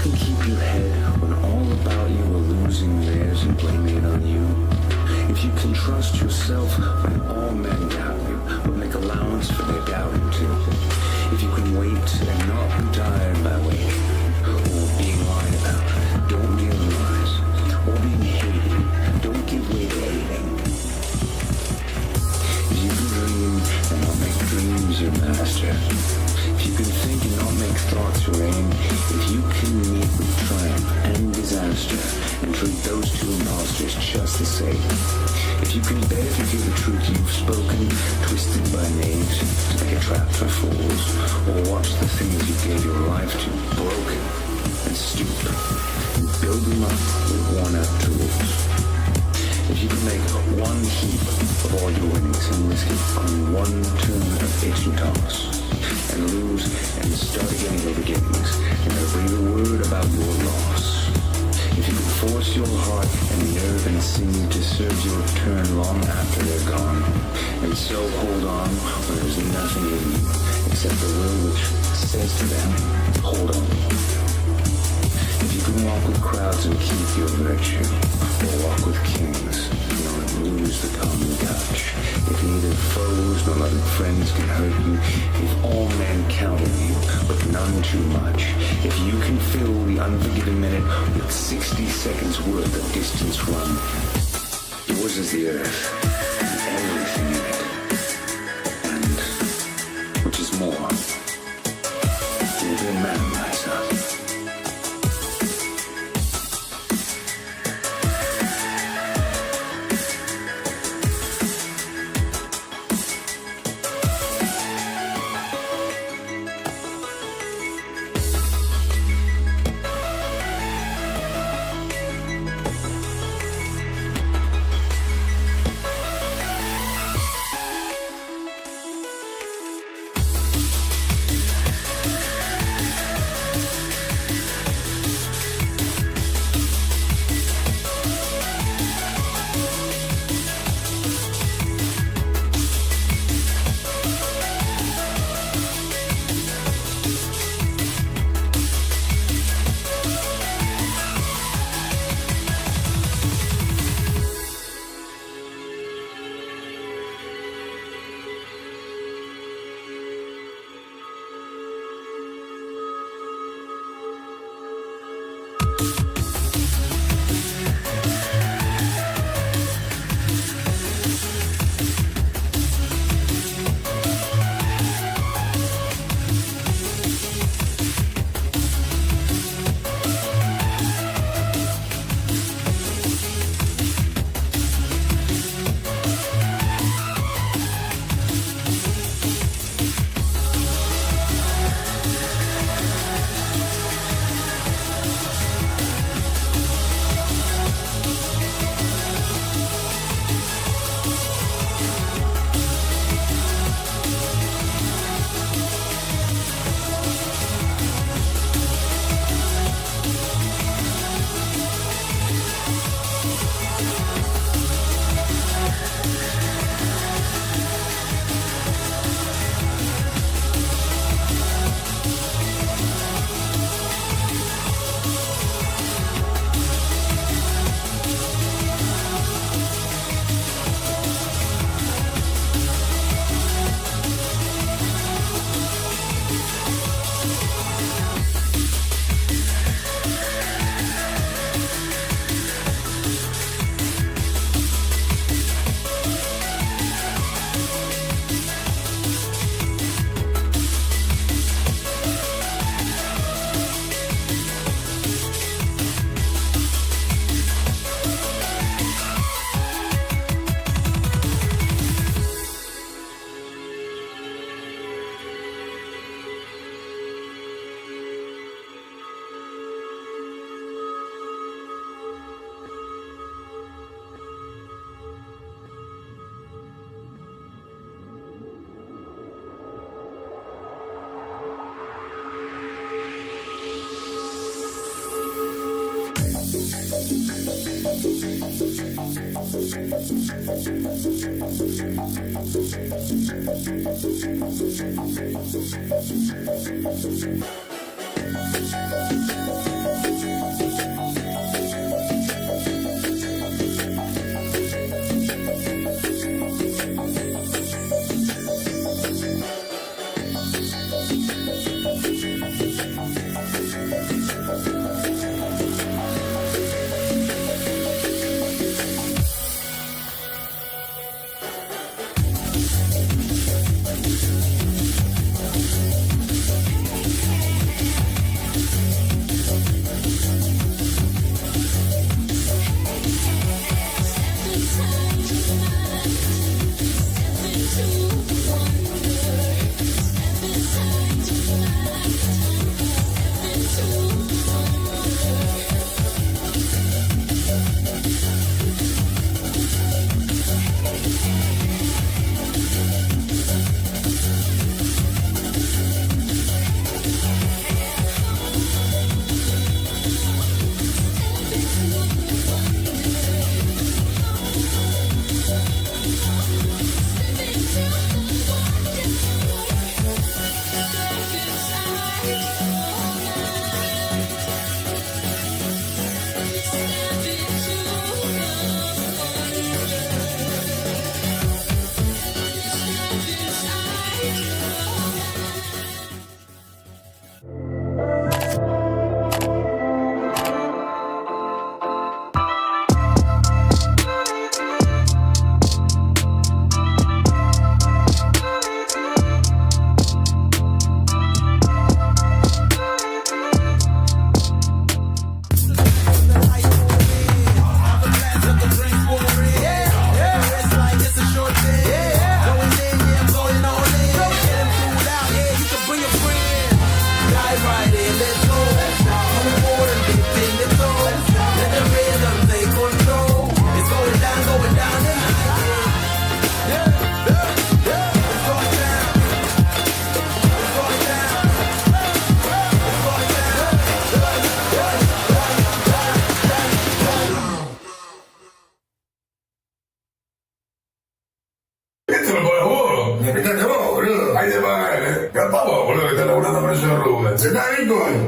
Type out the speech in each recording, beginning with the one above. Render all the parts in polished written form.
can keep your head when all about you are losing theirs and blaming it on you, if you can trust yourself when all men doubt you, but make allowance for their doubting too, if you can wait and not be tired by waiting, or being lied about, don't deal in lies, or being hated, don't give way to hating. If you can dream and not make dreams your master, if you can think and not make thoughts your aim, if you can meet with triumph and disaster and treat those two imposters just the same, if you can bear to hear the truth you've spoken, twisted by knaves to make a trap for fools, or watch the things you gave your life to broken and stoop and build them up with worn-out tools. If you can make one heap of all your winnings and risk it on one turn of itch and toss, and lose and start again at your beginnings, and never breathe a word about your loss. If you can force your heart and nerve and sinew to serve your turn long after they're gone, and so hold on when there's nothing in you except the will which says to them, hold on. If you can walk with crowds and keep your virtue, or walk with kings and not lose the common touch, if neither foes nor loving friends can hurt you, if all men count on you, but none too much, if you can fill the unforgiven minute with 60 seconds worth of distance run, yours is the earth, and everything in it, and, which is more, you'll be a man, my son.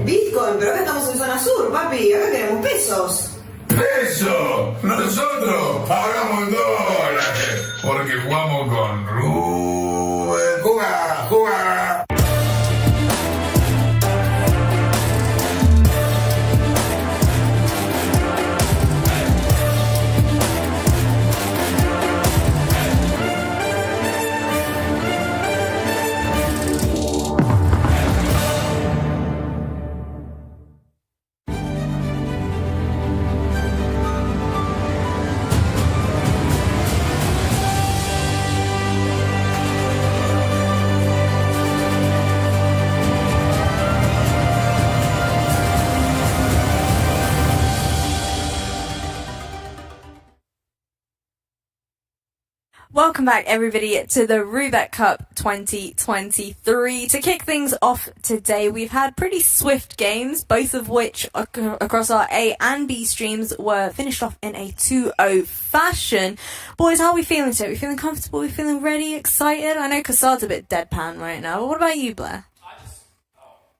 Bitcoin, pero acá estamos en zona sur, papi. Acá queremos pesos. ¡Peso! Nosotros pagamos dólares porque jugamos con Roobet. ¡Juga! ¡Juga! Welcome back, everybody, to the Roobet Cup 2023. To kick things off today, we've had pretty swift games, both of which across our A and B streams were finished off in a 2-0 fashion. Boys, how are we feeling today? Are we feeling comfortable? Are we feeling ready, excited? I know Kassad's a bit deadpan right now, but what about you, Blair?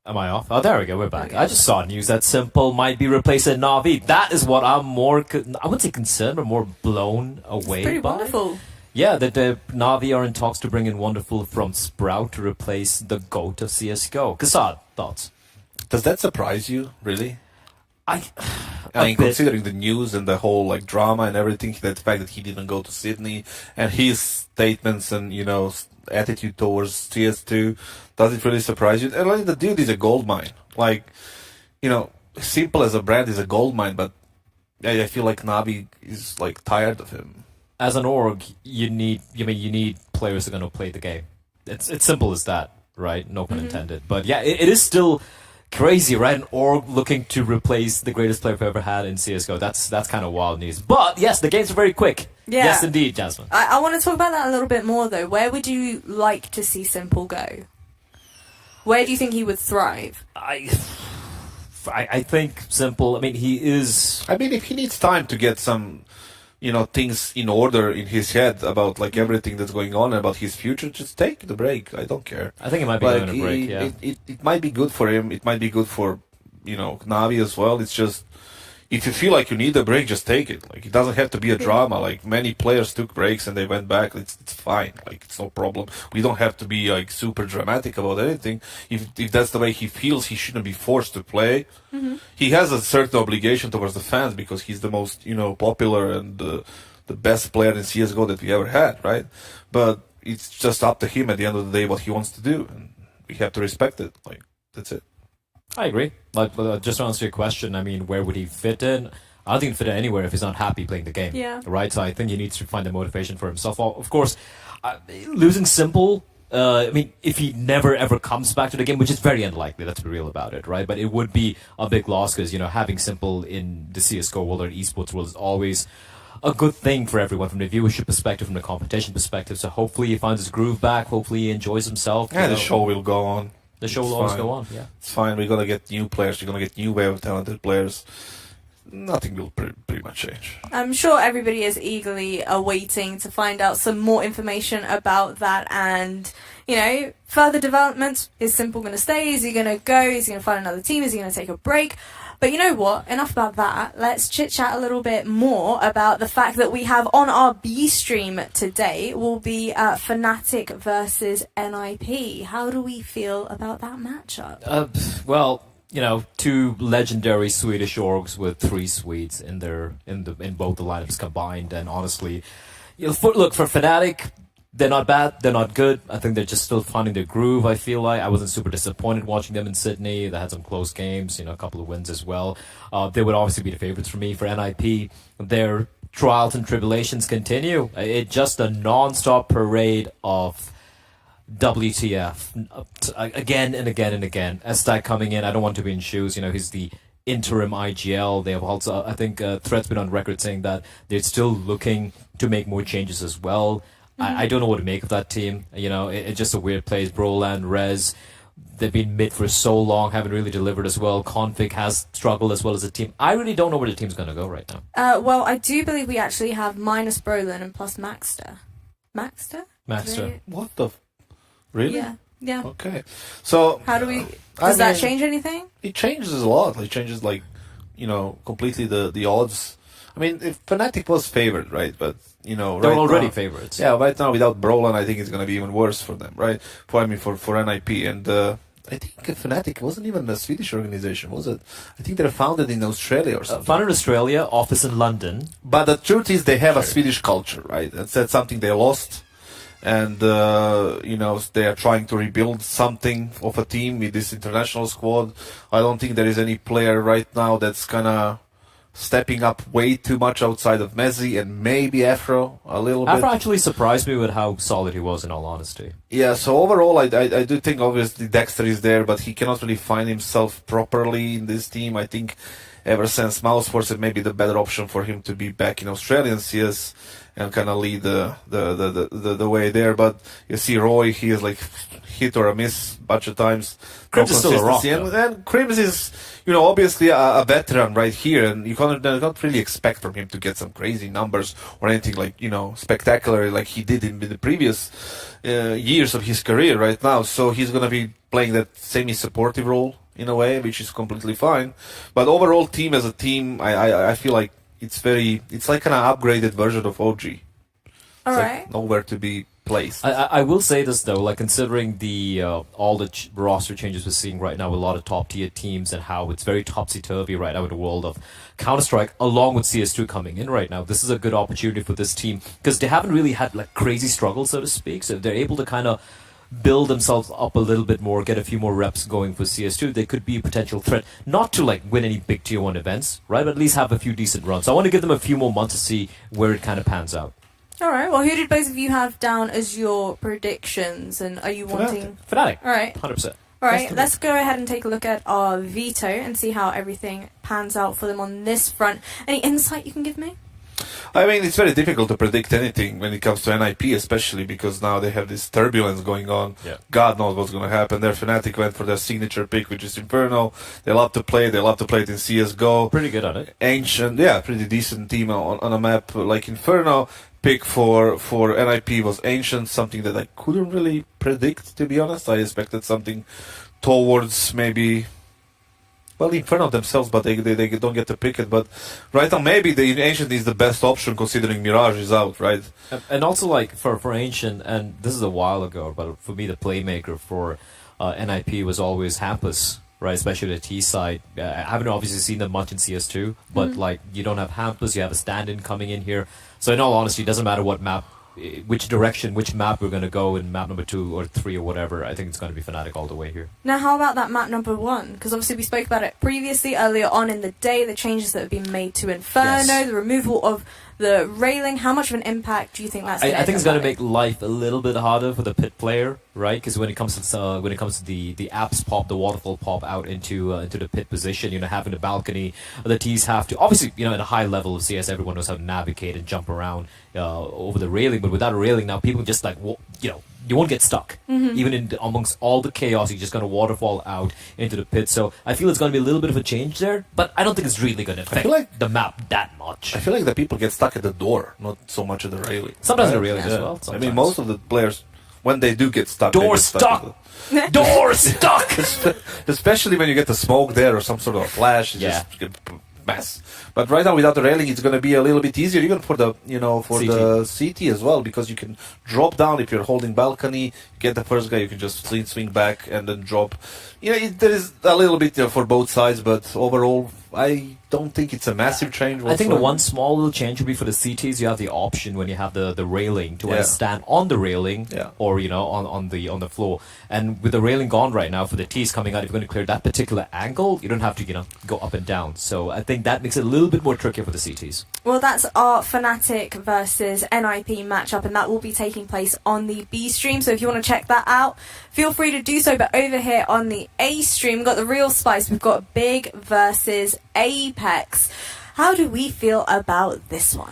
Am I off? Oh, there we go. We're back. I just saw news that Simple might be replacing Na'Vi. That is what I'm more, I wouldn't say concerned, but more blown away It's pretty by. wonderful. Yeah, the Na'Vi are in talks to bring in Wonderful from Sprout to replace the GOAT of CSGO. Kassad, thoughts? Does that surprise you, really? I mean, considering the news and the whole like drama and everything, the fact that he didn't go to Sydney and his statements and attitude towards CS2, does it really surprise you? And like, the dude is a gold mine. Like, Simple as a brand is a gold mine, but I feel like Na'Vi is like tired of him. As an org, you need players who are going to play the game. It's simple as that, right? No pun intended. But yeah, it is still crazy, right? An org looking to replace the greatest player we've ever had in CSGO. That's kind of wild news. But yes, the games are very quick. Yeah. Yes, indeed, Jasmine. I want to talk about that a little bit more, though. Where would you like to see Simple go? Where do you think he would thrive? I think Simple. I mean, he is. I mean, if he needs time to get some, things in order in his head about like everything that's going on about his future, just take the break. I don't care. I think it might be doing a break. Yeah, it might be good for him. It might be good for Na'Vi as well. It's just, if you feel like you need a break, just take it. Like, it doesn't have to be a drama. Like, many players took breaks and they went back. It's fine. Like, it's no problem. We don't have to be like super dramatic about anything. If that's the way he feels, he shouldn't be forced to play. He has a certain obligation towards the fans because he's the most popular and the best player in CS:GO that we ever had, right? But it's just up to him at the end of the day what he wants to do, and we have to respect it. Like, that's it. I agree. Like, just to answer your question, I mean, where would he fit in? I don't think he'd fit in anywhere if he's not happy playing the game. Yeah. Right? So I think he needs to find the motivation for himself. Of course, losing Simple I mean, if he never ever comes back to the game, which is very unlikely, let's be real about it, right? But it would be a big loss because, having Simple in the CSGO world or esports world is always a good thing for everyone from the viewership perspective, from the competition perspective. So hopefully he finds his groove back. Hopefully he enjoys himself. Yeah, the show will go on. The show will always go on, yeah. It's fine. We're going to get new players. We're going to get new wave of talented players. Nothing will pretty much change. I'm sure everybody is eagerly awaiting to find out some more information about that and, further developments. Is Simple going to stay? Is he going to go? Is he going to find another team? Is he going to take a break? But you know what? Enough about that. Let's chit-chat a little bit more about the fact that we have on our B stream today will be Fnatic versus NIP. How do we feel about that matchup? Well, two legendary Swedish orgs with 3 Swedes in both the lineups combined, and honestly, look for Fnatic. They're not bad, they're not good. I think they're just still finding their groove, I feel like. I wasn't super disappointed watching them in Sydney. They had some close games, a couple of wins as well. They would obviously be the favorites for me. For NIP, their trials and tribulations continue. It's just a non-stop parade of WTF. Again and again and again. Estak coming in, I don't want to be in shoes. He's the interim IGL. They have also, I think, Threat's been on record saying that they're still looking to make more changes as well. I don't know what to make of that team. It's just a weird place. Broland, Rez, they've been mid for so long, haven't really delivered as well. Config has struggled as well as a team. I really don't know where the team's going to go right now. Well, I do believe we actually have minus Broland and plus Maxter. Maxter? What the... Really? Yeah. Okay. So... How do we... Does that change anything? It changes a lot. It changes, completely the odds. I mean, if Fnatic was favored, right? But, they're already favorites. Yeah, right now without Broland, I think it's going to be even worse for them, right? For NIP. And I think Fnatic wasn't even a Swedish organization, was it? I think they're founded in Australia or something. Founded in Australia, office in London. But the truth is they have a Swedish culture, right? That's something they lost. And, they are trying to rebuild something of a team with this international squad. I don't think there is any player right now that's kind of stepping up way too much outside of Messi and maybe Afro a little bit. Afro actually surprised me with how solid he was, in all honesty. Yeah, so overall, I do think obviously Dexter is there, but he cannot really find himself properly in this team. I think ever since Mouseforce, it may be the better option for him to be back in Australian CS and kind of lead the way there. But you see Roy, he is like hit or a miss a bunch of times. Crims is still a rock, and Crims is, obviously a veteran right here, and you can't really expect from him to get some crazy numbers or anything like, spectacular like he did in the previous years of his career right now. So he's going to be playing that semi-supportive role in a way, which is completely fine. But overall, team as a team, I feel like it's like an upgraded version of OG. All right. Like nowhere to be placed. I will say this though, like considering the all the roster changes we're seeing right now with a lot of top tier teams and how it's very topsy turvy right now in the world of Counter-Strike, along with CS2 coming in right now, this is a good opportunity for this team because they haven't really had like crazy struggles, so to speak. So if they're able to kind of build themselves up a little bit more, get a few more reps going for CS2, they could be a potential threat, not to like win any big tier 1 events, right, but at least have a few decent runs. So I want to give them a few more months to see where it kind of pans out. All right. Well, who did both of you have down as your predictions? And are you wanting... Fnatic. All right. 100%. All right. Let's go ahead and take a look at our veto and see how everything pans out for them on this front. Any insight you can give me? I mean, it's very difficult to predict anything when it comes to NIP, especially because now they have this turbulence going on. Yeah. God knows what's going to happen. Their Fnatic went for their signature pick, which is Inferno. They love to play. They love to play it in CSGO. Pretty good on it. Ancient, yeah, pretty decent team on a map like Inferno. Pick for NIP was Ancient, something that I couldn't really predict, to be honest. I expected something towards maybe... Well, Inferno themselves, but they don't get to pick it. But right now, maybe the Ancient is the best option considering Mirage is out, right? And also, like, for Ancient, and this is a while ago, but for me, the playmaker for NIP was always Hampus, right? Especially the T side. I haven't obviously seen them much in CS2, but, like, you don't have Hampus, you have a stand-in coming in here. So, in all honesty, it doesn't matter what map, which direction, which map we're going to go in map number 2 or 3 or whatever. I think it's going to be Fnatic all the way here. Now, how about that map number 1? Because obviously we spoke about it previously, earlier on in the day, the changes that have been made to Inferno, Yes. the removal of the railing. How much of an impact do you think that's? I think it's going to make life a little bit harder for the pit player, right? Because when it comes to the apps pop, the waterfall pop out into the pit position, having the balcony, the T's have to obviously, at a high level of CS, everyone knows how to navigate and jump around over the railing. But without a railing, now people just you won't get stuck. Even amongst all the chaos, you're just going to waterfall out into the pit. So I feel it's going to be a little bit of a change there, but I don't think it's really going to affect the map that much. I feel like the people get stuck at the door, not so much at the railing. Sometimes the railing as well. I mean, most of the players, when they do get stuck, Door they get stuck! Door stuck! Especially when you get the smoke there or some sort of flash, it's just a mess. But right now, without the railing, it's going to be a little bit easier, even for the the CT as well, because you can drop down if you're holding balcony, get the first guy, you can just swing back and then drop. There is a little bit for both sides, but overall, I don't think it's a massive change whatsoever. I think the one small little change would be for the CTs. You have the option when you have the railing to either stand on the railing or on the floor. And with the railing gone right now for the T's coming out, if you're going to clear that particular angle, you don't have to go up and down. So I think that makes it a little bit more trickier for the CTs. Well, that's our Fnatic versus NIP matchup, and that will be taking place on the B stream. So if you want to check that out, feel free to do so. But over here on the A stream, we've got the real spice. We've got Big versus Apeks. How do we feel about this one?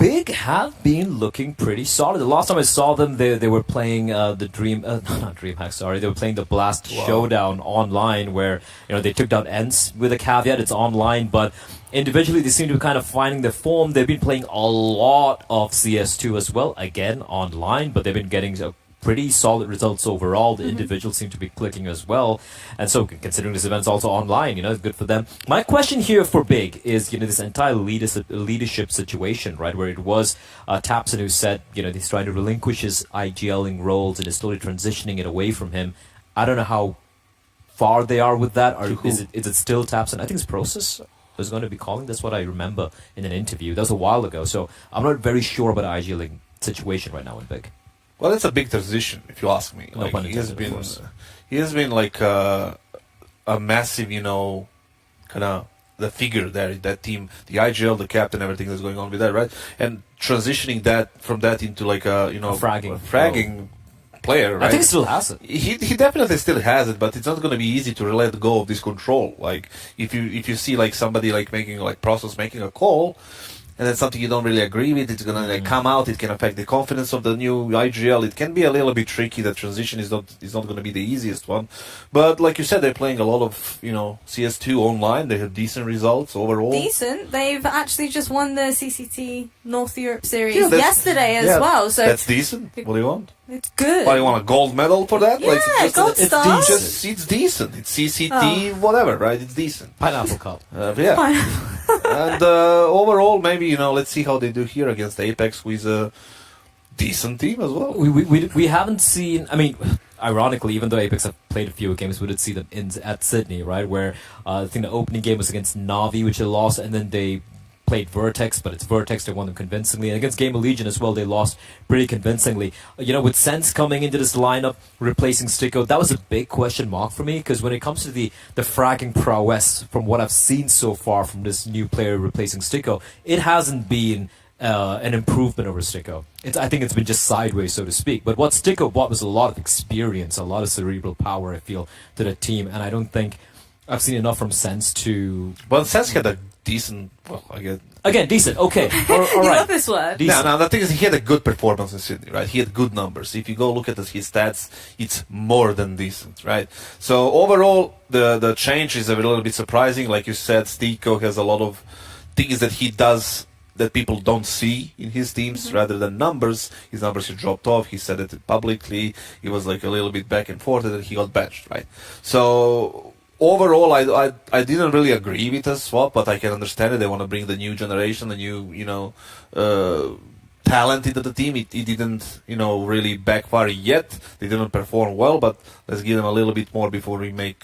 Big have been looking pretty solid. The last time I saw them, they were playing the DreamHack, sorry. They were playing the Blast Showdown online, where they took down ENCE with a caveat. It's online, but individually they seem to be kind of finding their form. They've been playing a lot of CS2 as well, again online, but they've been getting pretty solid results overall. The individuals seem to be clicking as well, and so considering this event's also online, it's good for them. My question here for Big is, this entire leadership situation, right, where it was Tapson who said, he's trying to relinquish his IGLing roles and is slowly transitioning it away from him. I don't know how far they are with that, or is it still Tapson? I think it's Process was going to be calling. That's what I remember in an interview. That was a while ago, so I'm not very sure about the IGLing situation right now in Big. Well, it's a big transition, if you ask me. No pun intended, he has been like a massive, kind of the figure there in that team, the IGL, the captain, everything that's going on with that, right? And transitioning from that into like a fragging player, right? I think he still has it. He definitely still has it, but it's not going to be easy to let go of this control. Like if you see like somebody like making Process making a call, and that's something you don't really agree with, it's going to come out, it can affect the confidence of the new IGL. It can be a little bit tricky. The transition is not going to be the easiest one. But like you said, they're playing a lot of, CS2 online. They have decent results overall. Decent. They've actually just won the CCT North Europe Series yesterday as well. So that's decent. What do you want? It's good. Why, you want a gold medal for that? Yeah, gold stars. It's decent. It's CCT, whatever, right? It's decent. Pineapple Cup. And overall, maybe, let's see how they do here against Apeks, who is a decent team as well. We haven't seen, I mean, ironically, even though Apeks have played a few games, we did see them at Sydney, right? Where I think the opening game was against Navi, which they lost, and then they played Vertex, but it's Vertex, they won them convincingly. And against Game of Legion as well, they lost pretty convincingly. With Sense coming into this lineup, replacing Sticko, that was a big question mark for me, because when it comes to the fragging prowess, from what I've seen so far from this new player replacing Sticko, it hasn't been an improvement over Sticko. I think it's been just sideways, so to speak. But what Sticko brought was a lot of experience, a lot of cerebral power, I feel, to the team, and I don't think I've seen enough from Sense to... Well, Sense had a decent... Well, I guess... Again, decent. Okay. All right. You love this word. No, the thing is, he had a good performance in Sydney, right? He had good numbers. If you go look at his stats, it's more than decent, right? So overall, the change is a little bit surprising. Like you said, Sticko has a lot of things that he does that people don't see in his teams, rather than numbers. His numbers have dropped off. He said it publicly. He was like a little bit back and forth, and then he got benched, right? So... Overall, I didn't really agree with the swap, but I can understand it. They want to bring the new generation, the new, talent into the team. It didn't, really backfire yet. They didn't perform well, but let's give them a little bit more before we make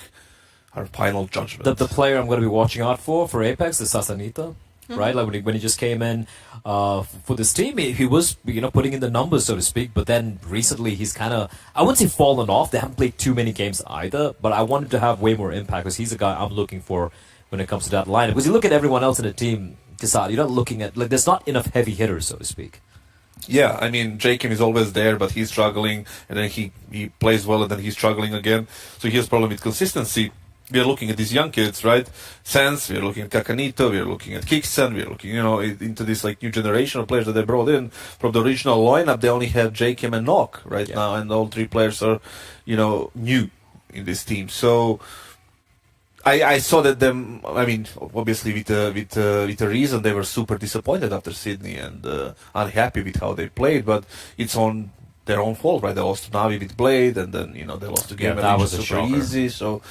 our final judgment. The player I'm going to be watching out for Apeks is Sasanita. Right, like when he just came in for this team, he was putting in the numbers, so to speak. But then recently, he's kind of, I wouldn't say fallen off. They haven't played too many games either. But I want him to have way more impact, because he's a guy I'm looking for when it comes to that lineup. Because you look at everyone else in the team, Kasad, you're not looking at, like, there's not enough heavy hitters, so to speak. Yeah, I mean, Jakim is always there, but he's struggling, and then he plays well, and then he's struggling again. So he has problem with consistency. We are looking at these young kids, right? Sans, we are looking at Kakanito, we are looking at Kiksen, we are looking, into this like new generation of players that they brought in. From the original lineup, they only have Jakim and Nock right now, and all three players are, new in this team. So I saw that them. I mean, obviously with a reason, they were super disappointed after Sydney and unhappy with how they played. But it's on their own fault, right? They lost to Navi with Blade, and then they lost the game. That was a super shocker. easy. So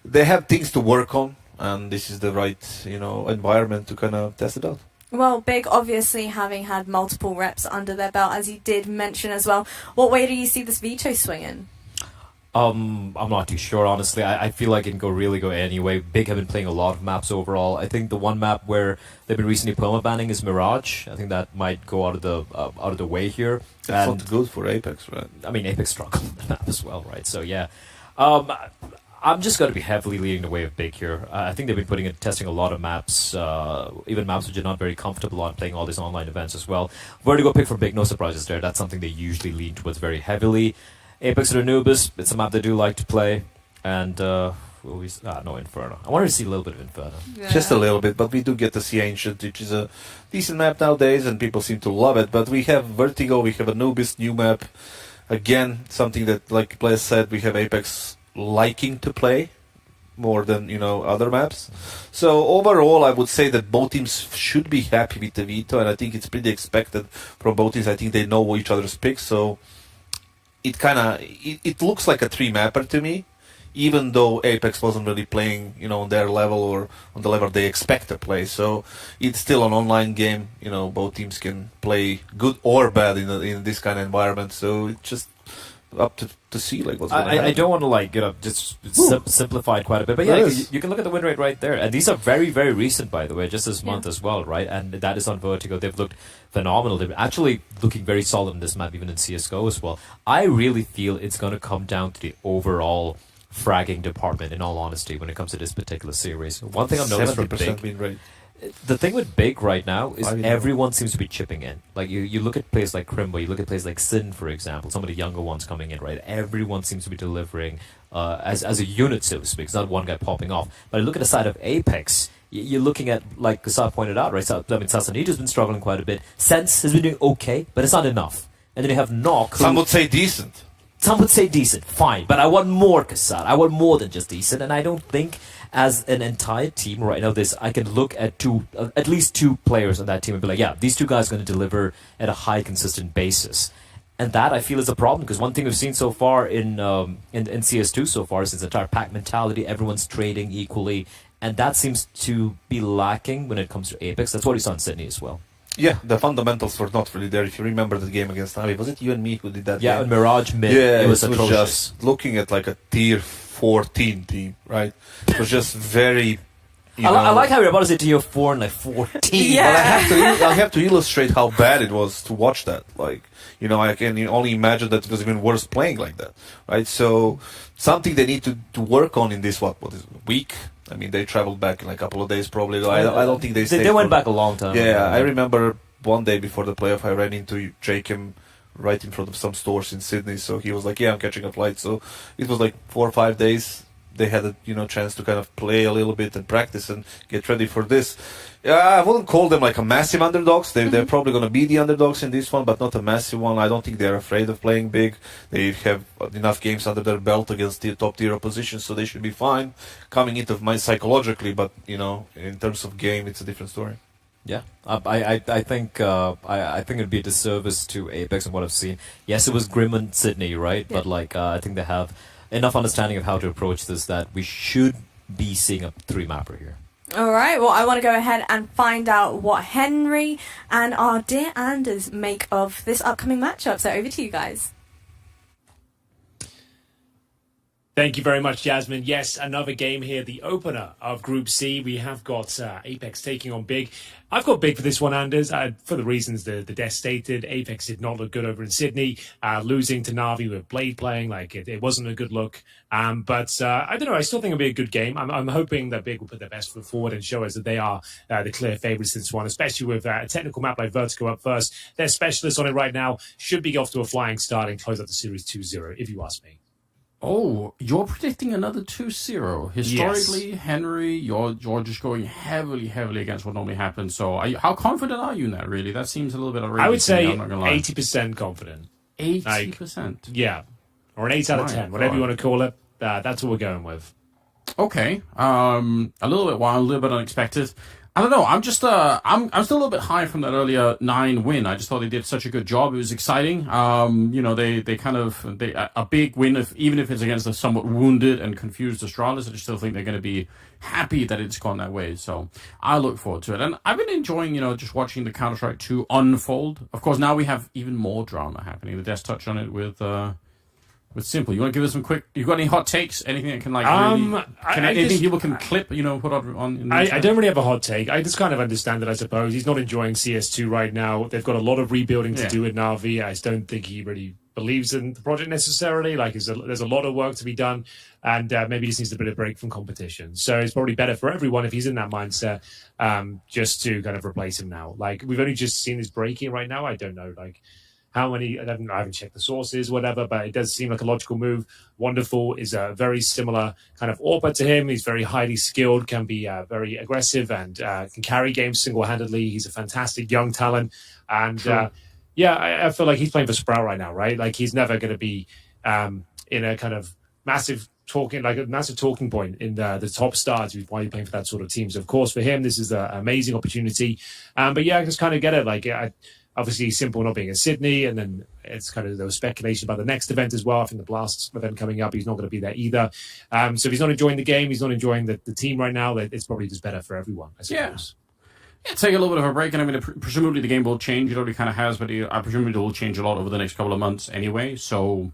they have things to work on, and this is the right environment to kind of test it out. Well, Big, obviously having had multiple reps under their belt, as you did mention as well. What way do you see this veto swinging? I'm not too sure, honestly. I feel like it can really go anyway. Big have been playing a lot of maps overall. I think the one map where they've been recently perma-banning is Mirage. I think that might go out of the way here. That's not good for Apeks, right? I mean, Apeks struggle on the map as well, right? So yeah, I'm just going to be heavily leading the way of Big here. I think they've been testing a lot of maps, even maps which are not very comfortable on, playing all these online events as well. Where to go pick for Big? No surprises there. That's something they usually lean towards very heavily. Apeks or Anubis, it's a map they do like to play, and no Inferno. I wanted to see a little bit of Inferno. Yeah. Just a little bit, but we do get to see Ancient, which is a decent map nowadays, and people seem to love it. But we have Vertigo, we have Anubis, new map. Again, something that, like Blaise said, we have Apeks liking to play more than other maps. So overall, I would say that both teams should be happy with the veto, and I think it's pretty expected from both teams. I think they know each other's picks, so it looks like a 3-mapper to me, even though Apeks wasn't really playing, on their level or on the level they expect to play. So it's still an online game. Both teams can play good or bad in this kind of environment. So it's just up to see what's going to happen. I don't want to just simplify it quite a bit, but yeah, you can look at the win rate right there, and these are very, very recent, by the way, just this month as well, right? And that is on Vertigo. They've looked phenomenal. They're actually looking very solid in this map, even in CSGO as well. I really feel it's going to come down to the overall fragging department, in all honesty, when it comes to this particular series. One thing I've noticed from Big, win rate. the thing with Big right now is everyone seems to be chipping in. Like you look at players like Crimbo, you look at players like Sin, for example, some of the younger ones coming in, right? Everyone seems to be delivering as a unit, so to speak. It's not one guy popping off. But I look at the side of Apeks, you're looking at, like Kasad pointed out, right? Sasanito's been struggling quite a bit. Sense has been doing okay, but it's not enough. And then you have Nock. Some would say decent. Some would say decent, fine, but I want more, Kasad. I want more than just decent, and I don't think as an entire team right now, I can look at at least two players on that team and be like, yeah, these two guys are going to deliver at a high, consistent basis. And that, I feel, is a problem, because one thing we've seen so far in CS2 so far is this entire pack mentality. Everyone's trading equally, and that seems to be lacking when it comes to Apeks. That's what we saw in Sydney as well. Yeah, the fundamentals were not really there. If you remember the game against Navi, was it you and me who did that Yeah, game? and Mirage mid, Yeah, it was atrocious. Just looking at like a tier 14 team, right? It was just very... I like how you're about to say tier 4 and like 14. Yeah. Well, I have to illustrate how bad it was to watch that. Like, I can only imagine that it was even worse playing like that, right? So something they need to work on in this, what is it, week? I mean, they traveled back in like a couple of days probably. I don't think they stayed. They went back a long time. Yeah, I remember one day before the playoff, I ran into Jakim right in front of some stores in Sydney. So he was like, yeah, I'm catching a flight. So it was like 4 or 5 days. They had a chance to kind of play a little bit and practice and get ready for this. I wouldn't call them like a massive underdogs. They're probably going to be the underdogs in this one, but not a massive one. I don't think they're afraid of playing big. They have enough games under their belt against the top tier opposition, so they should be fine coming into mind psychologically. But in terms of game, it's a different story. Yeah, I think it'd be a disservice to Apeks and what I've seen. Yes, it was grim in Sydney, right? Yeah. But I think they have enough understanding of how to approach this that we should be seeing a 3-mapper here. All right, well, I want to go ahead and find out what Henry and our dear Anders make of this upcoming matchup. So over to you guys. Thank you very much, Jasmine. Yes, another game here, the opener of Group C. We have got Apeks taking on Big. I've got Big for this one, Anders, for the reasons the desk stated. Apeks did not look good over in Sydney, losing to Na'Vi with Blade playing, like it wasn't a good look. But I don't know, I still think it'll be a good game. I'm hoping that Big will put their best foot forward and show us that they are the clear favourites in this one, especially with a technical map like Vertigo up first. They're specialists on it right now, should be off to a flying start and close out the series 2-0, if you ask me. Oh, you're predicting another 2-0. Historically, yes. Henry, you're just going heavily against what normally happens. So how confident are you in that, really? That seems a little bit outrageous. I would say 80% confident. 80%? Yeah. Or an 8 out of 10, whatever you want to call it. That's what we're going with. Okay. A little bit wild, a little bit unexpected. I don't know. I'm just I'm still a little bit high from that earlier 9 win. I just thought they did such a good job. It was exciting. They kind of a big win, even if it's against a somewhat wounded and confused Astralis. I just still think they're going to be happy that it's gone that way. So I look forward to it. And I've been enjoying, just watching the Counter-Strike 2 unfold. Of course, now we have even more drama happening. The desk touched on it with Simple. You want to give us some quick... You got any hot takes? Anything that can anything people can clip, put on... I don't really have a hot take. I just kind of understand it, I suppose. He's not enjoying CS2 right now. They've got a lot of rebuilding to do with Na'Vi. I just don't think he really believes in the project necessarily. Like, there's a lot of work to be done, and maybe he just needs a bit of break from competition. So it's probably better for everyone if he's in that mindset, just to kind of replace him now. Like, we've only just seen this breaking right now. I don't know, how many, I haven't checked the sources, whatever, but it does seem like a logical move. Wonderful is a very similar kind of AWP to him. He's very highly skilled, can be very aggressive, and can carry games single-handedly. He's a fantastic young talent. And I feel like he's playing for Sprout right now, right? Like, he's never going to be in a kind of massive talking point in the top stars, why you're playing for that sort of team. So, of course, for him, this is an amazing opportunity. But I just kind of get it. Like, obviously, Simple not being in Sydney, and then it's kind of there was speculation about the next event as well. I think the Blast event coming up, he's not going to be there either. So if he's not enjoying the game, he's not enjoying the team right now, it's probably just better for everyone, I suppose. Yeah, take a little bit of a break, and I mean, presumably the game will change. It already kind of has, but I presume it will change a lot over the next couple of months anyway. So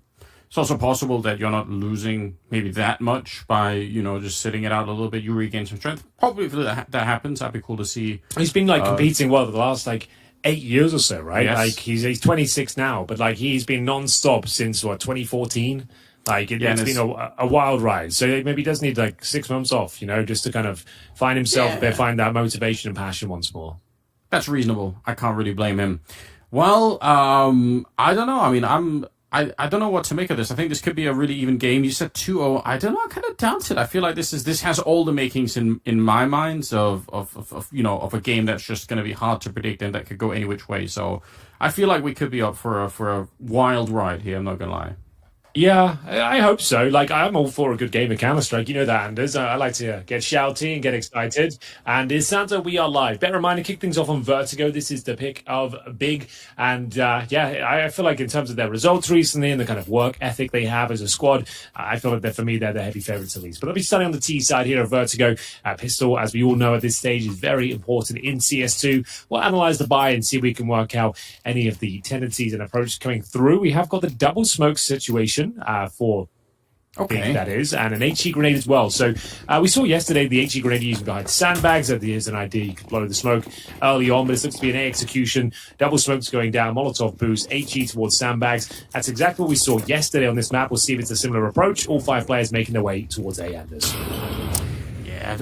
it's also possible that you're not losing maybe that much by, just sitting it out a little bit. You regain some strength. Probably if that happens, that'd be cool to see. He's been competing well the last 8 years or so, right? Yes. Like, he's 26 now, but he's been non-stop since 2014. It's been a wild ride. So maybe he does need 6 months off, just to kind of find himself there, find that motivation and passion once more. That's reasonable. I can't really blame him. Well, I don't know. I mean, I don't know what to make of this. I think this could be a really even game. You said 2-0. I don't know. I kind of doubt it. I feel like this has all the makings in my minds of a game that's just going to be hard to predict and that could go any which way. So I feel like we could be up for a wild ride here. I'm not going to lie. Yeah, I hope so. I'm all for a good game of Counter-Strike. You know that, Anders. I like to get shouty and get excited. And in Santa, we are live. Better reminder, kick things off on Vertigo. This is the pick of Big. And I feel like in terms of their results recently and the kind of work ethic they have as a squad, I feel like for me, they're the heavy favourites at least. But I'll be starting on the T side here of Vertigo. Pistol, as we all know at this stage, is very important in CS2. We'll analyse the buy and see if we can work out any of the tendencies and approaches coming through. We have got the double smoke situation. For Big, that is, and an HE grenade as well. So we saw yesterday the HE grenade using behind sandbags. There's an idea you could blow the smoke early on, but it looks to be an A execution. Double smokes going down, Molotov boost, HE towards sandbags. That's exactly what we saw yesterday on this map. We'll see if it's a similar approach. All 5 players making their way towards A, Anders.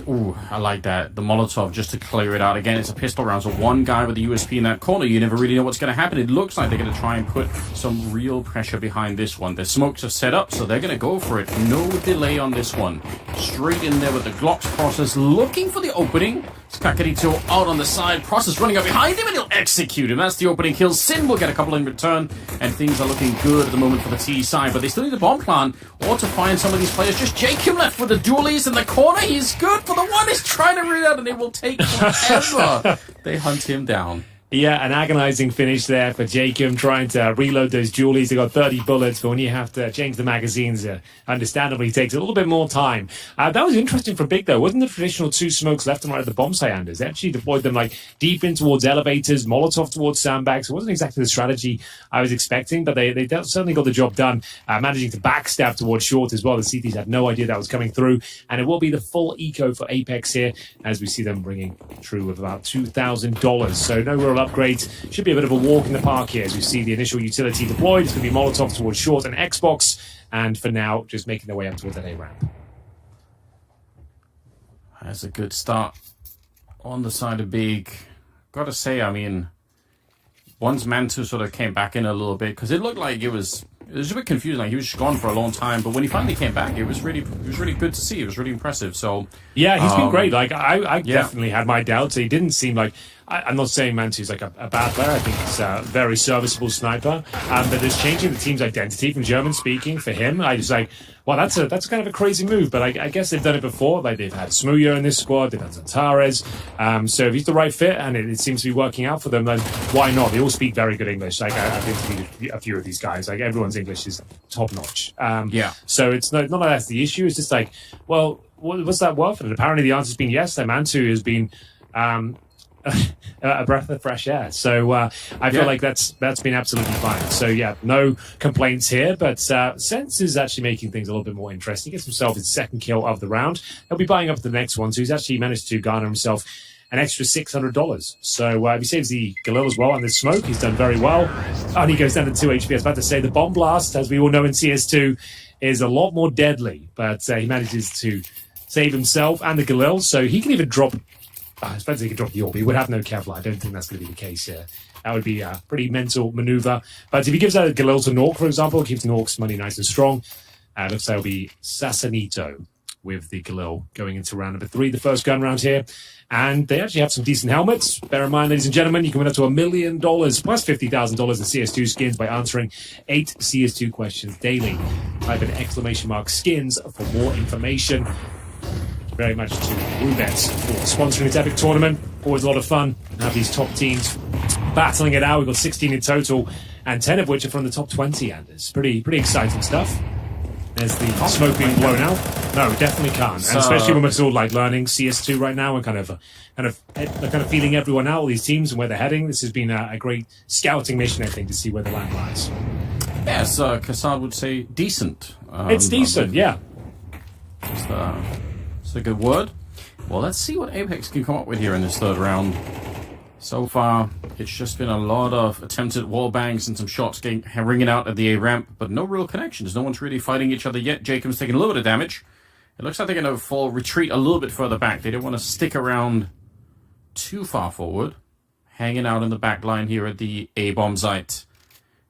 Ooh, I like that. The Molotov, just to clear it out. Again, it's a pistol round, so one guy with the USP in that corner. You never really know what's going to happen. It looks like they're going to try and put some real pressure behind this one. The smokes are set up, so they're going to go for it. No delay on this one. Straight in there with the Glocks. Process looking for the opening. Kakarito out on the side. Process running up behind him, and he'll execute him. That's the opening kill. Sin will get a couple in return, and things are looking good at the moment for the T side, but they still need a bomb plan or to find some of these players. Just Jacob left with the dualies in the corner. He's good for the one. He's trying to read out, and it will take forever. They hunt him down. Yeah, an agonizing finish there for Jacob, trying to reload those jewelies. They got 30 bullets, but when you have to change the magazines, understandably takes a little bit more time. That was interesting for Big, though. Wasn't the traditional 2 smokes left and right at the bomb site, Anders? They actually deployed them like deep in towards elevators, Molotov towards sandbags. It wasn't exactly the strategy I was expecting, but they certainly got the job done, managing to backstab towards short as well. The CTs had no idea that was coming through, and it will be the full eco for Apeks here, as we see them bringing true of about $2,000. So no real upgrades. Should be a bit of a walk in the park here as we see the initial utility deployed. It's going to be Molotov towards short and Xbox, and for now, just making their way up towards that A ramp. That's a good start on the side of Big. Gotta say, I mean, once Mantu sort of came back in a little bit, because it looked like it was a bit confusing. Like he was just gone for a long time, but when he finally came back, it was really good to see. It was really impressive. So yeah, he's been great. Like I definitely had my doubts. He didn't seem like. I'm not saying Mantu's like a bad player. I think he's a very serviceable sniper. But there's changing the team's identity from German speaking for him. I just like, well, that's kind of a crazy move. But I guess they've done it before. Like they've had Smuya in this squad, they've had Zantares. So if he's the right fit and it seems to be working out for them, then why not? They all speak very good English. Like I've interviewed a few of these guys. Like everyone's English is top notch. So it's not like that's the issue. It's just like, well, what's that worth? And apparently the answer's been yes. That Mantu has been. A breath of fresh air. So I feel like that's been absolutely fine. So yeah, no complaints here, but Sense is actually making things a little bit more interesting. He gets himself his second kill of the round. He'll be buying up the next one, so he's actually managed to garner himself an extra $600. So he saves the Galil as well, and the smoke, he's done very well. And he goes down to 2 HP. I was about to say the bomb blast, as we all know in CS2, is a lot more deadly, but he manages to save himself and the Galil, so he can even drop. I suppose he could drop the orb. He would have no Kevlar. I don't think that's going to be the case here. That would be a pretty mental maneuver. But if he gives out a Galil to Nork, for example, keeps Nork's money nice and strong, looks like it'll be Sassanito with the Galil going into round number 3, the first gun round here. And they actually have some decent helmets. Bear in mind, ladies and gentlemen, you can win up to $1 million plus $50,000 in CS2 skins by answering 8 CS2 questions daily. Type in ! skins for more information. Very much to Roobet for sponsoring this epic tournament. Always a lot of fun. Have these top teams battling it out. We've got 16 in total, and 10 of which are from the top 20. And it's pretty exciting stuff. There's the smoke being blown out. No, definitely can't. And especially when we're still like learning CS2 right now and kind of feeling everyone out, all these teams and where they're heading. This has been a great scouting mission, I think, to see where the land lies. Yes, Kassad would say decent. It's decent, yeah. It's a good word. Well, let's see what Apeks can come up with here in this third round. So far, it's just been a lot of attempted wall bangs and some shots ringing out at the A ramp, but no real connections. No one's really fighting each other yet. Jacob's taking a little bit of damage. It looks like they're going to retreat a little bit further back. They don't want to stick around too far forward. Hanging out in the back line here at the A bomb site.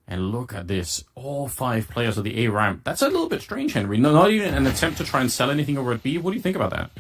And look at this. All 5 players of the A ramp. That's a little bit strange, Henry. Not even an attempt to try and sell anything over at B. What do you think about that?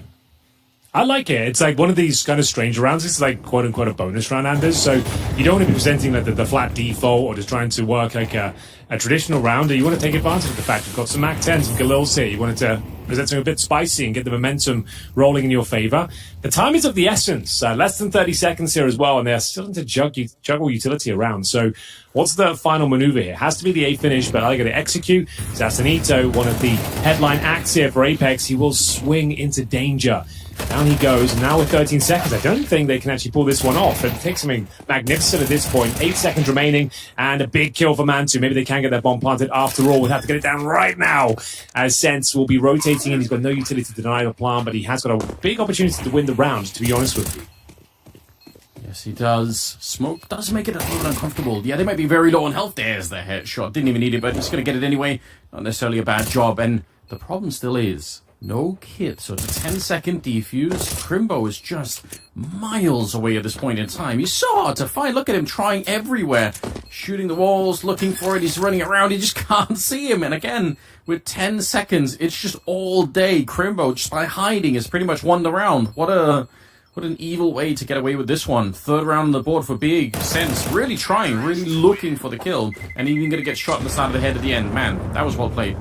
I like it. It's like one of these kind of strange rounds. It's like quote unquote a bonus round, Anders. So you don't want to be presenting like the flat default or just trying to work like a traditional round. You want to take advantage of the fact you've got some Mac 10s and Galils here. You wanted to present something a bit spicy and get the momentum rolling in your favor. The time is of the essence. Less than 30 seconds here as well, and they're starting to juggle utility around. So what's the final maneuver here? Has to be the A finish, but I got to execute. Sassanito, one of the headline acts here for Apeks, he will swing into danger. Down he goes, now with 13 seconds. I don't think they can actually pull this one off. It takes something magnificent at this point. 8 seconds remaining, and a big kill for Mantu. Maybe they can get that bomb planted after all. We'll have to get it down right now, as Sense will be rotating in. He's got no utility to deny the plan, but he has got a big opportunity to win the round, to be honest with you. Yes, he does. Smoke does make it a little bit uncomfortable. Yeah, they might be very low on health. There's the headshot. Didn't even need it, but just going to get it anyway. Not necessarily a bad job. And the problem still is no kit, so it's a 10-second defuse. Crimbo is just miles away at this point in time. He's so hard to find. Look at him trying everywhere. Shooting the walls, looking for it. He's running around. You just can't see him. And again, with 10 seconds, it's just all day. Crimbo, just by hiding, has pretty much won the round. What an evil way to get away with this one. Third round on the board for Big. Sense really trying, really looking for the kill. And even going to get shot in the side of the head at the end. Man, that was well played.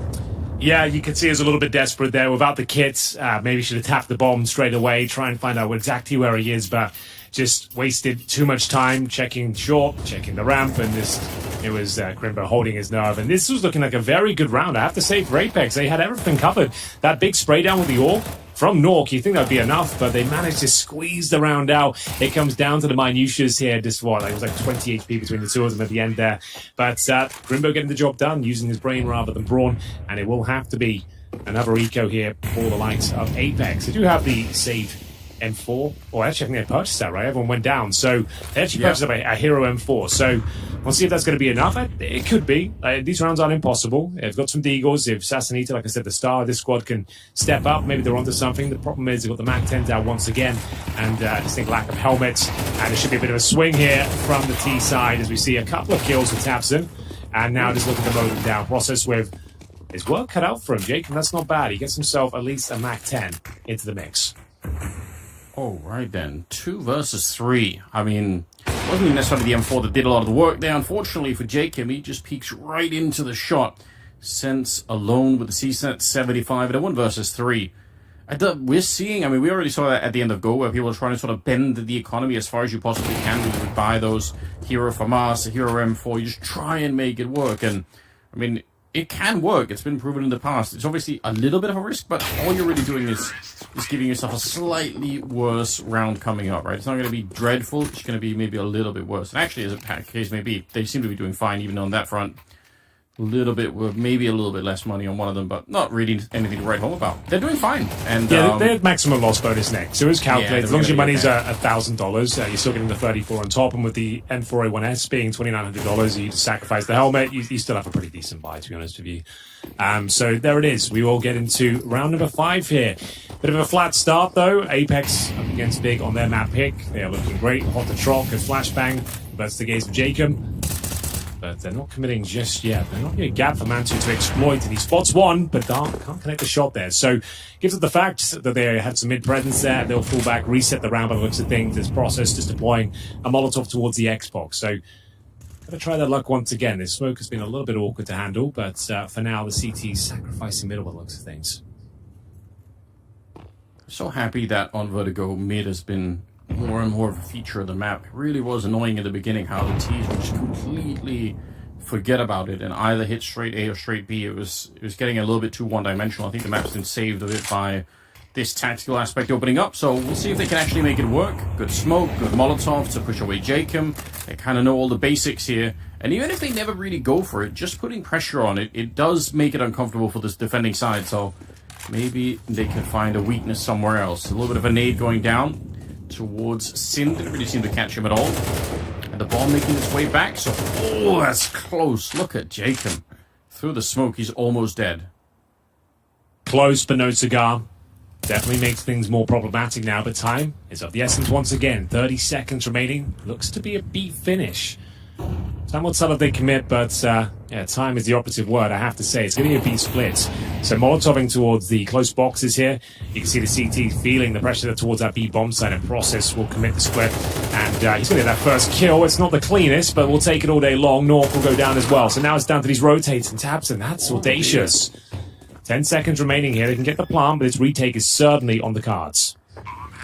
Yeah, you could see he was a little bit desperate there without the kits. Maybe should have tapped the bomb straight away, try and find out exactly where he is. But just wasted too much time checking short, checking the ramp, and it was Grimbo holding his nerve. And this was looking like a very good round, I have to say, for Apeks. They had everything covered. That big spray down with the AUG from Nork, you think that'd be enough, but they managed to squeeze the round out. It comes down to the minutiae here. Just what, like, it was like 20 HP between the two of them at the end there. But Grimbo getting the job done, using his brain rather than brawn, and it will have to be another eco here for the likes of Apeks. They do have the save M4, or actually I think they purchased that, right? Everyone went down, so they actually purchased a Hero M4, so we'll see if that's going to be enough. It could be. These rounds aren't impossible. They've got some Deagles. If Sassanita, like I said, the star of this squad, can step up, maybe they're onto something. The problem is they've got the Mac 10 down once again, and I just think lack of helmets, and there should be a bit of a swing here from the T side as we see a couple of kills with Tapson, and now just looking to mow them down. Process with his work cut out for him, Jake, and that's not bad. He gets himself at least a Mac 10 into the mix. All right then, 2 versus 3. I mean, it wasn't even necessarily the M4 that did a lot of the work there. Unfortunately for Jacob, he just peeks right into the shot. Sense alone with the CSET 75 at a 1 versus 3. We're seeing, I mean, we already saw that at the end of Go, where people are trying to sort of bend the economy as far as you possibly can. You would buy those Hero FAMAS, the Hero M4, you just try and make it work. And, I mean, it can work. It's been proven in the past. It's obviously a little bit of a risk, but all you're really doing is giving yourself a slightly worse round coming up, right? It's not going to be dreadful. It's going to be maybe a little bit worse. And actually, as a case may be, they seem to be doing fine even on that front. A little bit, maybe a little bit less money on one of them, but not really anything to write home about. They're doing fine. And yeah, they had maximum loss bonus next, so it was calculated. As long as your money's okay. $1,000, you're still getting the 34 on top, and with the M4A1S being $2,900, you sacrifice the helmet, you still have a pretty decent buy, to be honest with you. So there it is. We will get into round number 5 here. Bit of a flat start, though. Apeks up against Big on their map pick. They are looking great. Hot to Trock, a flashbang. That's the gaze of Jacob. But they're not committing just yet. They're not getting a gap for Mantu to exploit. And he spots one, but can't connect the shot there. So gives it the fact that they had some mid-presence there. They'll fall back, reset the round by the looks of things. This process just deploying a Molotov towards the Xbox. So going to try their luck once again. This smoke has been a little bit awkward to handle, but for now, the CT's sacrificing middle by the looks of things. So happy that on Vertigo, mid has been more and more of a feature of the map. It really was annoying in the beginning how the T's would just completely forget about it and either hit straight A or straight B. It was getting a little bit too one-dimensional. I think the map's been saved a bit by this tactical aspect opening up, so we'll see if they can actually make it work. Good smoke, good Molotov to push away Jacob. They kind of know all the basics here, and even if they never really go for it, just putting pressure on it, it does make it uncomfortable for this defending side, so maybe they can find a weakness somewhere else. A little bit of a nade going down towards Sin. Didn't really seem to catch him at all. And the bomb making its way back. So, oh, that's close. Look at Jacob. Through the smoke, he's almost dead. Close, but no cigar. Definitely makes things more problematic now, but time is of the essence once again. 30 seconds remaining. Looks to be a beat finish. Time will tell if they commit, but yeah, time is the operative word, I have to say. It's going to be a beat split. So Molotoving towards the close boxes here. You can see the CT feeling the pressure towards that B bomb site, and Process will commit the split. And he's going to get that first kill. It's not the cleanest, but we'll take it all day long. North will go down as well. So now it's down to these rotates and taps, and that's audacious. 10 seconds remaining here. They can get the plant, but its retake is certainly on the cards.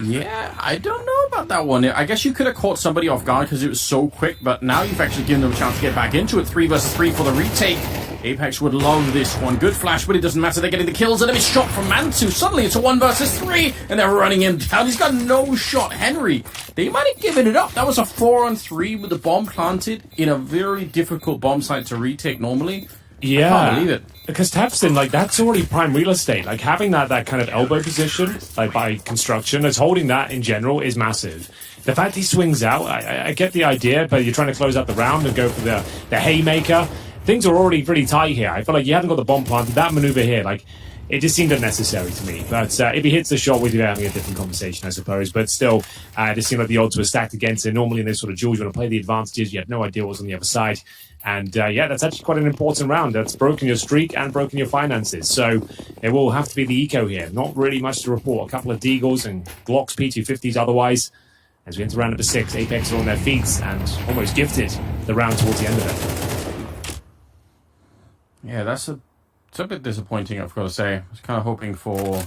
Yeah, I don't know about that one. I guess you could have caught somebody off guard because it was so quick, but now you've actually given them a chance to get back into it. 3 versus 3 for the retake. Apeks would love this one. Good flash, but it doesn't matter. They're getting the kills, and a shot from Mantu. Suddenly it's a 1 versus 3, and they're running him down. He's got no shot. Henry, they might have given it up. That was a 4-on-3 with the bomb planted in a very difficult bomb site to retake normally. Yeah, I can't believe it. Because Tapston, like, that's already prime real estate. Like, having that kind of elbow position, like, by construction, as holding that in general is massive. The fact he swings out, I get the idea, but you're trying to close out the round and go for the haymaker. Things are already pretty tight here. I feel like you haven't got the bomb planted. That maneuver here, like, it just seemed unnecessary to me. But if he hits the shot, we'd be having a different conversation, I suppose. But still, it just seemed like the odds were stacked against it. Normally in this sort of duels, you want to play the advantages. You have no idea what's on the other side. And yeah, that's actually quite an important round. That's broken your streak and broken your finances. So it will have to be the eco here. Not really much to report. A couple of Deagles and Glocks, P250s otherwise. As we enter round number 6, Apeks are on their feet and almost gifted the round towards the end of it. Yeah, it's a bit disappointing, I've got to say. I was kind of hoping for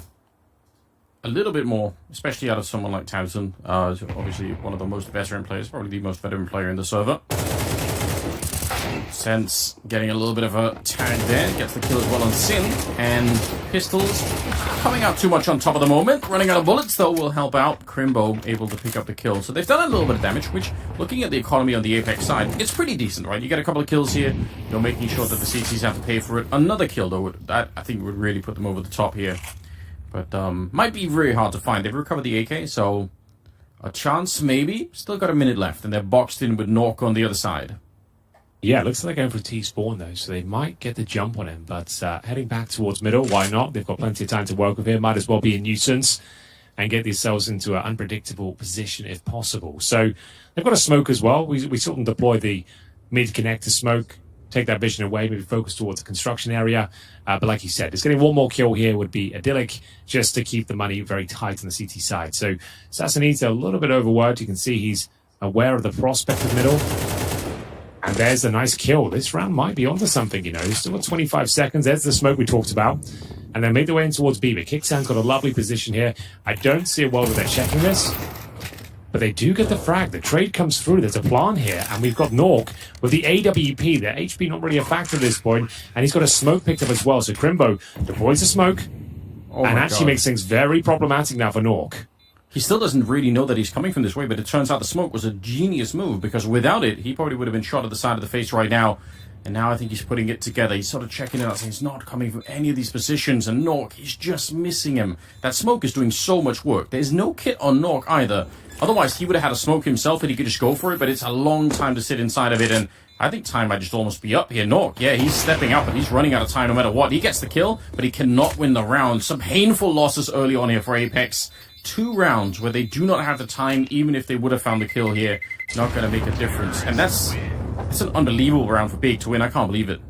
a little bit more, especially out of someone like Townsend. Obviously one of the most veteran players, probably the most veteran player in the server. Sense getting a little bit of a tag there, gets the kill as well on Sin, and Pistols coming out too much on top of the moment. Running out of bullets though will help out. Crimbo able to pick up the kill. So they've done a little bit of damage, which, looking at the economy on the Apeks side, it's pretty decent, right? You get a couple of kills here, you're making sure that the CTs have to pay for it. Another kill though, that I think would really put them over the top here. But might be very hard to find. They've recovered the AK, so a chance maybe. Still got a minute left, and they're boxed in with Nork on the other side. Yeah, it looks like they're going for a T-spawn, though, so they might get the jump on him. But heading back towards middle, why not? They've got plenty of time to work with him. Might as well be a nuisance and get themselves into an unpredictable position if possible. So they've got a smoke as well. We sort of deploy the mid-connector smoke, take that vision away, maybe focus towards the construction area. But like you said, just getting one more kill here would be idyllic, just to keep the money very tight on the CT side. So Sassanita a little bit overworked. You can see he's aware of the prospect of middle. And there's a nice kill. This round might be onto something, you know. Still got 25 seconds. There's the smoke we talked about. And they made their way in towards B. But Kicksan's got a lovely position here. I don't see a world where they're checking this. But they do get the frag. The trade comes through. There's a plan here. And we've got Nork with the AWP. The HP not really a factor at this point. And he's got a smoke picked up as well. So Crimbo deploys the smoke. And actually makes things very problematic now for Nork. He still doesn't really know that he's coming from this way, but it turns out the smoke was a genius move, because without it, he probably would have been shot at the side of the face right now. And now I think he's putting it together. He's sort of checking it out, saying he's not coming from any of these positions. And Nork, he's just missing him. That smoke is doing so much work. There's no kit on Nork either. Otherwise, he would have had a smoke himself and he could just go for it, but it's a long time to sit inside of it. And I think time might just almost be up here. Nork, yeah, he's stepping up and he's running out of time no matter what. He gets the kill, but he cannot win the round. Some painful losses early on here for Apeks. 2 rounds where they do not have the time, even if they would have found the kill here. Not going to make a difference. And that's an unbelievable round for Big to win. I can't believe it.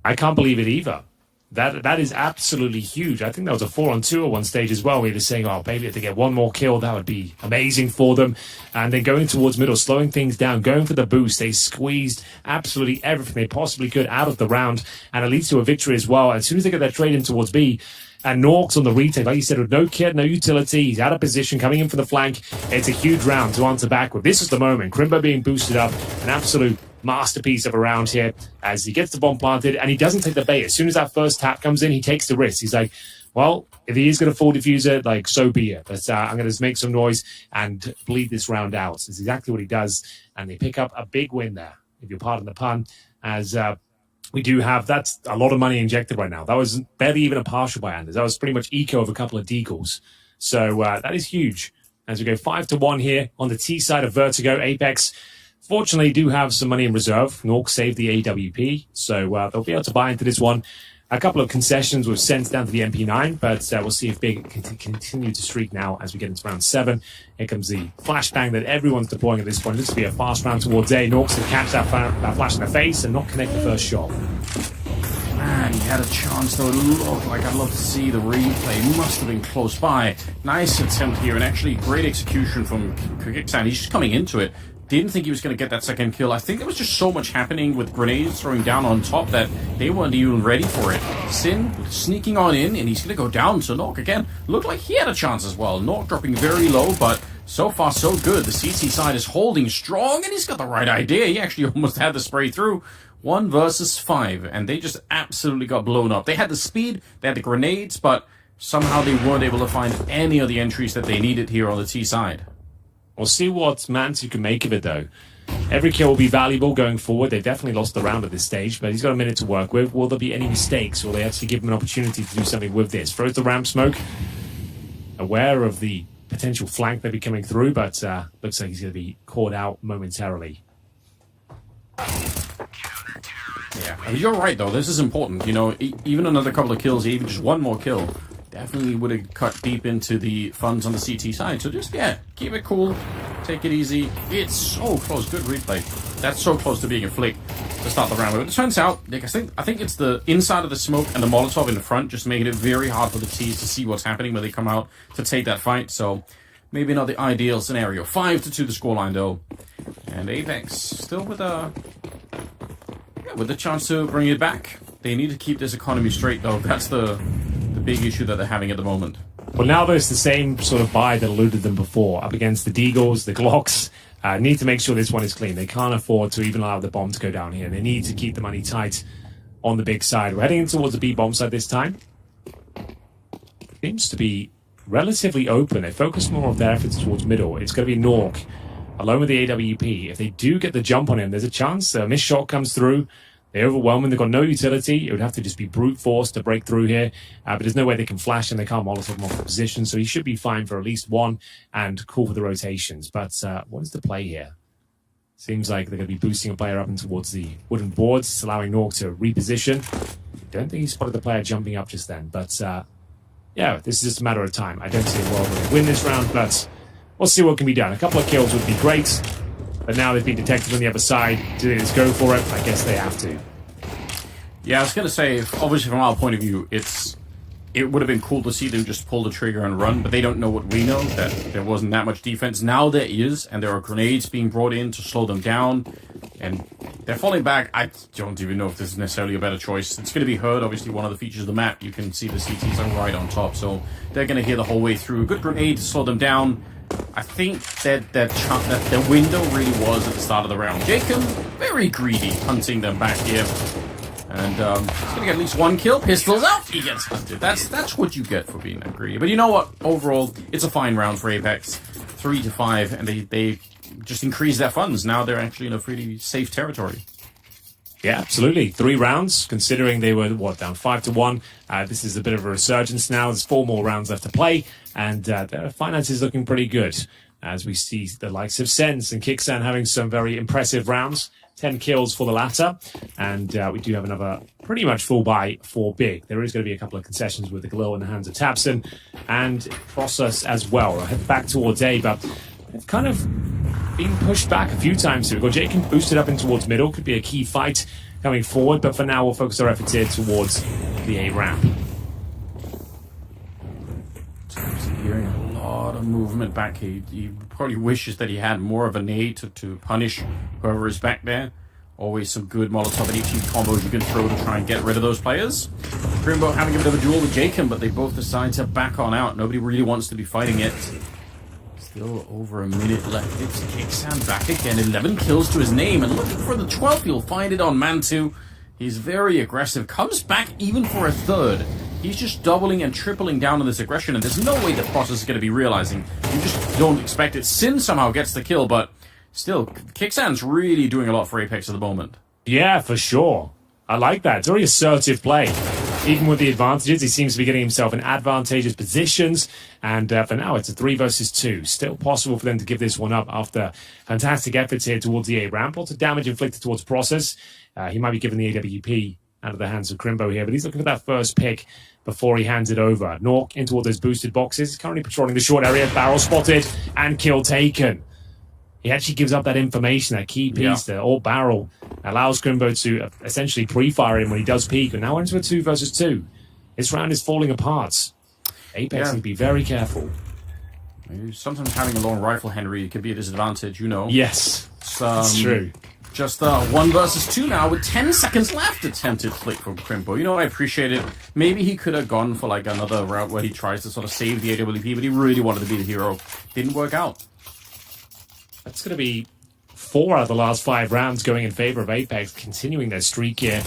I can't believe it either. That is absolutely huge. I think that was a 4-on-2 at one stage as well. We were saying, oh, maybe if they get one more kill, that would be amazing for them. And then going towards middle, slowing things down, going for the boost. They squeezed absolutely everything they possibly could out of the round. And it leads to a victory as well. As soon as they get their trade in towards B, and Nork's on the retake, like you said, with no kit, no utility. He's out of position, coming in for the flank. It's a huge round to answer back with. This is the moment. Crimbo being boosted up. An absolute masterpiece of a round here as he gets the bomb planted, and he doesn't take the bait. As soon as that first tap comes in, he takes the risk. He's like, well, if he is going to full diffuser, like, so be it. But I'm going to make some noise and bleed this round out. That's exactly what he does. And they pick up a big win there, if you'll pardon the pun, as... we do have, that's a lot of money injected right now. That was barely even a partial by Anders. That was pretty much eco of a couple of deagles. So that is huge. As we go 5-1 here on the T side of Vertigo, Apeks fortunately do have some money in reserve. Nork saved the AWP, so they'll be able to buy into this one. A couple of concessions were sent down to the MP9, but we'll see if Big can continue to streak now as we get into round 7. Here comes the flashbang that everyone's deploying at this point. This will be a fast round towards A. Norks to catch that flash in the face and not connect the first shot. Man, he had a chance though. It looked like, I'd love to see the replay. Must have been close by. Nice attempt here, and actually great execution from Kiksan. He's just coming into it. Didn't think he was going to get that second kill. I think there was just so much happening with grenades throwing down on top that they weren't even ready for it. Sin sneaking on in, and he's going to go down to Nork again. Looked like he had a chance as well. Nork dropping very low, but so far so good. The CT side is holding strong, and he's got the right idea. He actually almost had the spray through. 1 versus 5, and they just absolutely got blown up. They had the speed, they had the grenades, but somehow they weren't able to find any of the entries that they needed here on the T side. We'll see what Mansu can make of it, though. Every kill will be valuable going forward. They've definitely lost the round at this stage, but he's got a minute to work with. Will there be any mistakes? Will they actually give him an opportunity to do something with this? Throws the ramp smoke. Aware of the potential flank they'll be coming through, but looks like he's going to be caught out momentarily. Yeah, you're right, though. This is important. You know, even another couple of kills, even just one more kill, definitely would have cut deep into the funds on the CT side. So just, yeah, keep it cool, take it easy. It's so close. Good replay. That's so close to being a flick to start the round. But it turns out, like, I think it's the inside of the smoke and the Molotov in the front just making it very hard for the T's to see what's happening when they come out to take that fight. So maybe not the ideal scenario. 5-2 the scoreline, though. And Apeks still with the chance to bring it back. They need to keep this economy straight, though. That's the big issue that they're having at the moment. Well, now there's the same sort of buy that eluded them before, up against the Deagles, the Glocks. Need to make sure this one is clean. They can't afford to even allow the bomb to go down here. They need to keep the money tight on the big side. We're heading in towards the B bomb side this time. Seems to be relatively open. They focus more of their efforts towards middle. It's going to be Nork alone with the AWP. If they do get the jump on him, there's a chance a missed shot comes through. They overwhelm him. They've got no utility. It would have to just be brute force to break through here. But there's no way they can flash and they can't Molotov him off the position. So he should be fine for at least one and cool for the rotations. But what is the play here? Seems like they're going to be boosting a player up and towards the wooden boards. It's allowing Nork to reposition. Don't think he spotted the player jumping up just then. But yeah, this is just a matter of time. I don't see a world where they win this round, but we'll see what can be done. A couple of kills would be great. But now they've been detected on the other side. Do they just go for it? I guess they have to. Yeah, I was going to say, obviously from our point of view, it would have been cool to see them just pull the trigger and run, but they don't know what we know, that there wasn't that much defense. Now there is, and there are grenades being brought in to slow them down, and they're falling back. I don't even know if this is necessarily a better choice. It's going to be heard, obviously, one of the features of the map. You can see the CTs are right on top, so they're going to hear the whole way through. A good grenade to slow them down. I think that the window really was at the start of the round. Jacob, very greedy, hunting them back here. And he's going to get at least one kill. Pistols out. He gets hunted. That's what you get for being that greedy. But you know what? Overall, it's a fine round for Apeks. 3-5, and they just increased their funds. Now they're actually in a pretty safe territory. Yeah, absolutely. 3 rounds, considering they were, down 5-1. This is a bit of a resurgence now. There's 4 more rounds left to play, and their finances looking pretty good. As we see the likes of Sense and Kicksan having some very impressive rounds. 10 kills for the latter, and we do have another pretty much full buy for Big. There is going to be a couple of concessions with the Galil in the hands of Tabson and Process as well. I'll head back towards A, but they've kind of been pushed back a few times here. We've got Jacob boosted up in towards middle. Could be a key fight coming forward, but for now we'll focus our efforts here towards the A ramp. Hearing a lot of movement back. He probably wishes that he had more of a nade to punish whoever is back there. Always some good Molotov and HE combos you can throw to try and get rid of those players. Grimbo having a bit of a duel with Jacob, but they both decide to back on out. Nobody really wants to be fighting it. Still over a minute left. It's Kicksan back again. 11 kills to his name, and looking for the 12th. You'll find it on Mantu. He's very aggressive. Comes back even for a third. He's just doubling and tripling down on this aggression, and there's no way the process is going to be realizing. You just don't expect it. Sin somehow gets the kill, but still, Kicksan's really doing a lot for Apeks at the moment. Yeah, for sure. I like that. It's very assertive play. Even with the advantages, he seems to be getting himself in advantageous positions. And for now, it's a 3 versus 2. Still possible for them to give this one up after fantastic efforts here towards the A ramp. Lots of damage inflicted towards Process. He might be given the AWP out of the hands of Crimbo here, but he's looking for that first pick before he hands it over. Nork in toward those boosted boxes. He's currently patrolling the short area. Barrel spotted and kill taken. He actually gives up that information, that key piece, the all barrel, allows Crimbo to essentially pre-fire him when he does peek. And now we're into a 2 versus 2. This round is falling apart. Apeks need to be very careful. Sometimes having a long rifle, Henry, could be a disadvantage, you know. Yes, it's true. Just 1 versus 2 now with 10 seconds left. Attempted flick from Crimbo. You know, I appreciate it. Maybe he could have gone for like another route where he tries to sort of save the AWP, but he really wanted to be the hero. Didn't work out. That's going to be 4 out of the last 5 rounds going in favor of Apeks, continuing their streak here.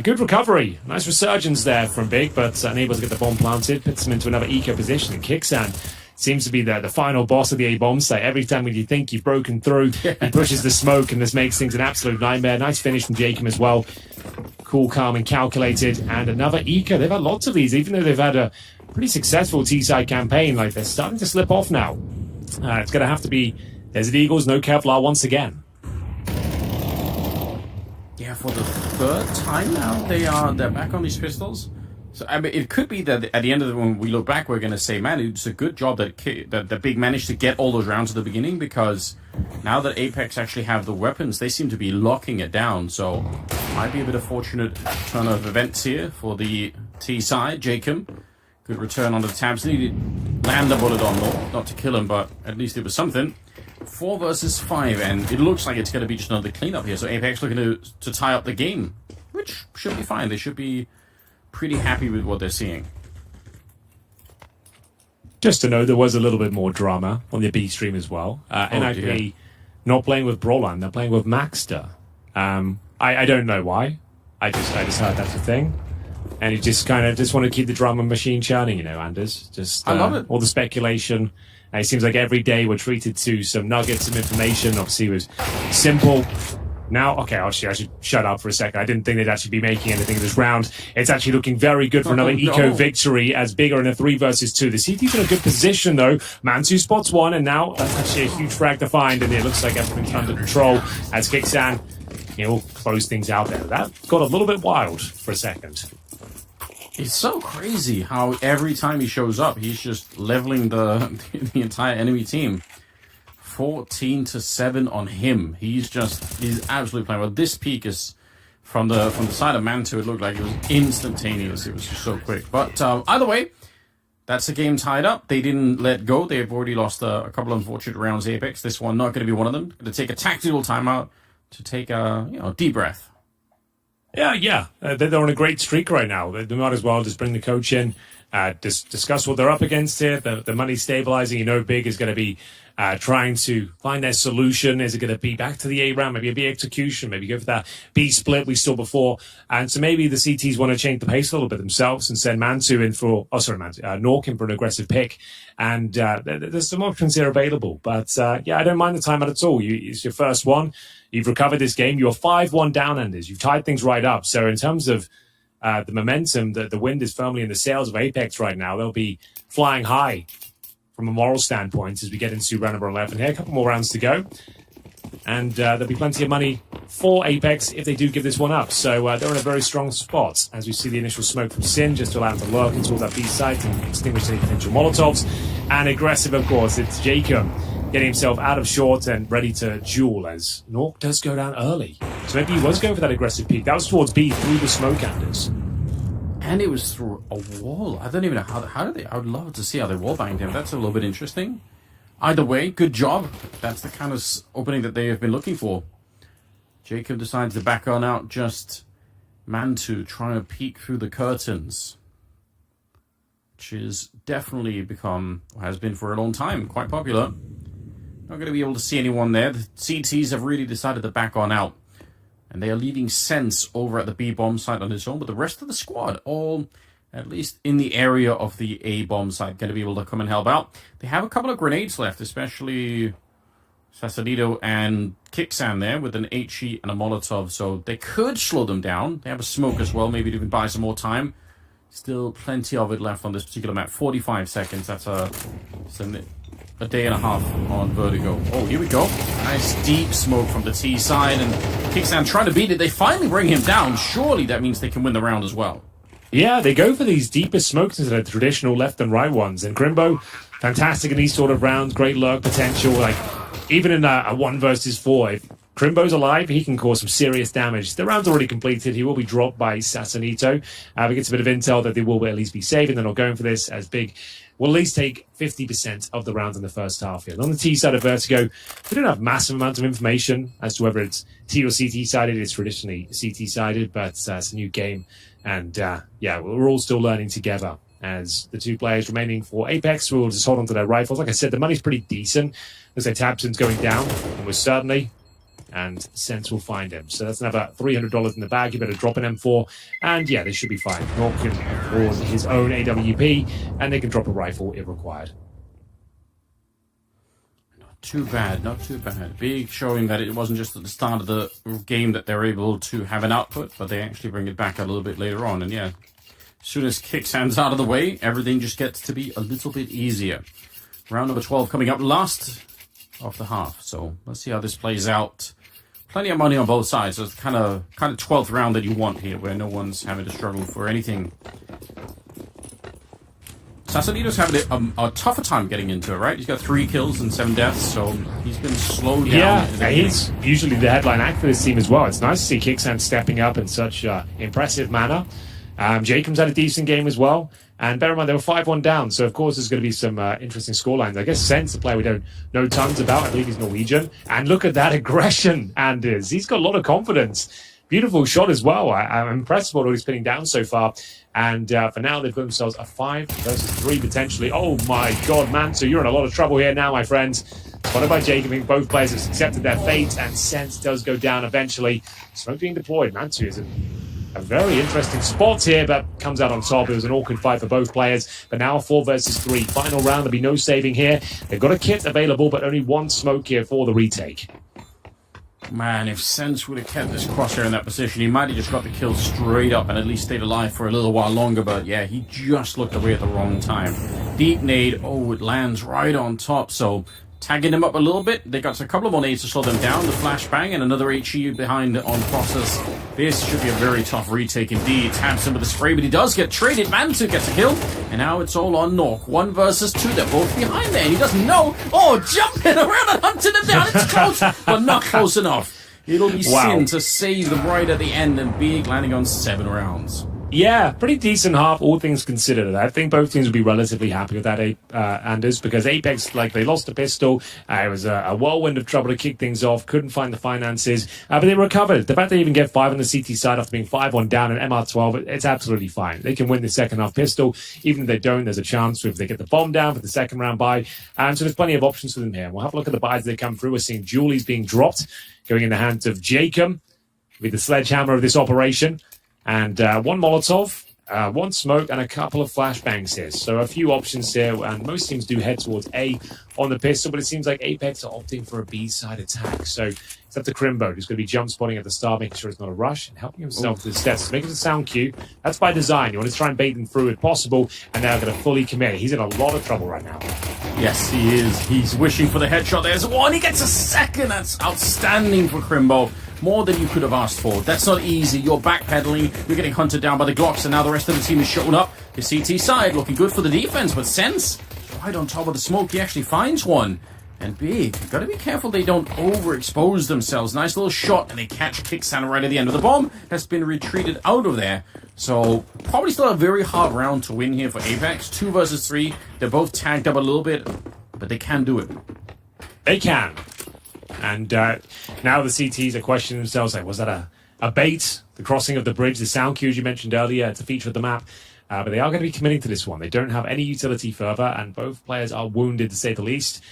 Good recovery. Nice resurgence there from Big, but unable to get the bomb planted. Puts him into another eco position. And Kicksan seems to be the final boss of the A-bomb site. Every time when you think you've broken through, he pushes the smoke, and this makes things an absolute nightmare. Nice finish from Jacob as well. Cool, calm, and calculated. And another eco. They've had lots of these, even though they've had a pretty successful T-side campaign. Like, they're starting to slip off now. It's going to have to be Desert Eagles, no Kevlar once again. Yeah, for the 3rd time now, they're back on these pistols. So I mean, it could be that at the end of the, when we look back, we're going to say, man, it's a good job that Big managed to get all those rounds at the beginning, because now that Apeks actually have the weapons, they seem to be locking it down. So might be a bit of fortunate turn of events here for the T side. Jacob, good return on the tabs. Needed land a bullet on North, not to kill him, but at least it was something. 4 versus 5, and it looks like it's going to be just another cleanup here. So Apeks looking to tie up the game, which should be fine. They should be pretty happy with what they're seeing. Just to know, there was a little bit more drama on the B stream as well. NIP not playing with Broline, they're playing with Maxter. I don't know why. I just heard that's a thing. And you just kind of just want to keep the drama machine churning, you know, Anders. Just I love it. All the speculation. And it seems like every day we're treated to some nuggets of information. Obviously, it was simple. Now, okay, I should shut up for a second. I didn't think they'd actually be making anything this round. It's actually looking very good for another eco victory as Bigger in a 3 versus 2. The CT's in a good position, though. Mansu spots one, and now that's actually a huge frag to find, and it looks like everything's under control as Kixan, he'll close things out there. That got a little bit wild for a second. It's so crazy how every time he shows up, he's just leveling the entire enemy team. 14-7 on him. He's absolutely playing well. This peak is from the side of Mantu. It looked like it was instantaneous. It was just so quick. But either way, that's the game tied up. They didn't let go. They've already lost a couple of unfortunate rounds. Apeks. This one not going to be one of them. Going to take a tactical timeout to take a deep breath. Yeah. They're on a great streak right now. They might as well just bring the coach in, discuss what they're up against here. The money's stabilizing. You know, Big is going to be trying to find their solution. Is it going to be back to the A round? Maybe a B execution? Maybe go for that B split we saw before. And so maybe the CTs want to change the pace a little bit themselves and send Mansu in for, Nork in for an aggressive pick. And there's some options here available. But I don't mind the timeout at all. It's your first one. You've recovered this game. You're 5-1 down, Anders. You've tied things right up. So in terms of the momentum, the wind is firmly in the sails of Apeks right now. They'll be flying high from a moral standpoint as we get into round number 11 here. A couple more rounds to go. And there'll be plenty of money for Apeks if they do give this one up. So they're in a very strong spot as we see the initial smoke from Sin just to allow them to lurk into all that B site and extinguish any potential Molotovs. And aggressive, of course, it's Jacob getting himself out of short and ready to duel as Nork does go down early. So maybe he was going for that aggressive peek. That was towards B through the smoke, Anders. And it was through a wall. I don't even know how did they... I would love to see how they wall banged him. That's a little bit interesting. Either way, good job. That's the kind of opening that they have been looking for. Jacob decides to back on out. Just Mantu trying to peek through the curtains. Which is definitely become, or has been for a long time, quite popular. Not going to be able to see anyone there. The CTs have really decided to back on out. And they are leaving Sense over at the B-bomb site on his own. But the rest of the squad, all at least in the area of the A-bomb site, going to be able to come and help out. They have a couple of grenades left, especially Sassanito and Kixan there with an HE and a Molotov. So they could slow them down. They have a smoke as well, maybe to even buy some more time. Still plenty of it left on this particular map. 45 seconds. That's a day and a half on Vertigo. Oh, here we go. Nice deep smoke from the T side, and Kixan trying to beat it. They finally bring him down. Surely that means they can win the round as well. Yeah, they go for these deepest smokes instead of traditional left and right ones. And Grimbo, fantastic in these sort of rounds. Great lurk potential. Like, even in a 1 versus 4, if Crimbo's alive, he can cause some serious damage. The round's already completed. He will be dropped by Sassanito. We get a bit of intel that they will at least be safe, and they're not going for this as Big will at least take 50% of the rounds in the first half here. And on the T side of Vertigo, we don't have massive amounts of information as to whether it's T or CT sided. It's traditionally CT sided, but it's a new game. And we're all still learning together as the two players remaining for Apeks will just hold on to their rifles. Like I said, the money's pretty decent. Looks like Tabson's going down, almost certainly. And Sense will find him. So that's another $300 in the bag. You better drop an M4. And yeah, they should be fine. Nork can afford his own AWP, and they can drop a rifle if required. Not too bad. Big showing that it wasn't just at the start of the game that they're able to have an output, but they actually bring it back a little bit later on. And yeah, as soon as Kixan's out of the way, everything just gets to be a little bit easier. Round number 12 coming up last of the half. So let's see how this plays out. Plenty of money on both sides. So it's kind of 12th round that you want here, where no one's having to struggle for anything. Sassanito's having a tougher time getting into it, right? He's got 3 kills and 7 deaths, so he's been slowed down. Yeah, he's usually the headline act for this team as well. It's nice to see Kixan stepping up in such impressive manner. Jacob's had a decent game as well. And bear in mind, they were 5-1 down, so of course there's going to be some interesting scorelines. I guess Sense, the player we don't know tons about, I believe he's Norwegian. And look at that aggression, Anders. He's got a lot of confidence. Beautiful shot as well. I'm impressed with what he's putting down so far. And for now, they've got themselves a 5 versus 3 potentially. Oh my God, Mansu, you're in a lot of trouble here now, my friends. Spotted by Jacob. I think both players have accepted their fate, and Sense does go down eventually. Smoke being deployed. Mansu is a very interesting spot here, but comes out on top. It was an awkward fight for both players. But now 4 versus 3. Final round. There'll be no saving here. They've got a kit available, but only 1 smoke here for the retake. Man, if Sense would have kept this crosshair in that position, he might have just got the kill straight up and at least stayed alive for a little while longer. But yeah, he just looked away at the wrong time. Deep nade. Oh, it lands right on top. So tagging him up a little bit. They got a couple of more nades to slow them down. The flashbang and another HE behind on process. This should be a very tough retake indeed. Taps him with a spray, but he does get traded. Mansu gets a kill. And now it's all on Nork. 1 versus 2. They're both behind there. He doesn't know. Oh, jumping around and hunting him down. It's close, but not close enough. It'll be Sin to save them right at the end, and Big landing on 7 rounds. Yeah, pretty decent half, all things considered. I think both teams would be relatively happy with that, Anders, because Apeks, they lost a pistol. It was a whirlwind of trouble to kick things off. Couldn't find the finances, but they recovered. The fact they even get 5 on the CT side after being 5-1 down in MR12, it's absolutely fine. They can win the second half pistol. Even if they don't, there's a chance if they get the bomb down for the second round buy. So there's plenty of options for them here. We'll have a look at the buys that come through. We're seeing Julie's being dropped, going in the hands of Jacob with the sledgehammer of this operation. And 1 Molotov, 1 smoke, and a couple of flashbangs here. So a few options here, and most teams do head towards A on the pistol, but it seems like Apeks are opting for a B-side attack. So it's up to Crimbo, who's going to be jump spotting at the start, making sure it's not a rush, and helping himself to the steps. Making it a sound cue. That's by design. You want to try and bait them through if possible, and now going to fully commit. He's in a lot of trouble right now. Yes, he is. He's wishing for the headshot. There's 1. He gets a second. That's outstanding for Crimbo. More than you could have asked for. That's not easy. You're backpedaling. You're getting hunted down by the Glocks, and now the rest of the team is showing up. The CT side looking good for the defense, but Sense right on top of the smoke. He actually finds one. And Big, got to be careful they don't overexpose themselves. Nice little shot, and they catch Kicksan right at the end of the bomb. Has been retreated out of there. So probably still a very hard round to win here for Apeks. 2 versus 3. They're both tagged up a little bit, but they can do it. They can. And now the CTs are questioning themselves, was that a bait? The crossing of the bridge, the sound cues you mentioned earlier, it's a feature of the map. But they are going to be committing to this one. They don't have any utility further, and both players are wounded, to say the least.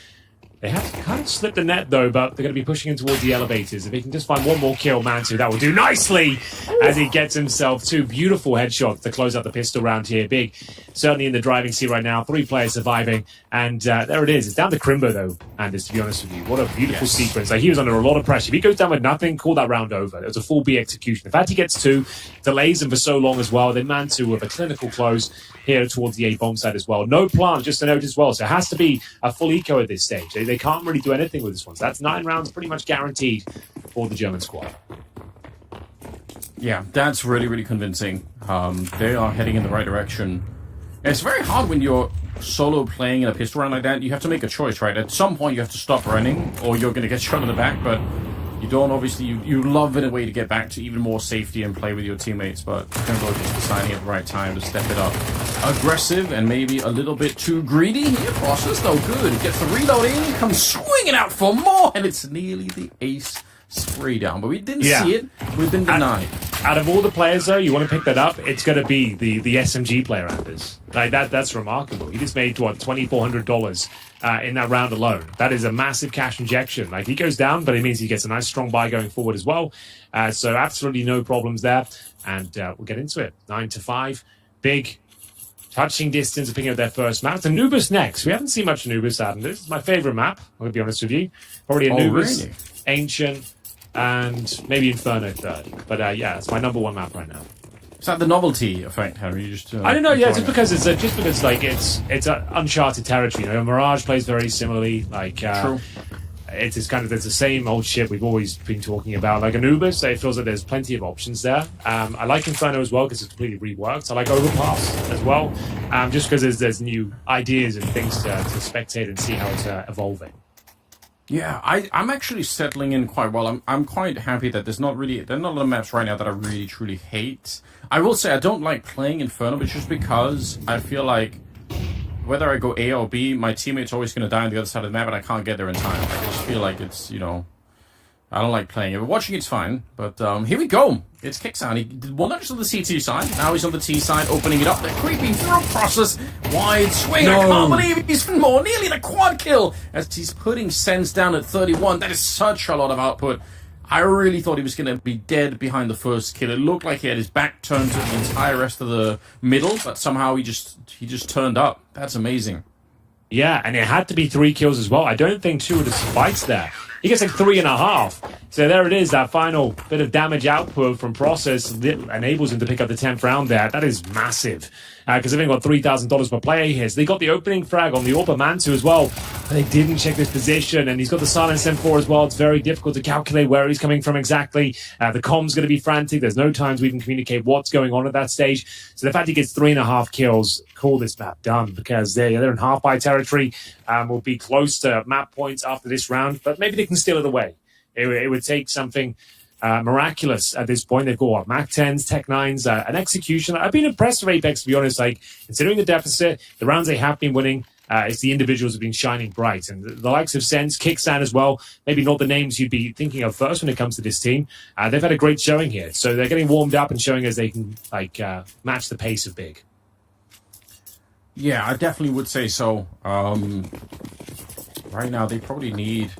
They have to kind of slip the net, though, but they're going to be pushing in towards the elevators. If they can just find 1 more kill, Mansu, that will do nicely as he gets himself 2 beautiful headshots to close out the pistol round here. Big, certainly in the driving seat right now. 3 players surviving, and there it is. It's down to Crimbo, though, Anders, to be honest with you. What a beautiful sequence. He was under a lot of pressure. If he goes down with nothing, call that round over. It was a full B execution. The fact he gets 2, delays him for so long as well. Then Mansu with a clinical close here towards the A bomb side as well. No plant, just a note as well. So it has to be a full eco at this stage. They can't really do anything with this one. So that's 9 rounds pretty much guaranteed for the German squad. Yeah, that's really, really convincing. They are heading in the right direction. And it's very hard when you're solo playing in a pistol round like that. You have to make a choice, right? At some point, you have to stop running, or you're going to get shot in the back, but you don't, obviously, you love in a way to get back to even more safety and play with your teammates, but Crimbo just deciding at the right time to step it up. Aggressive and maybe a little bit too greedy. Here, process though, good. Gets the reload in, comes swinging out for more, and it's nearly the ace spray down. But we didn't see it. We've been denied. Out of all the players, though, you want to pick that up, it's going to be the SMG player, Anders. That's remarkable. He just made, $2,400 in that round alone. That is a massive cash injection. He goes down, but it means he gets a nice strong buy going forward as well. So absolutely no problems there. And we'll get into it. 9-5. Big touching distance of picking up their first map. It's Anubis next. We haven't seen much Anubis, Anders. It's my favorite map, I'm going to be honest with you. Probably Anubis, really? Ancient, and maybe Inferno third. But yeah, it's my number 1 map right now. Is that the novelty effect, Harry? I don't know. Yeah, just because it's it's uncharted territory. Mirage plays very similarly. True. It's kind of the same old shit we've always been talking about. Anubis, it feels like there's plenty of options there. I like Inferno as well because it's completely reworked. I like Overpass as well, just because there's new ideas and things to spectate and see how it's evolving. Yeah, I'm actually settling in quite well. I'm quite happy that there are not a lot of maps right now that I really truly hate. I will say I don't like playing Inferno, but just because I feel like whether I go A or B, my teammate's always going to die on the other side of the map and I can't get there in time. I just feel like it's, I don't like playing it, but watching it's fine. But here we go. It's Kicksound. He did one just on the CT side. Now he's on the T side, opening it up. They're creeping through a process. Wide swing. I can't believe he's more. Nearly the quad kill as he's putting Sense down at 31. That is such a lot of output. I really thought he was going to be dead behind the first kill. It looked like he had his back turned to the entire rest of the middle, but somehow he just turned up. That's amazing. Yeah, and it had to be 3 kills as well. I don't think 2 would have sufficed there. He gets like 3.5. So there it is, that final bit of damage output from Process that enables him to pick up the 10th round there. That is massive. Because they've got $3,000 per player here. So they got the opening frag on the Orpa Mantu as well. But they didn't check this position. And he's got the silence M4 as well. It's very difficult to calculate where he's coming from exactly. The com's going to be frantic. There's no time to even communicate what's going on at that stage. So the fact he gets 3.5 kills, call this map done. Because they're in half-by territory. Will be close to map points after this round. But maybe they can steal it away. It would take something miraculous at this point. They've got what, Mac 10s, Tech 9s, an execution. I've been impressed with Apeks, to be honest. Like, considering the deficit, the rounds they have been winning, it's the individuals have been shining bright. And the likes of Sense, Kickstand as well, maybe not the names you'd be thinking of first when it comes to this team. They've had a great showing here. So they're getting warmed up and showing us they can match the pace of Big. Yeah, I definitely would say so. Right now, they probably need,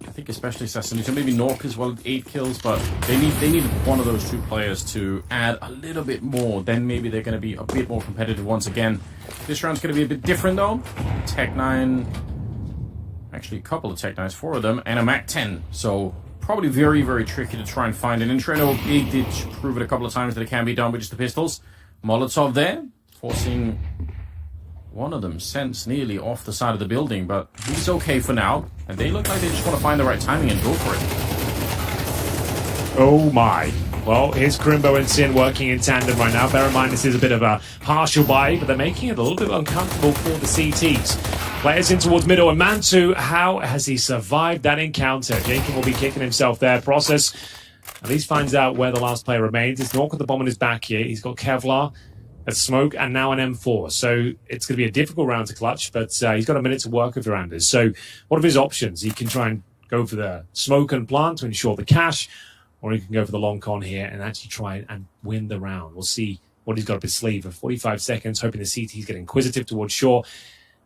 I think, especially Sesame, so maybe Nork as well, 8 kills, but they need one of those 2 players to add a little bit more. Then maybe they're going to be a bit more competitive once again. This round's going to be a bit different though. Tech 9, actually a couple of Tech 9s, 4 of them, and a Mac 10. So probably very, very tricky to try and find an intro. I know Big did prove it a couple of times that it can be done with just the pistols. Molotov there, forcing one of them, Sense, nearly off the side of the building, but he's okay for now. And they look like they just want to find the right timing and go for it. Oh my. Well, here's Crimbo and Sin working in tandem right now. Bear in mind this is a bit of a partial buy, but they're making it a little bit uncomfortable for the CTs. Players in towards middle, and Mantu, how has he survived that encounter? Jacob will be kicking himself there. Process at least finds out where the last player remains. It's Nork with the bomb on his back here. He's got Kevlar, a smoke, and now an M4. So it's going to be a difficult round to clutch, but he's got a minute to work with Duranders. So what are his options? He can try and go for the smoke and plant to ensure the cash, or he can go for the long con here and actually try and win the round. We'll see what he's got up his sleeve for 45 seconds, hoping the CTs get inquisitive towards shore.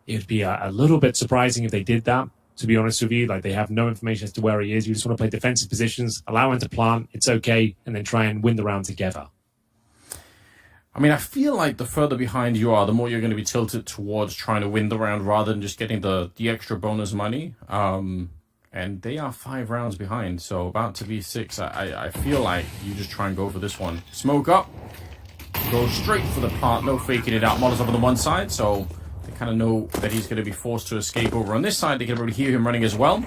It would be a little bit surprising if they did that, to be honest with you. Like, they have no information as to where he is. You just want to play defensive positions, allow him to plant, it's okay, and then try and win the round together. I mean, I feel like the further behind you are, the more you're going to be tilted towards trying to win the round rather than just getting the extra bonus money. And they are 5 rounds behind, so about to be 6. I feel like you just try and go for this one. Smoke up, go straight for the plant, no faking it out. Molotov on the one side, so they kind of know that he's going to be forced to escape over on this side. They can already hear him running as well.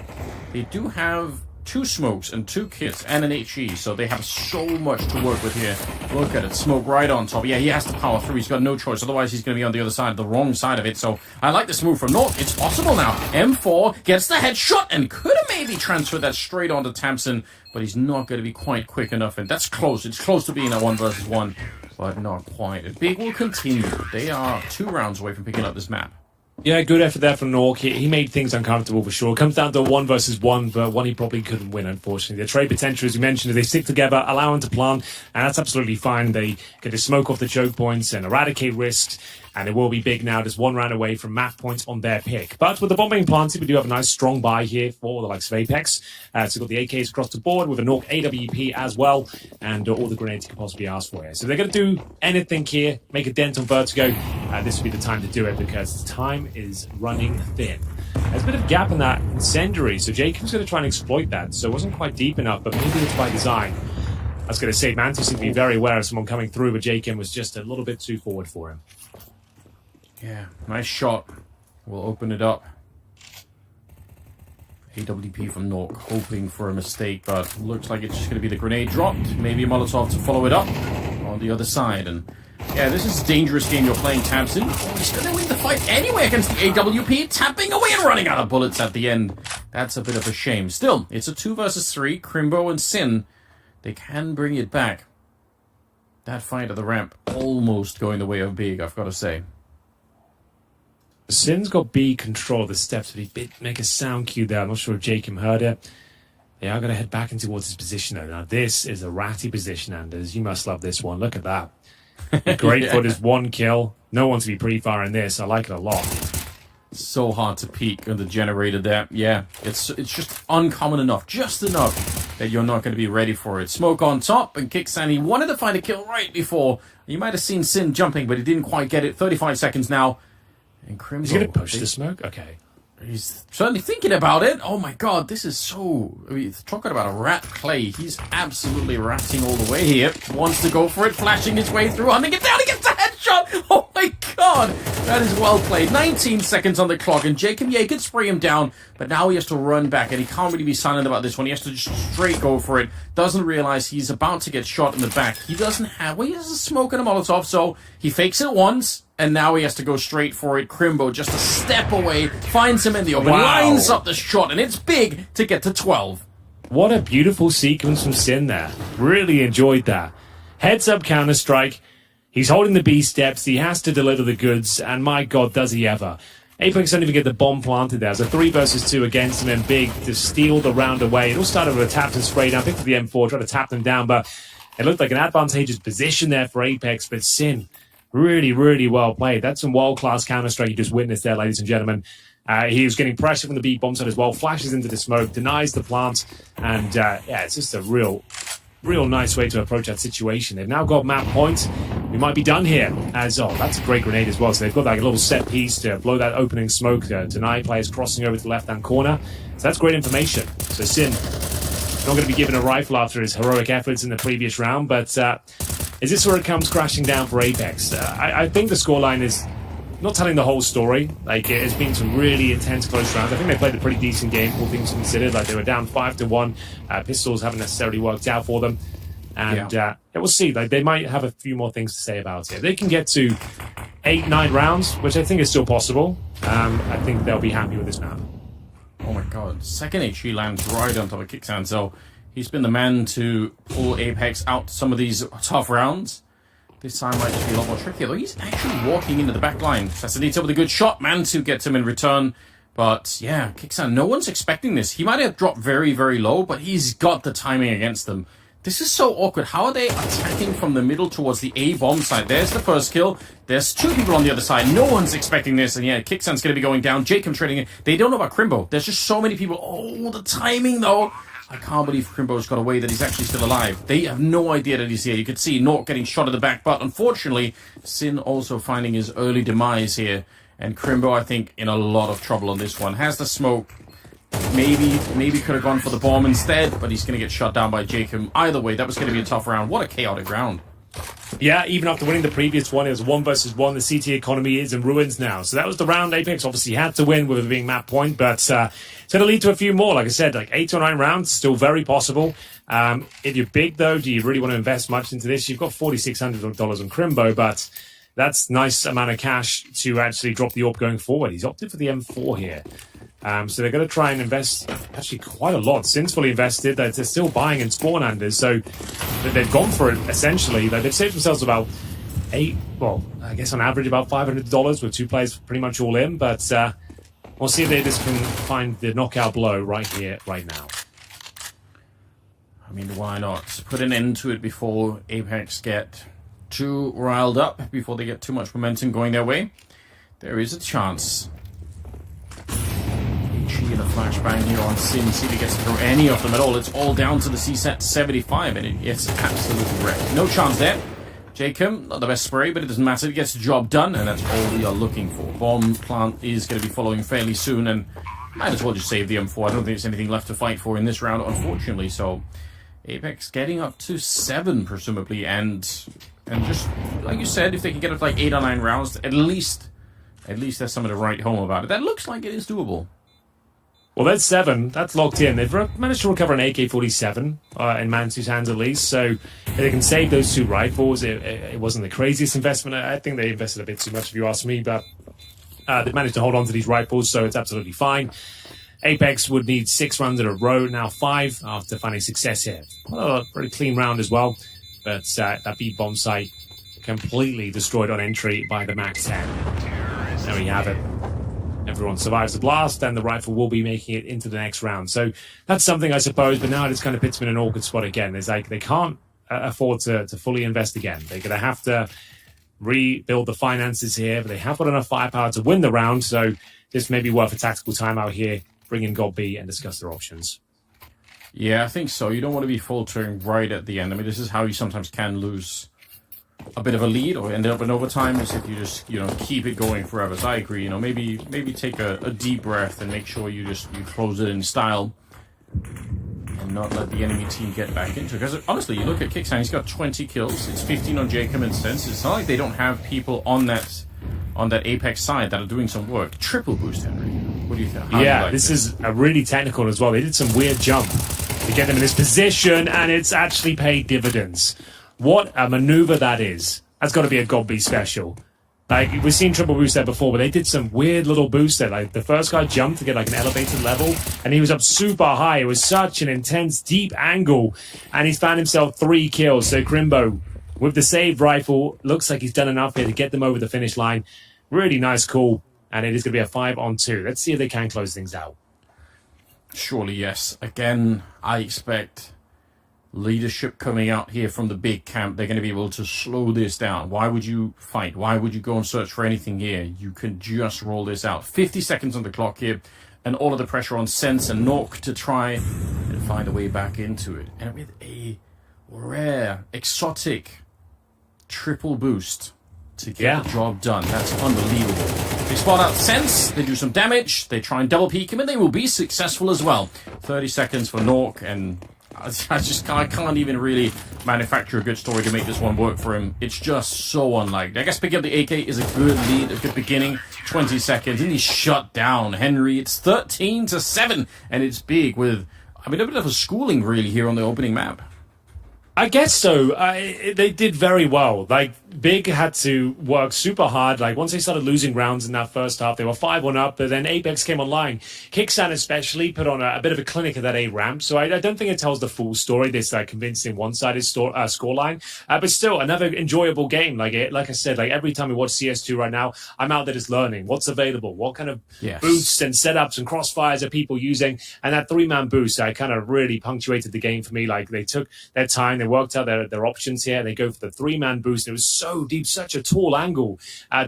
They do have 2 smokes and 2 kits and an HE, so they have so much to work with here. Look at it, smoke right on top. Yeah, he has to power through. He's got no choice, otherwise he's going to be on the other side, the wrong side of it. So I like this move from Nork. It's possible now. M4 gets the headshot and could have maybe transferred that straight onto Tamsin, but he's not going to be quite quick enough, and that's close. It's close to being a 1 versus 1, but not quite. Big will continue. They are 2 rounds away from picking up this map. Yeah, good effort there from Nork. He made things uncomfortable for sure. It comes down to a 1 versus 1, but one he probably couldn't win, unfortunately. The trade potential, as you mentioned, is they stick together, allow him to plant, and that's absolutely fine. They get to smoke off the choke points and eradicate risks, and it will be Big now, just 1 round away from map points on their pick. But with the bomb being planted, we do have a nice strong buy here for the likes of Apeks. So we've got the AKs across the board with a Nork AWP as well, and all the grenades you could possibly ask for here. So they're going to do anything here, make a dent on Vertigo. This would be the time to do it because time is running thin. There's a bit of a gap in that incendiary, so Jacob's going to try and exploit that. So it wasn't quite deep enough, but maybe it's by design. I was going to say, Mantis seemed to be very aware of someone coming through, but Jacob was just a little bit too forward for him. Yeah, nice shot. We'll open it up. AWP from Nork, hoping for a mistake, but looks like it's just going to be the grenade dropped. Maybe a Molotov to follow it up on the other side. And yeah, this is a dangerous game you're playing, Tamsin. Oh, he's going to win the fight anyway against the AWP, tapping away and running out of bullets at the end. That's a bit of a shame. Still, it's a 2 versus 3. Crimbo and Sin, they can bring it back. That fight at the ramp almost going the way of Big, I've got to say. Sin's got B control of the steps, but he did make a sound cue there. I'm not sure if Jacob heard it. They are going to head back in towards his position though. Now this is a ratty position, Anders. You must love this one. Look at that. Great Yeah. foot is 1 kill. No one to be pre-firing this. I like it a lot. So hard to peek on the generator there. Yeah, it's just uncommon enough, just enough that you're not going to be ready for it. Smoke on top, and Kicksan, he wanted to find a kill right before. You might have seen Sin jumping, but he didn't quite get it. 35 seconds now. And Crimbo, He's going to push the smoke? Okay. he's certainly thinking about it. Oh my god, this is so... I mean, talking about a rat play. He's absolutely ratting all the way here. Wants to go for it, flashing his way through, hunting it down, he gets the headshot! Oh my god! That is well played. 19 seconds on the clock, and Jacob Ye could spray him down, but now he has to run back, and he can't really be silent about this one. He has to just straight go for it. Doesn't realize he's about to get shot in the back. He doesn't have... Well, he has a smoke and a Molotov, so he fakes it once, and now he has to go straight for it. Crimbo just a step away, finds him in the open, Wow. lines up the shot, and it's big to get to 12. What a beautiful sequence from Sin there. Really enjoyed that. Heads up Counter-Strike. He's holding the B steps. He has to deliver the goods, and my god, does he ever. Apeks don't even get the bomb planted there. It's a 3 versus 2 against him, and Big to steal the round away. It all started with a tap and spray down. Picked up the M4, tried to tap them down, but it looked like an advantageous position there for Apeks, but Sin, really, really well played. That's some world-class Counter-Strike you just witnessed there, ladies and gentlemen. He was getting pressure from the B bomb side as well, flashes into the smoke, denies the plant, and yeah, it's just a real nice way to approach that situation. They've now got map points. We might be done here. That's a great grenade as well. So they've got like a little set piece to blow that opening smoke, deny players crossing over to the left-hand corner. So that's great information. So Sin not going to be given a rifle after his heroic efforts in the previous round, but is this where it comes crashing down for Apeks? I think the scoreline is not telling the whole story. Like, it has been some really intense close rounds. I think they played a pretty decent game, all things considered. Like, they were down 5-1. Pistols haven't necessarily worked out for them. And we'll see. Like, they might have a few more things to say about it. They can get to 8-9 rounds, which I think is still possible. I think they'll be happy with this map. Oh my god, second HE lands right on top of Kicksan, so he's been the man to pull Apeks out some of these tough rounds. This time might just be a lot more tricky, though. He's actually walking into the back line. Sasadita with a good shot. Mansu gets him in return. But yeah, Kicksan, no one's expecting this. He might have dropped very, very low, but he's got the timing against them. This is so awkward. How are they attacking from the middle towards the A bomb side? There's the first kill. There's 2 people on the other side. No one's expecting this. And yeah, Kicksan's going to be going down. Jacob trading it. They don't know about Crimbo. There's just so many people. Oh, the timing, though. I can't believe Crimbo's got away, that he's actually still alive. They have no idea that he's here. You could see Nort getting shot at the back, but unfortunately, Sin also finding his early demise here. And Crimbo, I think, in a lot of trouble on this one. Has the smoke. Maybe could have gone for the bomb instead, but he's going to get shot down by Jacob. Either way, that was going to be a tough round. What a chaotic round. Yeah, even after winning the previous one, it was 1 versus 1. The CT economy is in ruins now. So that was the round Apeks obviously had to win with it being map point, but it's going to lead to a few more. Like I said, like 8 or 9 rounds, still very possible. If you're big, though, do you really want to invest much into this? You've got $4,600 on Crimbo, but that's nice amount of cash to actually drop the AWP going forward. He's opted for the M4 here. So they're going to try and invest actually quite a lot. Since fully invested, they're still buying in spawn Anders, so they've gone for it essentially. Like, they've saved themselves about I guess on average about $500 with 2 players pretty much all in. But we'll see if they just can find the knockout blow right here, right now. I mean, why not? Put an end to it before Apeks get too riled up, before they get too much momentum going their way. There is a chance. In a flashbang here on Sin. See if he gets through any of them at all. It's all down to the CSAT 75, and it's absolutely wrecked. No chance there. Jacob, not the best spray, but it doesn't matter. He gets the job done, and that's all we are looking for. Bomb plant is going to be following fairly soon, and might as well just save the M4. I don't think there's anything left to fight for in this round, unfortunately. So Apeks getting up to 7, presumably, and just like you said, if they can get up to like 8 or 9 rounds, at least there's something to write home about it. That looks like it is doable. Well, there's 7. That's locked in. They've managed to recover an AK-47 in Mansu's hands at least. So if they can save those 2 rifles, it wasn't the craziest investment. I think they invested a bit too much, if you ask me. But they've managed to hold on to these rifles, so it's absolutely fine. Apeks would need 6 rounds in a row, now 5 after finding success here. A very clean round as well. But that B-bomb site completely destroyed on entry by the MAC-10. There we have it. everyone survives the blast, then the rifle will be making it into the next round. So that's something, I suppose, but now it just kind of puts them in an awkward spot again. It's like they can't afford to fully invest again. They're going to have to rebuild the finances here, but they have got enough firepower to win the round, so this may be worth a tactical timeout here, bring in God B and discuss their options. Yeah, I think so. You don't want to be faltering right at the end. I mean, this is how you sometimes can lose a bit of a lead or end up in overtime, is if you just, keep it going forever. So I agree, maybe take a deep breath and make sure you close it in style and not let the enemy team get back into it. Because honestly, you look at Kickstand, he's got 20 kills. It's 15 on Jacob and Sense. It's not like they don't have people on that Apeks side that are doing some work. Triple boost, Henry. What do you think? This is a really technical as well. They did some weird jump to get them in this position, and it's actually paid dividends. What a maneuver that is. That's got to be a God B special. Like, we've seen triple boost there before, but they did some weird little boost there. Like, the first guy jumped to get like an elevated level, and he was up super high. It was such an intense, deep angle, and he's found himself 3 kills. So Crimbo, with the saved rifle, looks like he's done enough here to get them over the finish line. Really nice call, and it is going to be a 5-on-2. Let's see if they can close things out. Surely, yes. Again, I expect leadership coming out here from the big camp. They're going to be able to slow this down. Why would you fight? Why would you go and search for anything here? You can just roll this out. 50 seconds on the clock here, and all of the pressure on Sense and Nork to try and find a way back into it. And with a rare, exotic triple boost to get the job done. That's unbelievable. They spot out Sense, they do some damage, they try and double peek him, and they will be successful as well. 30 seconds for Nork, and I can't even really manufacture a good story to make this one work for him. It's just so unlikely. I guess picking up the AK is a good lead, a good beginning. 20 seconds, and he's shut down. Henry, it's 13-7, and it's big with, a bit of a schooling really here on the opening map. I guess so. They did very well. Like, Big had to work super hard. Like, once they started losing rounds in that first half, they were 5-1 up, but then Apeks came online. Kickstand especially put on a bit of a clinic at that A ramp, so I don't think it tells the full story, this convincing one-sided scoreline. But still, another enjoyable game. Like I said, like every time we watch CS2 right now, I'm out there just learning what's available, what kind of boosts and setups and crossfires are people using, and that 3-man boost kind of really punctuated the game for me. Like, they took their time, they worked out their options here. They go for the 3-man boost. It was so deep, such a tall angle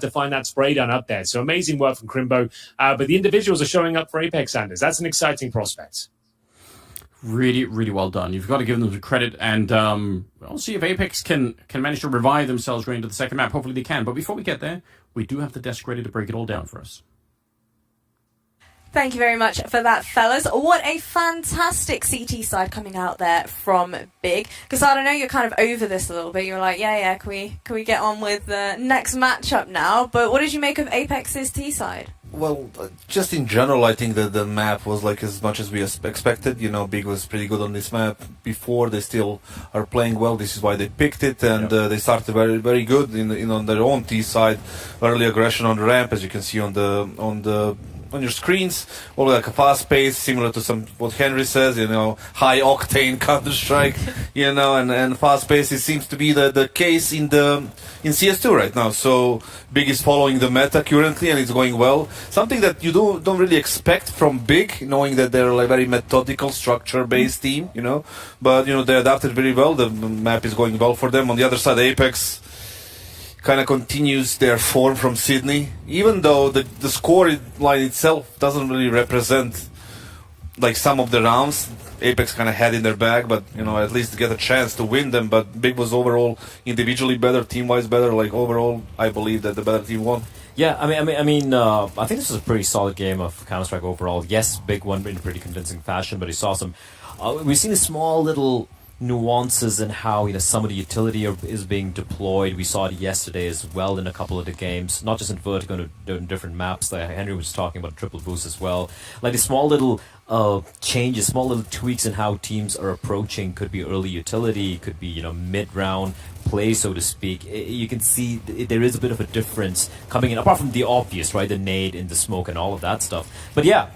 to find that spray down up there. So amazing work from Crimbo. But the individuals are showing up for Apeks, Anders. That's an exciting prospect. Really, really well done. You've got to give them the credit, and we'll see if Apeks can manage to revive themselves going into the second map. Hopefully they can. But before we get there, we do have the desk ready to break it all down for us. Thank you very much for that, fellas. What a fantastic CT side coming out there from Big. Because I don't know, you're kind of over this a little bit. You're like, yeah, can we get on with the next matchup now? But what did you make of Apex's T side? Well, just in general, I think that the map was like as much as we expected. Big was pretty good on this map before. They still are playing well. This is why they picked it, and they started very, very good on their own T side. Early aggression on the ramp, as you can see on your screens, all like a fast pace, similar to what Henry says, high octane Counter-Strike, and fast pace. It seems to be the case in CS2 right now. So Big is following the meta currently, and it's going well. Something that you don't really expect from Big, knowing that they're like very methodical, structure-based team, But they adapted very well. The map is going well for them. On the other side, Apeks kind of continues their form from Sydney, even though the score line itself doesn't really represent like some of the rounds Apeks kind of had in their bag, but at least get a chance to win them. But Big was overall individually better, team-wise better. Like overall, I believe that the better team won. Yeah, I think this was a pretty solid game of Counter-Strike overall. Yes, Big won in pretty convincing fashion, but he saw some. We've seen a small little nuances in how some of the utility is being deployed. We saw it yesterday as well in a couple of the games, not just in Vertigo, in different maps. Like Henry was talking about triple boost as well. Like the small little changes, small little tweaks in how teams are approaching. Could be early utility, could be mid-round play, so to speak. You can see there is a bit of a difference coming in, apart from the obvious, right? The nade in the smoke and all of that stuff. But yeah,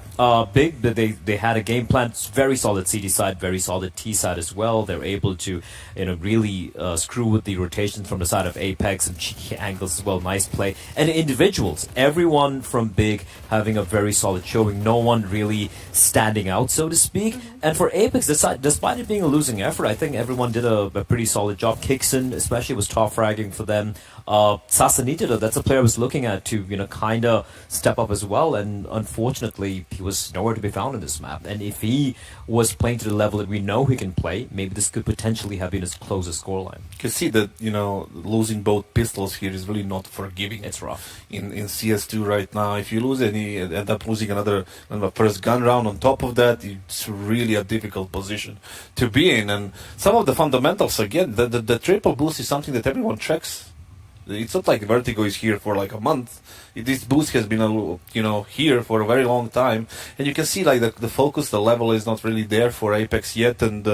Big, they had a game plan. It's very solid CD side, very solid T side as well. They're able to, really screw with the rotations from the side of Apeks and cheeky angles as well. Nice play. And individuals, everyone from Big having a very solid showing. No one really standing out, so to speak. And for Apeks, despite it being a losing effort, I think everyone did a pretty solid job. Kixon, especially, was top fragging for them. Sasanita, that's a player I was looking at to, kind of step up as well. And unfortunately, he was nowhere to be found in this map. And if he was playing to the level that we know he can play, maybe this could potentially have been his closest scoreline. You can see that, losing both pistols here is really not forgiving. It's rough. In CS2 right now, if you lose any, end up losing another first gun round on top of that, it's really a difficult position to be in. And some of the fundamentals, again, the triple boost is something that everyone checks. It's not like Vertigo is here for like a month. This boost has been, here for a very long time, and you can see like the focus, the level is not really there for Apeks yet, and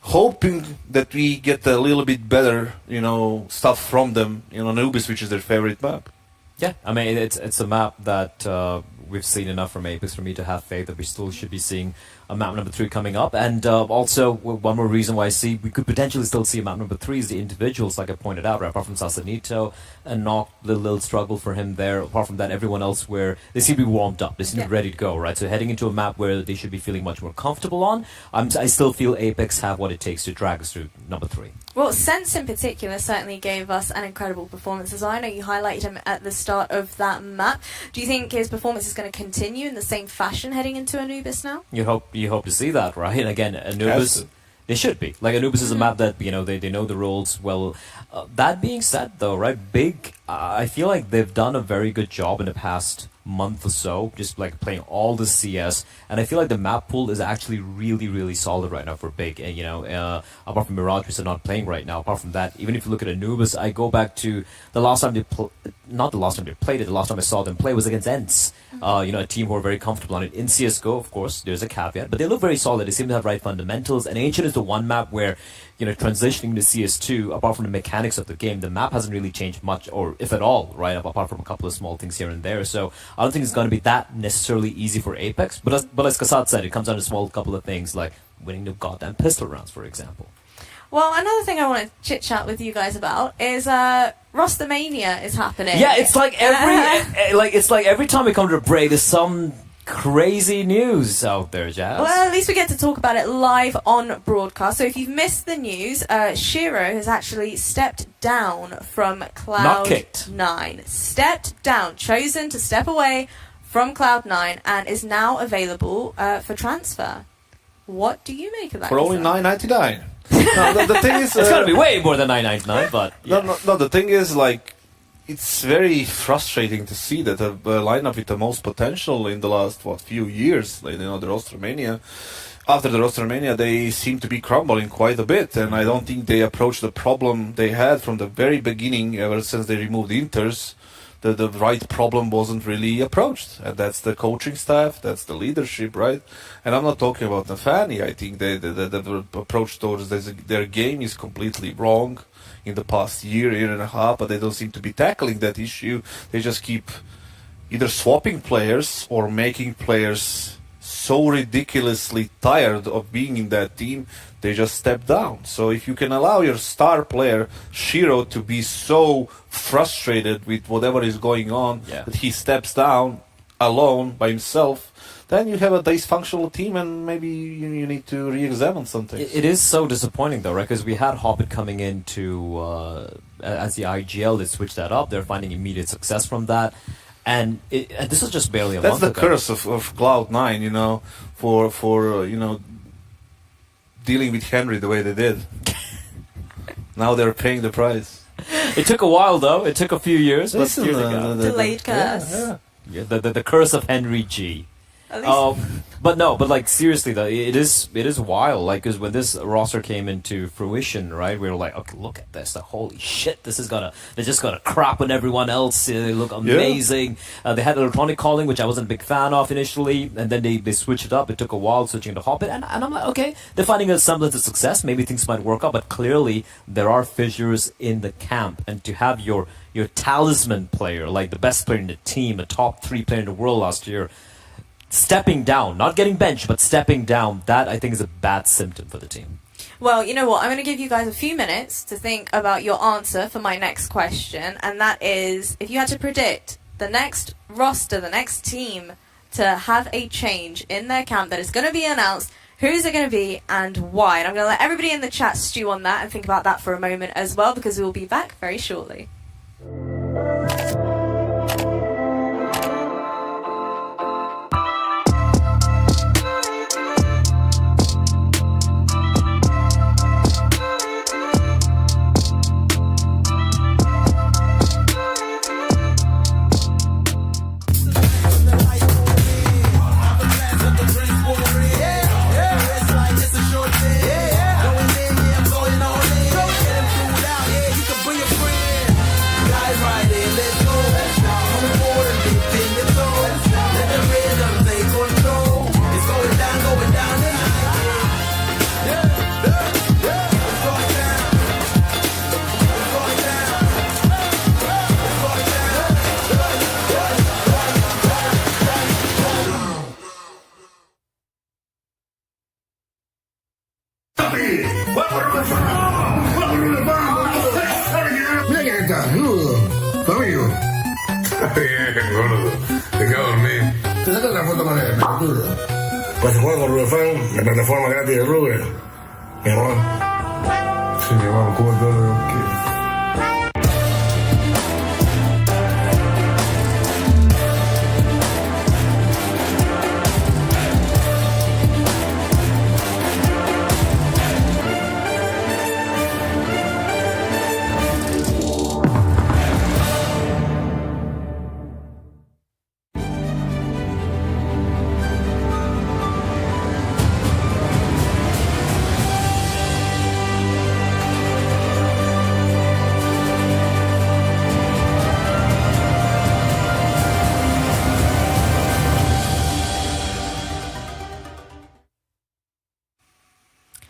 hoping that we get a little bit better, stuff from them. Anubis, which is their favorite map. Yeah, I mean it's a map that we've seen enough from Apeks for me to have faith that we still should be seeing a map number 3 coming up. And also, one more reason why I see we could potentially still see a map number 3 is the individuals, like I pointed out, right? Apart from Sasanito, and Nock, the little struggle for him there. Apart from that, everyone else where they seem to be warmed up, they seem to be ready to go, right? So heading into a map where they should be feeling much more comfortable on, I still feel Apeks have what it takes to drag us through number 3. Well, Sense in particular certainly gave us an incredible performance as well. I know you highlighted him at the start of that map. Do you think his performance is going to continue in the same fashion heading into Anubis now? You hope to see that, right? And again, Anubis, they should be. Like, Anubis is a map that, they know the roles well. That being said, though, right, Big, I feel like they've done a very good job in the past month or so, just like playing all the CS, and I feel like the map pool is actually really, really solid right now for Big. And apart from Mirage, which they're not playing right now, apart from that, even if you look at Anubis, I go back to the last time they not the last time they played it, the last time I saw them play was against ENCE. A team who are very comfortable on it. In CSGO, of course, there's a caveat, but they look very solid. They seem to have right fundamentals, and Ancient is the one map where, transitioning to CS2, apart from the mechanics of the game, the map hasn't really changed much, or if at all, right, apart from a couple of small things here and there. So I don't think it's going to be that necessarily easy for Apeks, but as Kasat said, it comes down to a small couple of things, like winning the goddamn pistol rounds, for example. Well, another thing I want to chit-chat with you guys about is Rostermania is happening. Yeah, it's like every time we come to a break, there's some crazy news out there, Jazz. Well, at least we get to talk about it live on broadcast. So if you've missed the news, Shiro has actually stepped down from Cloud9. Stepped down, chosen to step away from Cloud9, and is now available for transfer. What do you make of that? For only $9.99. No, the thing is, it's got to be way more than $9.99, but yeah. No. The thing is, like, it's very frustrating to see that a lineup with the most potential in the last few years, the Rostermania. After the Rostermania, they seem to be crumbling quite a bit, and I don't think they approached the problem they had from the very beginning. Ever since they removed Inters, the right problem wasn't really approached, and that's the coaching staff, that's the leadership, right? And I'm not talking about Nafani. I think the approach towards their game is completely wrong in the past year and a half, but they don't seem to be tackling that issue. They just keep either swapping players or making players so ridiculously tired of being in that team, they just step down. So if you can allow your star player, Shiro, to be so frustrated with whatever is going on, that he steps down alone by himself, then you have a dysfunctional team, and maybe you need to re-examine something. It is so disappointing, though, right? Because we had Hobbit coming into as the IGL. They switched that up. They're finding immediate success from that. And this was just barely a month ago. That's the curse of Cloud9, for dealing with Henry the way they did. Now they're paying the price. It took a while, though. It took a few years. Listen, but delayed curse. Yeah, the curse of Henry G. But like seriously though, it is wild. Like, because when this roster came into fruition, right, we were like, okay, look at this. Holy shit, they're just gonna crap on everyone else. They look amazing. They had electronic calling, which I wasn't a big fan of initially, and then they switched it up. It took a while switching to Hobbit, and I'm like, okay, they're finding a semblance of success. Maybe things might work out, but clearly there are fissures in the camp, and to have your talisman player, like the best player in the team, a top 3 player in the world last year, stepping down, not getting benched, but stepping down, that I think is a bad symptom for the team. Well, you know what? I'm going to give you guys a few minutes to think about your answer for my next question, and that is, if you had to predict the next roster, the next team to have a change in their camp that is going to be announced, who's it going to be and why? And I'm going to let everybody in the chat stew on that and think about that for a moment as well, because we will be back very shortly. Mira quién está, Nudo, tu amigo. Bien, gordo. Te quedo dormir. Te saco una foto con él, pelotudo. Pues se juega con Roobet, la plataforma gratis de Roobet. Mi amor. Sí, mi amor, como todo lo que quiero.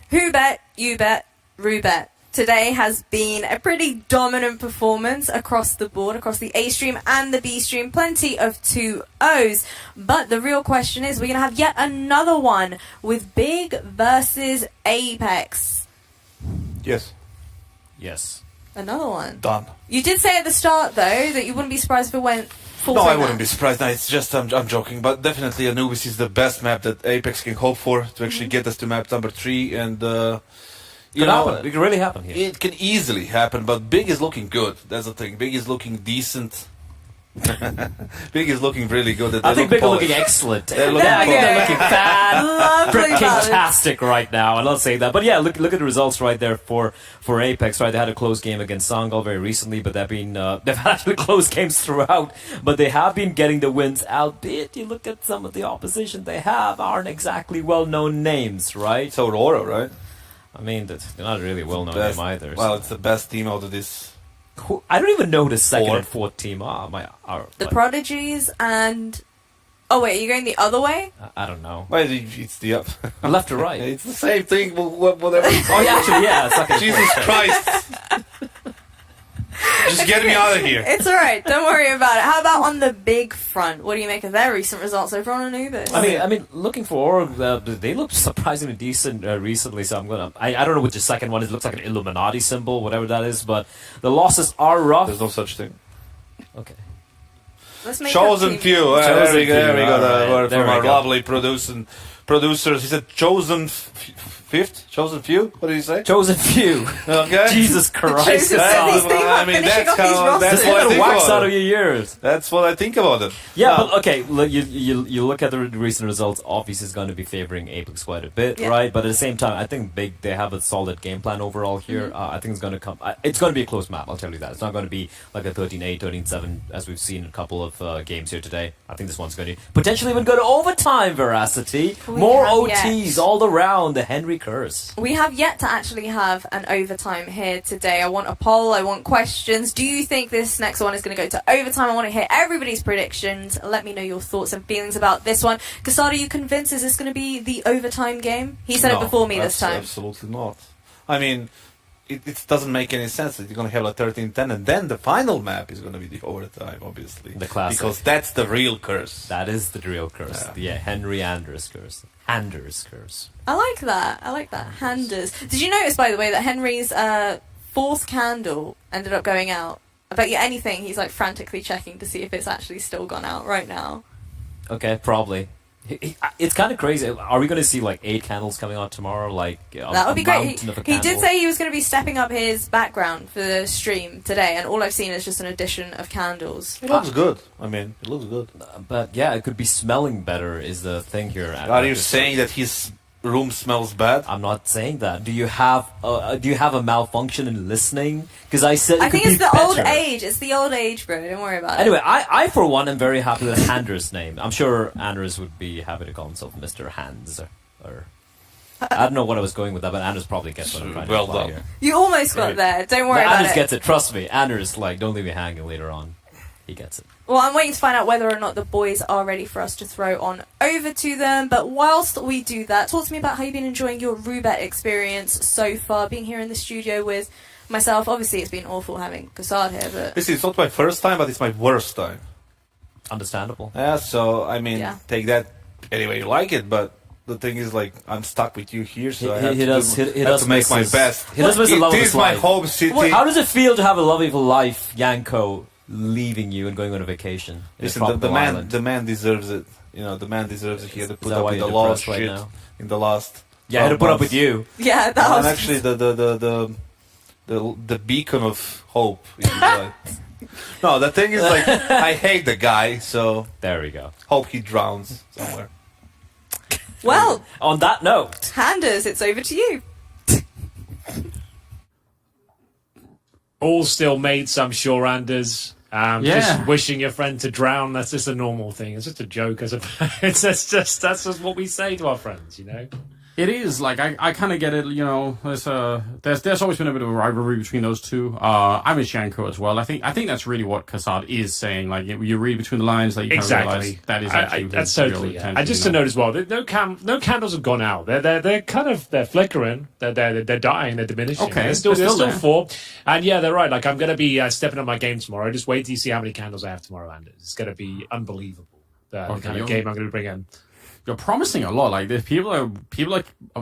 Who bet, you bet, Roobet. Today has been a pretty dominant performance across the board, across the A stream and the B stream. Plenty of 2-0s. But the real question is, we're going to have yet another one with Big versus Apeks. Yes. Yes. Another one. Done. You did say at the start, though, that you wouldn't be surprised if it went full. No, I wouldn't be surprised. No, it's just I'm joking. But definitely Anubis is the best map that Apeks can hope for to actually get us to map number 3. And you know, it can really happen here. it can easily happen. But Big is looking good. That's the thing. Big is looking decent. Big is looking really good. I think Big are looking excellent. They're looking I think they're polished. looking fat, Lovely balance. fantastic right now. I'm not saying that, but yeah, look at the results right there for Apeks. Right, they had a close game against Sangal very recently, but they've had actually close games throughout. But they have been getting the wins. Albeit, you look at some of the opposition they have aren't exactly well-known names, right? It's Aurora, right? I mean, they're not really well-known name either. Well, so. it's the best team out of this. I don't even know who the second Four. and fourth team are. The Prodigies and... Oh, wait, are you going the other way? I don't know. Well, it's the up. Left or right? It's the same thing. Whatever. Oh, yeah, actually, yeah. It's like Jesus Christ! Just get me out of here. It's alright, don't worry about it. How about on the big front? What do you make of their recent results over on Anubis? I mean, looking for they look surprisingly decent recently. So I don't know what the second one is. It looks like an Illuminati symbol, whatever that is. But the losses are rough. There's no such thing. Okay. Let's make Chosen up few. Chosen There we go. few, The word there from we our go. lovely producers. He said chosen fifth. Chosen few. What did he say? Chosen few. Okay. Jesus Christ! Chosen That's- few. These things I are mean, finishing that's off these how. rosters. That's Just what I get a think wax out about of it. your ears. That's what I think about it. Yeah, Now, but okay. Look, you look at the recent results. Obviously, it's going to be favoring Apeks quite a bit, Yeah. right? But at the same time, I think Big they have a solid game plan overall here. I think it's going to come. It's going to be a close map. I'll tell you that. It's not going to be like a 13-8, 13-7 as we've seen in a couple of games here today. I think this one's going to potentially even go to overtime. Veracity, more have OTs yet. all around. The Henry curse. We have yet to actually have an overtime here today. I want a poll, I want questions. Do you think this next one is going to go to overtime? I want to hear everybody's predictions. Let me know your thoughts and feelings about this one. Casada, are you convinced is this going to be the overtime game? He said it no, before me this time. Absolutely not. I mean, it doesn't make any sense that you're going to have a 13-10, and then the final map is going to be the overtime, obviously. The classic. Because that's the real curse. That is the real curse. Yeah, Henry Anders curse. Anders curse. I like that. Handers. Did you notice, by the way, that Henry's fourth candle ended up going out? I bet you anything he's like frantically checking to see if it's actually still gone out right now. Okay, probably. It's kind of crazy. Are we going to see like 8 candles coming out tomorrow? Like that would be great. He did candle? say he was going to be stepping up his background for the stream today, and all I've seen is just an addition of candles. It looks good. I mean, it looks good. But yeah, it could be smelling better. Is the thing here? Are you saying that his room smells bad? I'm not saying that. Do you have a malfunction in listening? Because I said I think it's the old age. It's the old age, bro. Don't worry about it. Anyway, I for one am very happy with Anders' name. I'm sure Anders would be happy to call himself Mr. Hands or I don't know what I was going with that, but Anders probably gets what I'm trying to imply here. You almost got there. Don't worry about Anders it. gets it. Trust me. Anders, like, don't leave me hanging later on. He gets it. Well, I'm waiting to find out whether or not the boys are ready for us to throw on over to them. But whilst we do that, talk to me about how you've been enjoying your Roobet experience so far, being here in the studio with myself. Obviously, it's been awful having Kassad here, but... It's not my first time, but it's my worst time. Understandable. Yeah, so, I mean, Yeah. take that any way you like it, but the thing is, like, I'm stuck with you here, so I have He does to make my best. He does miss the love of It his is my life. home city. Wait, how does it feel to have a love of life, Yanko, leaving you and going on a vacation? in a Listen, tropical island? the man deserves it. You know, the man deserves it. He had to put that up why with the you're lost depressed right shit now? in the last. Yeah, I had to 12 put up months. with you. Yeah, that And was... actually, the beacon of hope. Is like, no, the thing is, like, I hate the guy, so There we go. hope he drowns somewhere. Well, On that note, Handers, it's over to you. All still mates, I'm sure, Anders. Just wishing your friend to drown, that's just a normal thing. It's just a joke, I suppose. that's just what we say to our friends, you know? It is like I kind of get it, you know. There's always been a bit of a rivalry between those two. I miss Yanko as well. I think that's really what Kassad is saying. Like you read between the lines, that you kind of realize that is actually that's his real totally. intention, And just you to know? note as well, that no candles have gone out. They're kind of flickering. They're dying. They're diminishing. Okay, there's still there. 4. And yeah, they're right. Like I'm going to be stepping up my game tomorrow. Just wait till you see how many candles I have tomorrow, Anders. It's going to be unbelievable. The kind of game I'm going to bring in. You're promising a lot. Like there's people are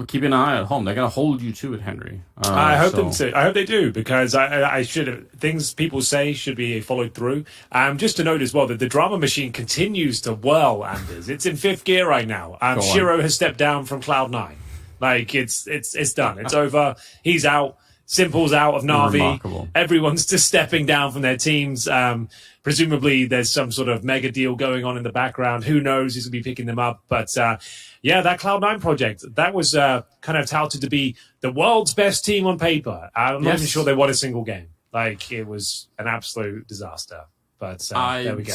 keeping an eye at home. They're gonna hold you to it, Henry. I hope them to. I hope they do, because I should things people say should be followed through. Just to note as well that the drama machine continues to whirl, Anders. It's in 5th gear right now. Shiro has stepped down from Cloud9. Like it's done. It's over. He's out. Simple's out of Na'Vi. Remarkable. Everyone's just stepping down from their teams. Presumably there's some sort of mega deal going on in the background. Who knows who's going to be picking them up. But yeah, that Cloud9 project, that was kind of touted to be the world's best team on paper. I'm not even sure they won a single game. Like, it was an absolute disaster. But there we go.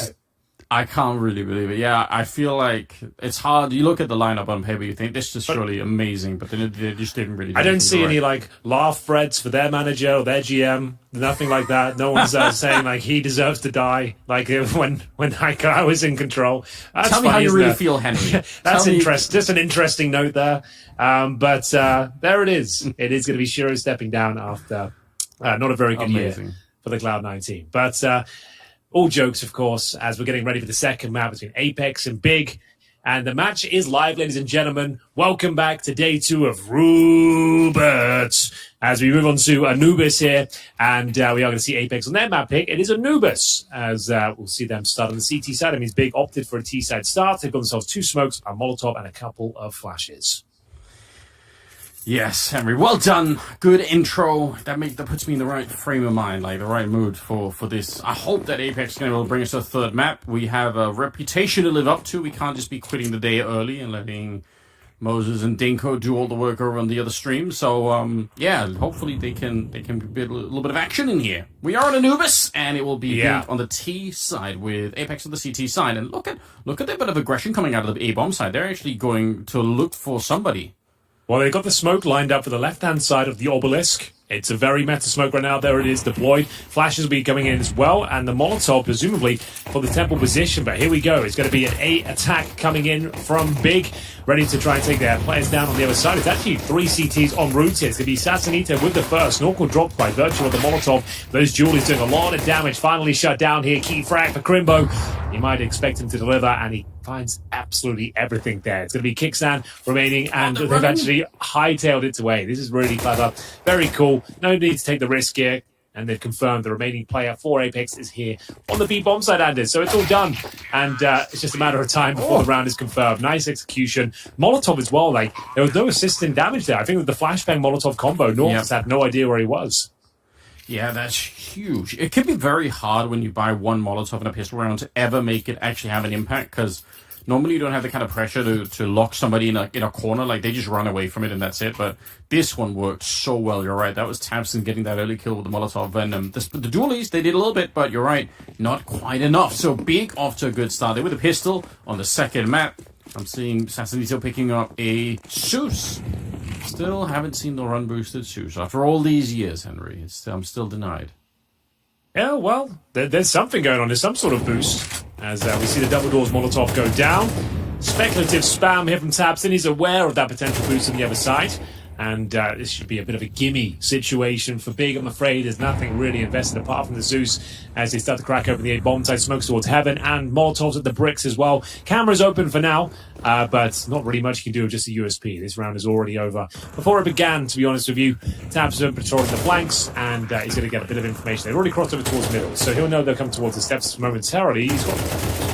I can't really believe it. Yeah, I feel like it's hard. You look at the lineup on paper, you think this is surely amazing, but then they just didn't really. I don't see any like laugh threads for their manager or their GM. Nothing like that. No one's saying like he deserves to die. Like when I was in control. That's Tell me funny, how you isn't really it? feel, Henry. That's interesting. Just an interesting note there. But there it is. It is going to be Shiro stepping down after not a very good year for the Cloud9 team. But all jokes, of course, as we're getting ready for the second map between Apeks and Big. And the match is live, ladies and gentlemen. Welcome back to day 2 of Roobet. As we move on to Anubis here, and we are going to see Apeks on their map pick. It is Anubis, as we'll see them start on the CT side. That means Big opted for a T side start. They've got themselves 2 smokes, a Molotov, and a couple of flashes. Yes, Henry. Well done. Good intro. That puts me in the right frame of mind, like the right mood for this. I hope that Apeks is going to bring us a 3rd map. We have a reputation to live up to. We can't just be quitting the day early and letting Moses and Dinko do all the work over on the other stream. So yeah, hopefully they can build a little bit of action in here. We are on Anubis, and it will be built on the T side with Apeks on the CT side. And look at the bit of aggression coming out of the A bomb side. They're actually going to look for somebody. Well, they've got the smoke lined up for the left-hand side of the obelisk. It's a very meta smoke right now. There it is deployed. Flashes will be coming in as well, and the Molotov presumably for the temple position. But here we go. It's going to be an A attack coming in from Big, ready to try and take their players down on the other side. It's actually 3 CTs en route here. It's going to be Sassanito with the first. Nork will drop by virtue of the Molotov. Those Julies doing a lot of damage. Finally shut down here. Key frag for Crimbo. You might expect him to deliver, and he finds absolutely everything there. It's going to be Kickstand remaining, and they've actually hightailed it away. This is really clever. Very cool. No need to take the risk here. And they've confirmed the remaining player for Apeks is here on the B bomb side, Anders. So it's all done. And it's just a matter of time before the round is confirmed. Nice execution. Molotov as well. Like, there was no assistant damage there. I think with the flashbang Molotov combo, North just had no idea where he was. Yeah, that's huge. It can be very hard when you buy one Molotov and a pistol round to ever make it actually have an impact, because normally you don't have the kind of pressure to lock somebody in a corner. Like, they just run away from it and that's it. But this one worked so well. You're right. That was Tabson getting that early kill with the Molotov. And the dualies, they did a little bit, but you're right. Not quite enough. So Big off to a good start. They with a pistol on the second map. I'm seeing Sassanito picking up a Zeus. Still haven't seen the run boosted Zeus. After all these years, Henry, I'm still denied. Yeah, well, there's something going on. There's some sort of boost as we see the double doors Molotov go down. Speculative spam here from Tabson. He's aware of that potential boost on the other side. And this should be a bit of a gimme situation for Big. I'm afraid there's nothing really invested apart from the Zeus as they start to crack open the A bomb side, smokes towards heaven, and Molotovs at the bricks as well. Camera's open for now, but not really much you can do with just a USP. This round is already over. Before it began, to be honest with you, Tabson patrolling the flanks, and he's going to get a bit of information. They've already crossed over towards middle, so he'll know they'll come towards the steps momentarily. He's got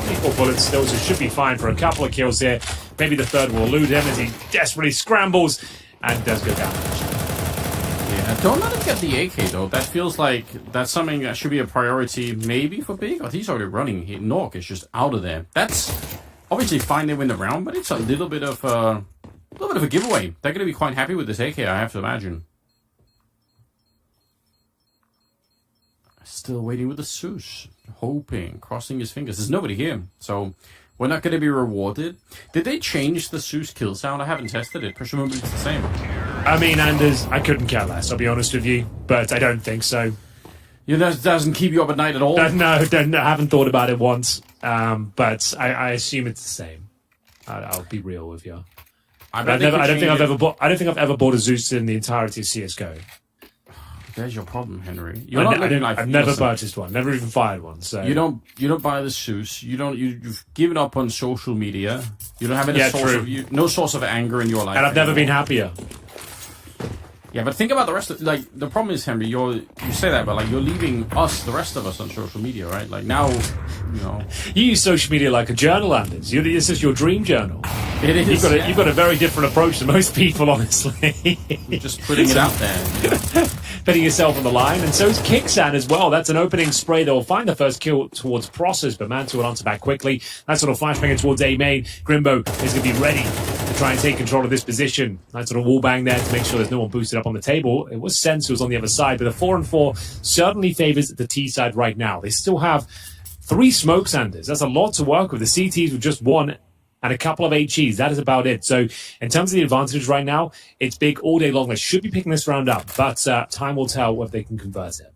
24 bullets still, so should be fine for a couple of kills here. Maybe the third will elude him as he desperately scrambles and does go down. Yeah, don't let him get the AK though. That feels like that's something that should be a priority maybe for Big. Oh, he's already running. Nork is just out of there. That's obviously fine they win the round, but it's a little bit of a giveaway. They're going to be quite happy with this AK, I have to imagine. Still waiting with the Zeus, hoping, crossing his fingers. There's nobody here, so we're not going to be rewarded. Did they change the Zeus kill sound? I haven't tested it. Presumably it's the same. I mean, Anders, I couldn't care less, I'll be honest with you, but I don't think so. That doesn't keep you up at night at all? No, I haven't thought about it once, but I assume it's the same. I'll be real with you. I don't think I've ever bought a Zeus in the entirety of CSGO. There's your problem, Henry. I've never purchased one, never even fired one. So you don't buy the Zeus. You've given up on social media. You don't have any no source of anger in your life. And I've never been happier. Yeah, but think about the rest of the problem is, Henry, you say that, but you're leaving us, the rest of us, on social media, right? Like now, you use social media like a journal, Anders. This is your dream journal. It is. You've got a very different approach to most people, honestly. You're just putting it out there. Putting yourself on the line, and so is Kickstand as well. That's an opening spray that will find the first kill towards Process, but Mantu will answer back quickly. That sort of flashbang towards A main. Grimbo is going to be ready to try and take control of this position. That sort of wall bang there to make sure there's no one boosted up on the table. It was Sense who was on the other side, but the 4-4 certainly favors the T side right now. They still have 3 smoke Sanders. That's a lot to work with. The CTs with just 1 and a couple of HEs. That is about it. So in terms of the advantage right now, it's Big all day long. They should be picking this round up, but time will tell whether they can convert it.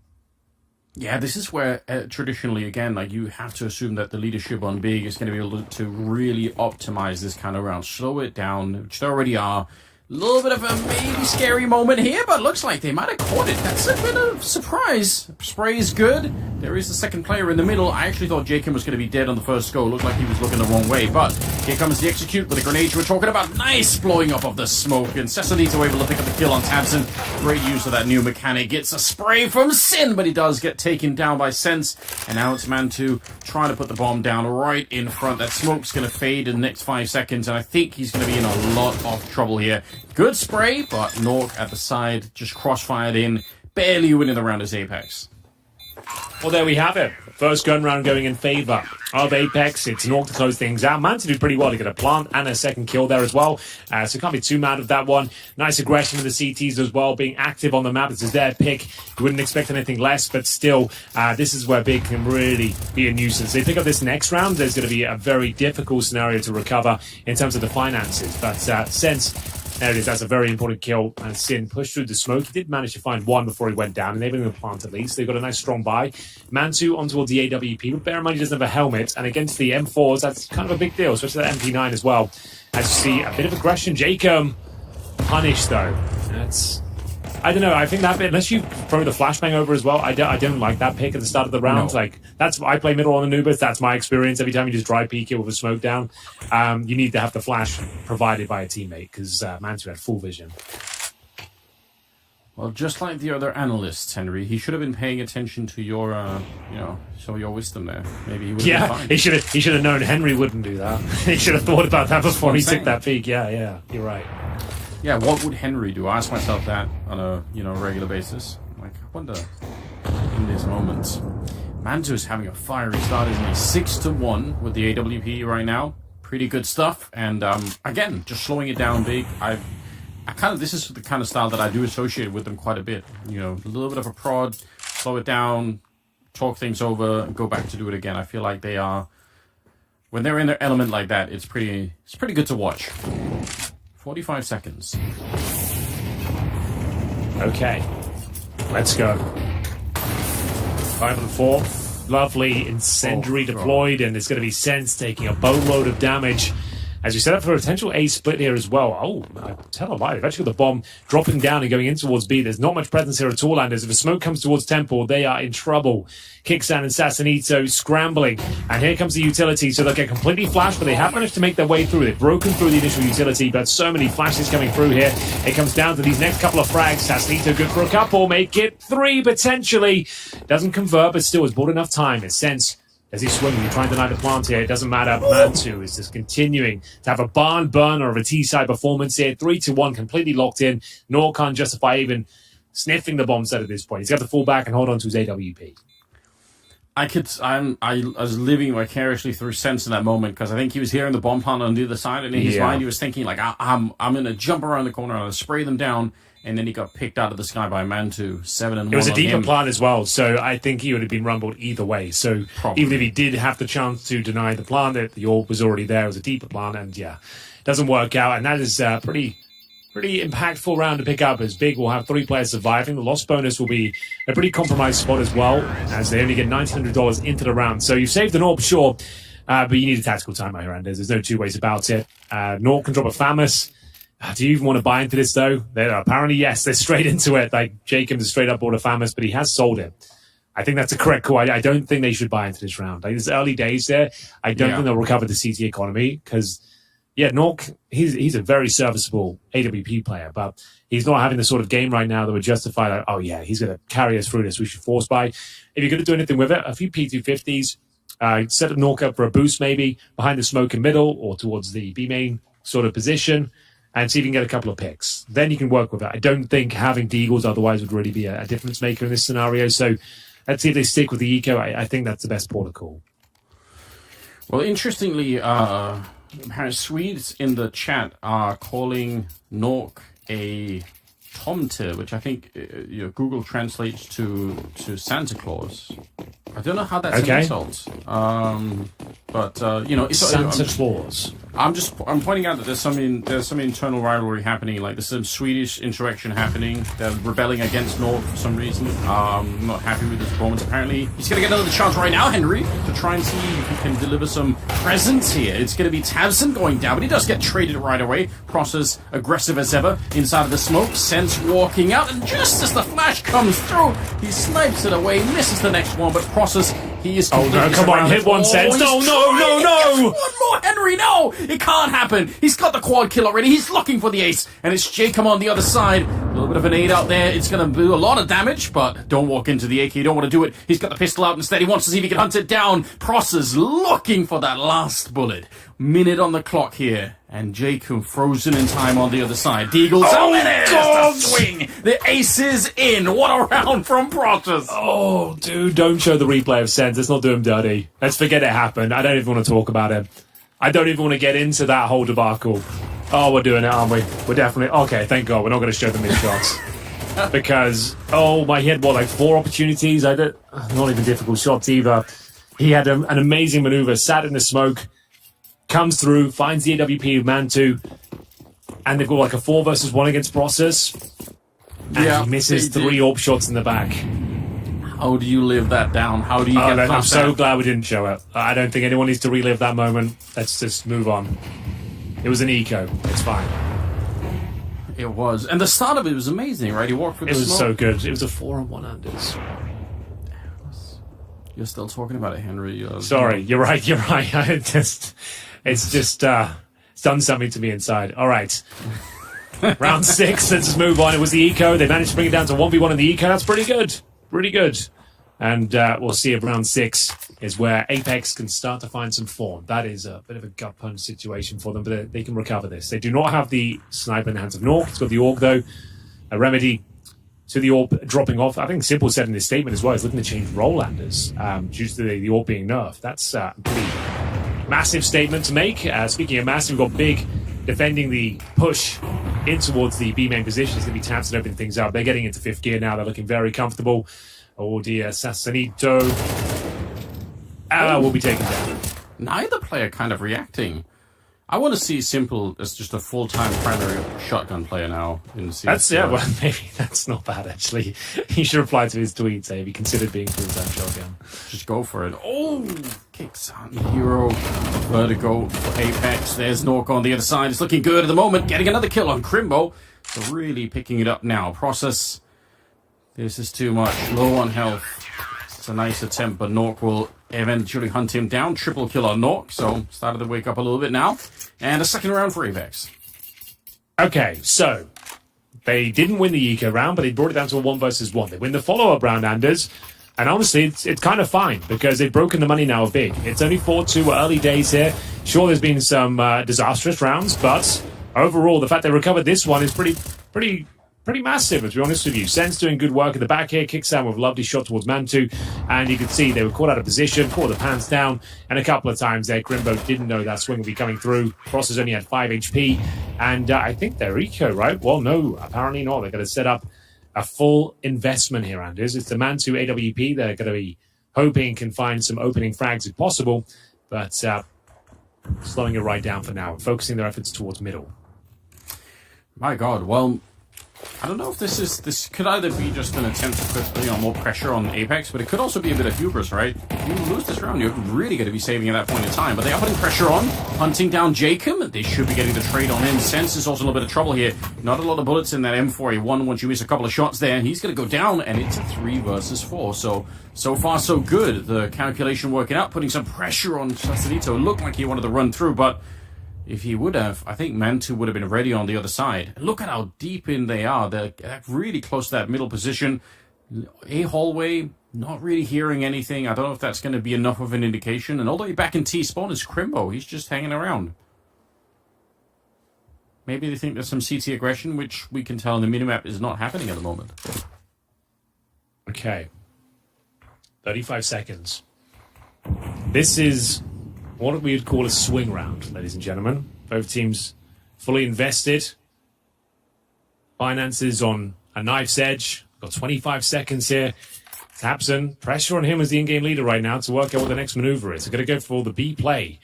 Yeah, this is where traditionally, again, you have to assume that the leadership on Big is going to be able to really optimize this kind of round, slow it down, which they already are. A little bit of a maybe scary moment here, but looks like they might have caught it. That's a bit of surprise. Spray is good. There is the second player in the middle. I actually thought Jacob was going to be dead on the first go. Looked like he was looking the wrong way, but here comes the execute with the grenade we're talking about. Nice blowing up of the smoke, and Cesarito able to pick up the kill on Tabson. Great use of that new mechanic. Gets a spray from Sin, but he does get taken down by Sense, and now it's Mantu trying to put the bomb down right in front. That smoke's going to fade in the next 5 seconds, and I think he's going to be in a lot of trouble here. Good spray, but Nork at the side just crossfired in, barely winning the round as Apeks. Well, there we have it. First gun round going in favour of Apeks. It's Nork to close things out. Mantu did pretty well to get a plant and a second kill there as well. So can't be too mad with that one. Nice aggression with the CTs as well, being active on the map. This is their pick. You wouldn't expect anything less, but still, this is where Big can really be a nuisance. They pick up this next round, there's going to be a very difficult scenario to recover in terms of the finances. But Sense There it is. That's a very important kill. And Sin pushed through the smoke. He did manage to find one before he went down, enabling the plant at least. They've got a nice strong buy. Mantu on towards the AWP. But bear in mind, he doesn't have a helmet. And against the M4s, that's kind of a big deal, especially that MP9 as well. As you see, a bit of aggression. Jacob punished, though. That's... I don't know. I think that bit, unless you throw the flashbang over as well, I don't like that pick at the start of the round. No. Like, I play middle on Anubis. That's my experience. Every time you just dry peek it with a smoke down, you need to have the flash provided by a teammate because Mantu had full vision. Well, just like the other analysts, Henry, he should have been paying attention to your, some of your wisdom there. Maybe he would have been fine. He should have known Henry wouldn't do that. He should have thought about that before he took that peek. Yeah, you're right. Yeah, what would Henry do? I ask myself that on a regular basis. Like, I wonder in these moments. Mantu is having a fiery start, isn't he? 6-1 with the AWP right now. Pretty good stuff. And again, just slowing it down big. This is the kind of style that I do associate with them quite a bit. A little bit of a prod, slow it down, talk things over, and go back to do it again. I feel like they are, when they're in their element like that, it's pretty good to watch. 45 seconds. Okay. Let's go. 5 and 4. Lovely incendiary deployed, and it's going to be Sense taking a boatload of damage. As we set up for a potential A split here as well. Oh, I tell a lie. They've actually got the bomb dropping down and going in towards B. There's not much presence here at all, Anders. If the smoke comes towards Temple, they are in trouble. Kickstand and Sassanito scrambling. And here comes the utility. So they'll get completely flashed, but they have managed to make their way through. They've broken through the initial utility, but so many flashes coming through here. It comes down to these next couple of frags. Sassanito good for a couple. Make it 3 potentially. Doesn't convert, but still has bought enough time. It's Sense. As he's swinging, he's trying to deny the plant here. It doesn't matter. Mantu is just continuing to have a barn burner of a T-side performance here. 3-1, completely locked in. Nor can't justify even sniffing the bomb set at this point. He's got to fall back and hold on to his AWP. I was living vicariously through Sense in that moment because I think he was hearing the bomb plant on the other side, and in his mind he was thinking like, I'm going to jump around the corner, I'm going to spray them down. And then he got picked out of the sky by Mantu, 7-1. It was a deeper plant as well, so I think he would have been rumbled either way. So even if he did have the chance to deny the plant, the orb was already there. It was a deeper plant, and doesn't work out. And that is pretty impactful round to pick up, as Big will have 3 players surviving. The loss bonus will be a pretty compromised spot as well, as they only get $1,900 into the round. So you've saved an orb, sure, but you need a tactical time out here, Anders. There's no two ways about it. Nork can drop a Famus. Do you even want to buy into this, though? Apparently, yes, they're straight into it. Like, Jacobs is straight up bought a Famus, but he has sold it. I think that's a correct call. I don't think they should buy into this round. Like, it's early days there. I don't think they'll recover the CT economy because, Nork, he's a very serviceable AWP player, but he's not having the sort of game right now that would justify, like, he's going to carry us through this. We should force buy. If you're going to do anything with it, a few P250s, set up Nork up for a boost maybe behind the smoke in middle or towards the B main sort of position, and see if you can get a couple of picks. Then you can work with it. I don't think having Deagles otherwise would really be a difference maker in this scenario. So let's see if they stick with the eco. I think that's the best port of call. Well, interestingly, Swedes in the chat are calling Nork a tomte, which I think Google translates to Santa Claus. I don't know how that's an insult. But it's Santa Claus. I'm pointing out that there's some internal rivalry happening. Like there's some Swedish insurrection happening. They're rebelling against North for some reason. Not happy with his performance. Apparently, he's gonna get another chance right now, Henry, to try and see if he can deliver some presents here. It's gonna be Tavson going down, but he does get traded right away. Prosser's aggressive as ever inside of the smoke. Sense walking out, and just as the flash comes through, he snipes it away, misses the next one, but Prosser's he is. Oh no! Come on, hit one Sense. No! One more, Henry. No, it can't happen. He's got the quad kill already. He's looking for the ace, and it's Jacob on the other side. A little bit of an aid out there. It's going to do a lot of damage, but don't walk into the AK. You don't want to do it. He's got the pistol out instead. He wants to see if he can hunt it down. Prosser's looking for that last bullet. Minute on the clock here, and Jacob frozen in time on the other side. Deagles. Oh, there's the swing. The ace is in. What a round from Prosser. Oh, dude, don't show the replay of Sense. Let's not do him dirty. Let's forget it happened. I don't even want to talk about it. I don't even want to get into that whole debacle. Oh, we're doing it, aren't we? We're definitely... Okay, thank God. We're not going to show the mid shots. Because, he had, like 4 opportunities? Not even difficult shots either. He had an amazing maneuver, sat in the smoke, comes through, finds the AWP of Mantu. and they've got like a 4 versus 1 against Process. And Yeah, he misses they did. 3 AWP shots in the back. How do you live that down? How do you get I'm past so that? glad we didn't show it. I don't think anyone needs to relive that moment. Let's just move on. It was an eco. It's fine. It was. And the start of it was amazing, right? He walked through It the was smoke. so good. It was a 4-on-1 unders. You're still talking about it, Henry. Sorry, you're right. It's done something to me inside. All right. Round 6, let's just move on. It was the eco. They managed to bring it down to 1v1 in the eco. That's pretty good. Pretty good. And we'll see if round 6 is where Apeks can start to find some form. That is a bit of a gut punch situation for them, but they can recover this. They do not have the sniper in the hands of Nork. It's got the AUG, though. A remedy to the AWP dropping off. I think Simple said in his statement as well, he's looking to change Rolanders due to the AWP being nerfed. That's a pretty massive statement to make. Speaking of massive, we've got Big defending the push in towards the B main position. He's going to be taps and opening things up. They're getting into 5th gear now. They're looking very comfortable. Ordia Sassanito will be taken down. Neither player kind of reacting. I want to see Simple as just a full-time primary shotgun player now in the season. Well, maybe that's not bad, actually. He should reply to his tweet, say, if he considered being full-time shotgun. Just go for it. Oh! Kicks on Hero. Vertigo for Apeks. There's Nork on the other side. It's looking good at the moment. Getting another kill on Crimbo. So really picking it up now. Process. This is too much. Low on health. It's a nice attempt, but Nork will eventually hunt him down. Triple kill on Nork, so started to wake up a little bit now. And a second round for Apeks. Okay, so they didn't win the eco round, but they brought it down to a 1 versus 1. They win the follow-up round, Anders. And honestly, it's kind of fine because they've broken the money now big. It's only 4-2 early days here. Sure, there's been some disastrous rounds, but overall, the fact they recovered this one is pretty massive, to be honest with you. Sen's doing good work at the back here, kicks out with a lovely shot towards Mantu, and you can see they were caught out of position, caught the pants down, and a couple of times there, Crimbo didn't know that swing would be coming through. Process only had 5 HP, and I think they're eco, right? Well, no, apparently not. They're going to set up a full investment here, Anders. It's the Mantu AWP. They're going to be hoping can find some opening frags if possible, but slowing it right down for now, focusing their efforts towards middle. My God, well, I don't know if this could either be just an attempt to put more pressure on Apeks, but it could also be a bit of hubris, right? If you lose this round, you're really going to be saving at that point in time. But they are putting pressure on, hunting down Jacob. They should be getting the trade on him. Sense is also a little bit of trouble here. Not a lot of bullets in that M4A1 once you miss a couple of shots there. He's going to go down, and it's a 3 versus 4. So far, so good. The calculation working out, putting some pressure on Sassanito. Looked like he wanted to run through, but if he would have, I think Mantu would have been ready on the other side. Look at how deep in they are. They're really close to that middle position. A hallway, not really hearing anything. I don't know if that's going to be enough of an indication. And all the way back in T-spawn is Crimbo. He's just hanging around. Maybe they think there's some CT aggression, which we can tell in the minimap is not happening at the moment. Okay. 35 seconds. This is what we would call a swing round, ladies and gentlemen. Both teams fully invested. Finances on a knife's edge. Got 25 seconds here. Tapson, pressure on him as the in-game leader right now to work out what the next maneuver is. They're going to go for the B play.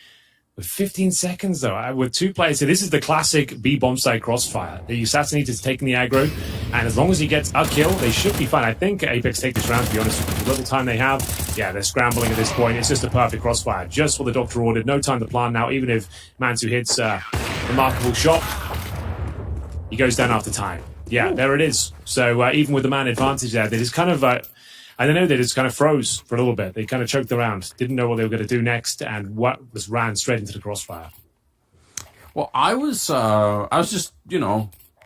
With 15 seconds, though, with 2 players here, this is the classic B bomb side crossfire. The Assassinate is taking the aggro, and as long as he gets a kill, they should be fine. I think Apeks take this round, to be honest with you. The little time they have, yeah, they're scrambling at this point. It's just a perfect crossfire, just what the doctor ordered. No time to plan now, even if Mantu hits a remarkable shot. He goes down after time. Yeah, there it is. So even with the man advantage there, they just kind of... I don't know, they just kind of froze for a little bit. They kind of choked around, didn't know what they were going to do next, and what was ran straight into the crossfire. Well, I was just,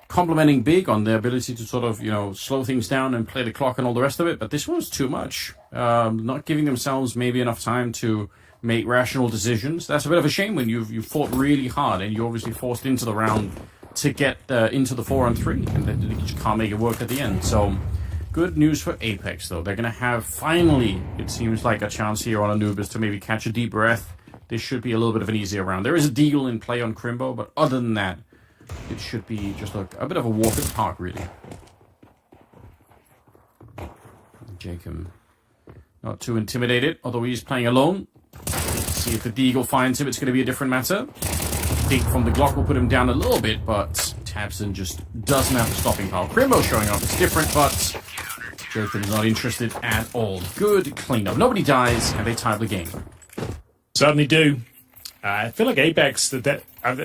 complimenting Big on their ability to sort of, slow things down and play the clock and all the rest of it, but this one was too much. Not giving themselves maybe enough time to make rational decisions. That's a bit of a shame when you've fought really hard and you're obviously forced into the round to get into the 4-on-3, and then you just can't make it work at the end. So... good news for Apeks, though. They're going to have, finally, it seems like a chance here on Anubis to maybe catch a deep breath. This should be a little bit of an easier round. There is a deal in play on Crimbo, but other than that, it should be just a bit of a walk in the park, really. Jacob, not too intimidated, although he's playing alone. See if the Deagle finds him. It's going to be a different matter. I think from the Glock will put him down a little bit, but Tabson just doesn't have the stopping power. Crimbo showing up. It's different, but Jotham is not interested at all. Good cleanup. Nobody dies, and they tie the game. Certainly do. I feel like Apeks,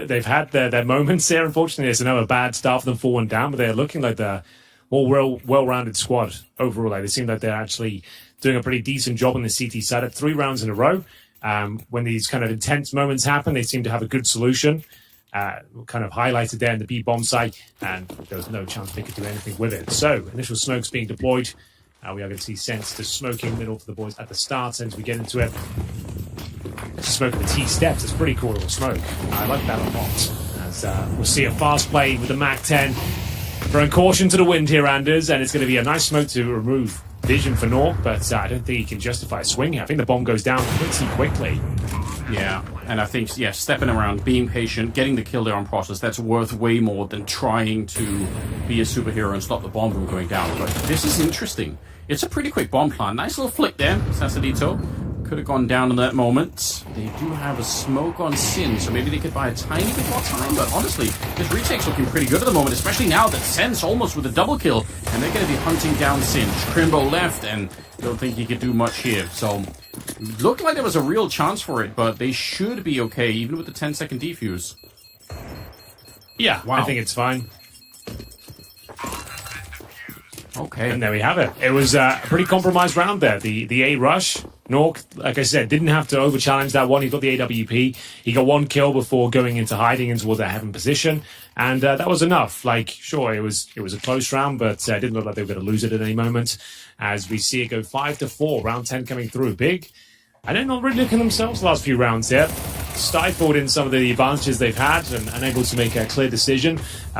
they've had their moments here. Unfortunately, it's another bad start for them 4-1 down, but they're looking like the more well-rounded squad overall. Like, they seem like they're actually doing a pretty decent job on the CT side at 3 rounds in a row. When these kind of intense moments happen, they seem to have a good solution. Kind of highlighted there in the B bomb site, and there was no chance they could do anything with it. So, initial smokes being deployed. We are going to see Sense to smoking middle for the boys at the start as we get into it. Just smoking the T steps. It's pretty cool little smoke. I like that a lot. As we'll see a fast play with the Mac 10. Throwing caution to the wind here, Anders, and it's going to be a nice smoke to remove vision for Nork, but I don't think he can justify a swing here. I think the bomb goes down pretty quickly. Yeah, and I think, stepping around, being patient, getting the kill there on process, that's worth way more than trying to be a superhero and stop the bomb from going down. But this is interesting. It's a pretty quick bomb plant. Nice little flick there, Sasadito. Could have gone down in that moment. They do have a smoke on Sin, so maybe they could buy a tiny bit more time, but honestly, this retake's looking pretty good at the moment, especially now that Sen's almost with a double kill, and they're going to be hunting down Sin. Crimbo left, and don't think he could do much here. So, looked like there was a real chance for it, but they should be okay, even with the 10-second defuse. Yeah, wow. I think it's fine. Okay. And there we have it. It was a pretty compromised round there. The A rush. Nork, like I said, didn't have to over-challenge that one. He got the AWP. He got 1 kill before going into hiding and towards that heaven position. And that was enough. Like, sure, it was a close round, but it didn't look like they were going to lose it at any moment. As we see it go 5-4, round 10 coming through. Big. I don't know, really looking themselves the last few rounds here. Stifled in some of the advantages they've had and unable to make a clear decision.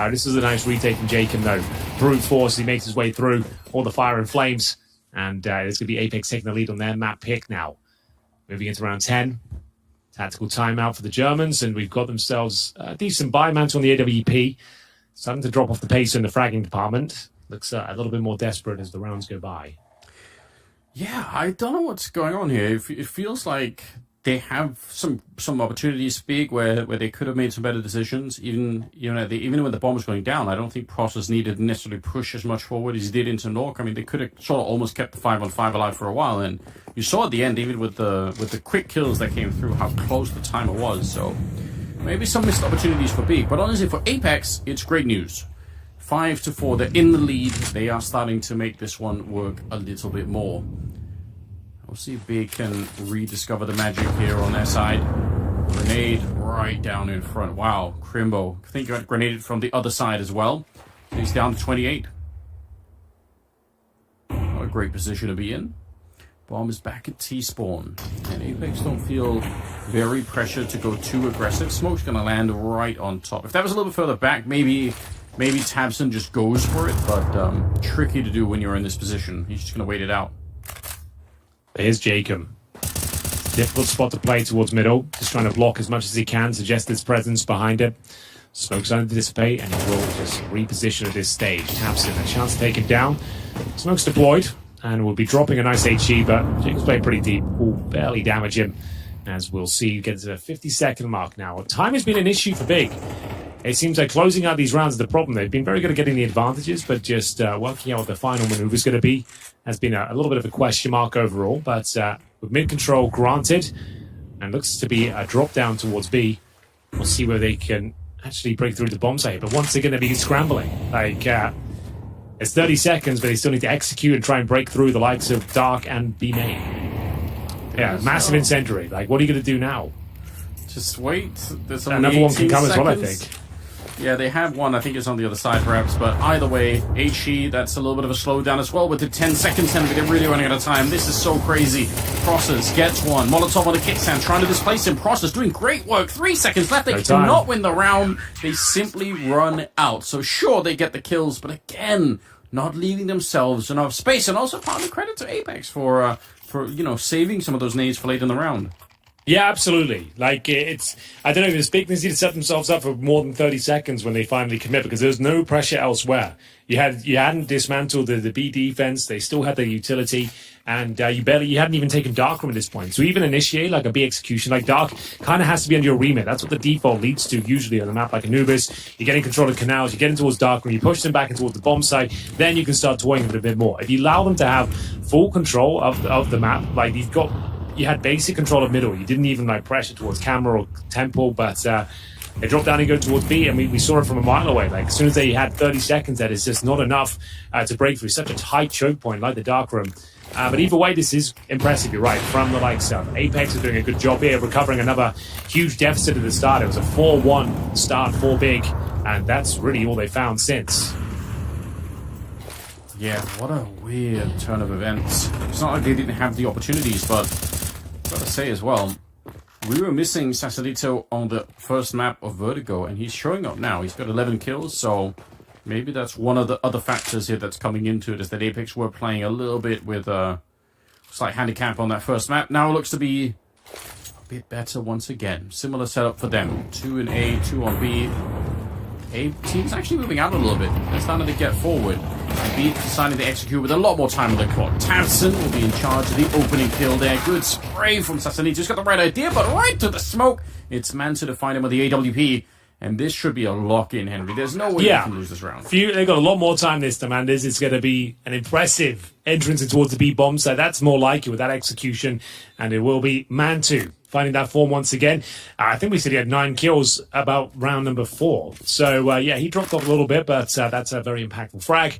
This is a nice retake from Jacob, though. Brute force, he makes his way through all the fire and flames. And it's going to be Apeks taking the lead on their map pick now. Moving into round 10. Tactical timeout for the Germans, and we've got themselves a decent buy mantle on the AWP. Starting to drop off the pace in the fragging department. Looks a little bit more desperate as the rounds go by. Yeah, I don't know what's going on here. It feels like they have some opportunities big where they could have made some better decisions. Even when the bomb was going down, I don't think Process needed to necessarily push as much forward as he did into Nork. I mean, they could have sort of almost kept the 5-on-5 alive for a while, and you saw at the end, even with the quick kills that came through, how close the timer was. So maybe some missed opportunities for big, but honestly, for Apeks, it's great news. 5-4, they're in the lead. They are starting to make this one work a little bit more. We'll see if Big can rediscover the magic here on their side. Grenade right down in front. Wow, Crimbo. I think he got grenaded from the other side as well. He's down to 28. What a great position to be in. Bomb is back at T-spawn. And Apeks don't feel very pressured to go too aggressive. Smoke's going to land right on top. If that was a little bit further back, maybe Tabson just goes for it, but tricky to do when you're in this position. He's just going to wait it out. Here's Jacob. Difficult spot to play towards middle. Just trying to block as much as he can, suggest his presence behind it. Smoke's starting to dissipate, and he will just reposition at this stage. Tabson, a chance to take him down. Smoke's deployed, and will be dropping a nice HE, but Jacob's played pretty deep. Will barely damage him, as we'll see. Gets to the 50-second mark now. Time has been an issue for Big. It seems like closing out these rounds is the problem. They've been very good at getting the advantages, but just working out what the final maneuver is going to be has been a little bit of a question mark overall. But with mid-control granted, and looks to be a drop down towards B, we'll see where they can actually break through the bomb site. But once they're going to be scrambling, like it's 30 seconds, but they still need to execute and try and break through the likes of Dark and B main. Yeah, massive incendiary. Like, what are you going to do now? Just wait. There's another one can come as well, I think. Yeah, they have one. I think it's on the other side, perhaps. But either way, HE, that's a little bit of a slowdown as well with the 10 seconds and they're really running out of time. This is so crazy. Process gets one. Molotov on the kickstand, trying to displace him. Process doing great work. 3 seconds left. They do not win the round. They simply run out. So sure, they get the kills, but again, not leaving themselves enough space. And also partly credit to Apeks for saving some of those nades for late in the round. Yeah, absolutely. Like, I don't know, the Big need to set themselves up for more than 30 seconds when they finally commit, because there's no pressure elsewhere. You hadn't dismantled the B defense. They still had their utility. and you hadn't even taken Dark Room at this point. So even initiate like a B execution, like Dark, kind of has to be under your remit. That's what the default leads to usually on a map like Anubis. You're getting control of canals, you're getting towards Dark Room, you push them back into towards the bomb site, then you can start toying with it a bit more. If you allow them to have full control of the map, like you had basic control of middle. You didn't even like pressure towards camera or temple, but they dropped down and go towards B, and we saw it from a mile away. Like, as soon as they had 30 seconds, that is just not enough to break through such a tight choke point like the Dark Room. But either way, this is impressive, you're right, from the likes of Apeks are doing a good job here, recovering another huge deficit at the start. It was a 4-1 start, 4 big, and that's really all they found since. Yeah, what a weird turn of events. It's not like they didn't have the opportunities, but I've got to say as well, we were missing Sasalito on the first map of Vertigo, and he's showing up now. He's got 11 kills, so maybe that's one of the other factors here that's coming into it, is that Apeks were playing a little bit with a slight handicap on that first map. Now it looks to be a bit better once again. Similar setup for them. 2 in A, 2 on B. A team's actually moving out a little bit. They're starting to get forward. And B deciding to execute with a lot more time on the clock. Towson will be in charge of the opening kill there. Good spray from Sasanito. He's got the right idea, but right to the smoke. It's Manta to find him with the AWP. And this should be a lock-in, Henry. There's no way you can lose this round. They've got a lot more time this time, and it's going to be an impressive entrance towards the B bomb, so that's more like it with that execution. And it will be Mantu finding that form once again. I think we said he had 9 kills about round number 4. So, he dropped off a little bit, but that's a very impactful frag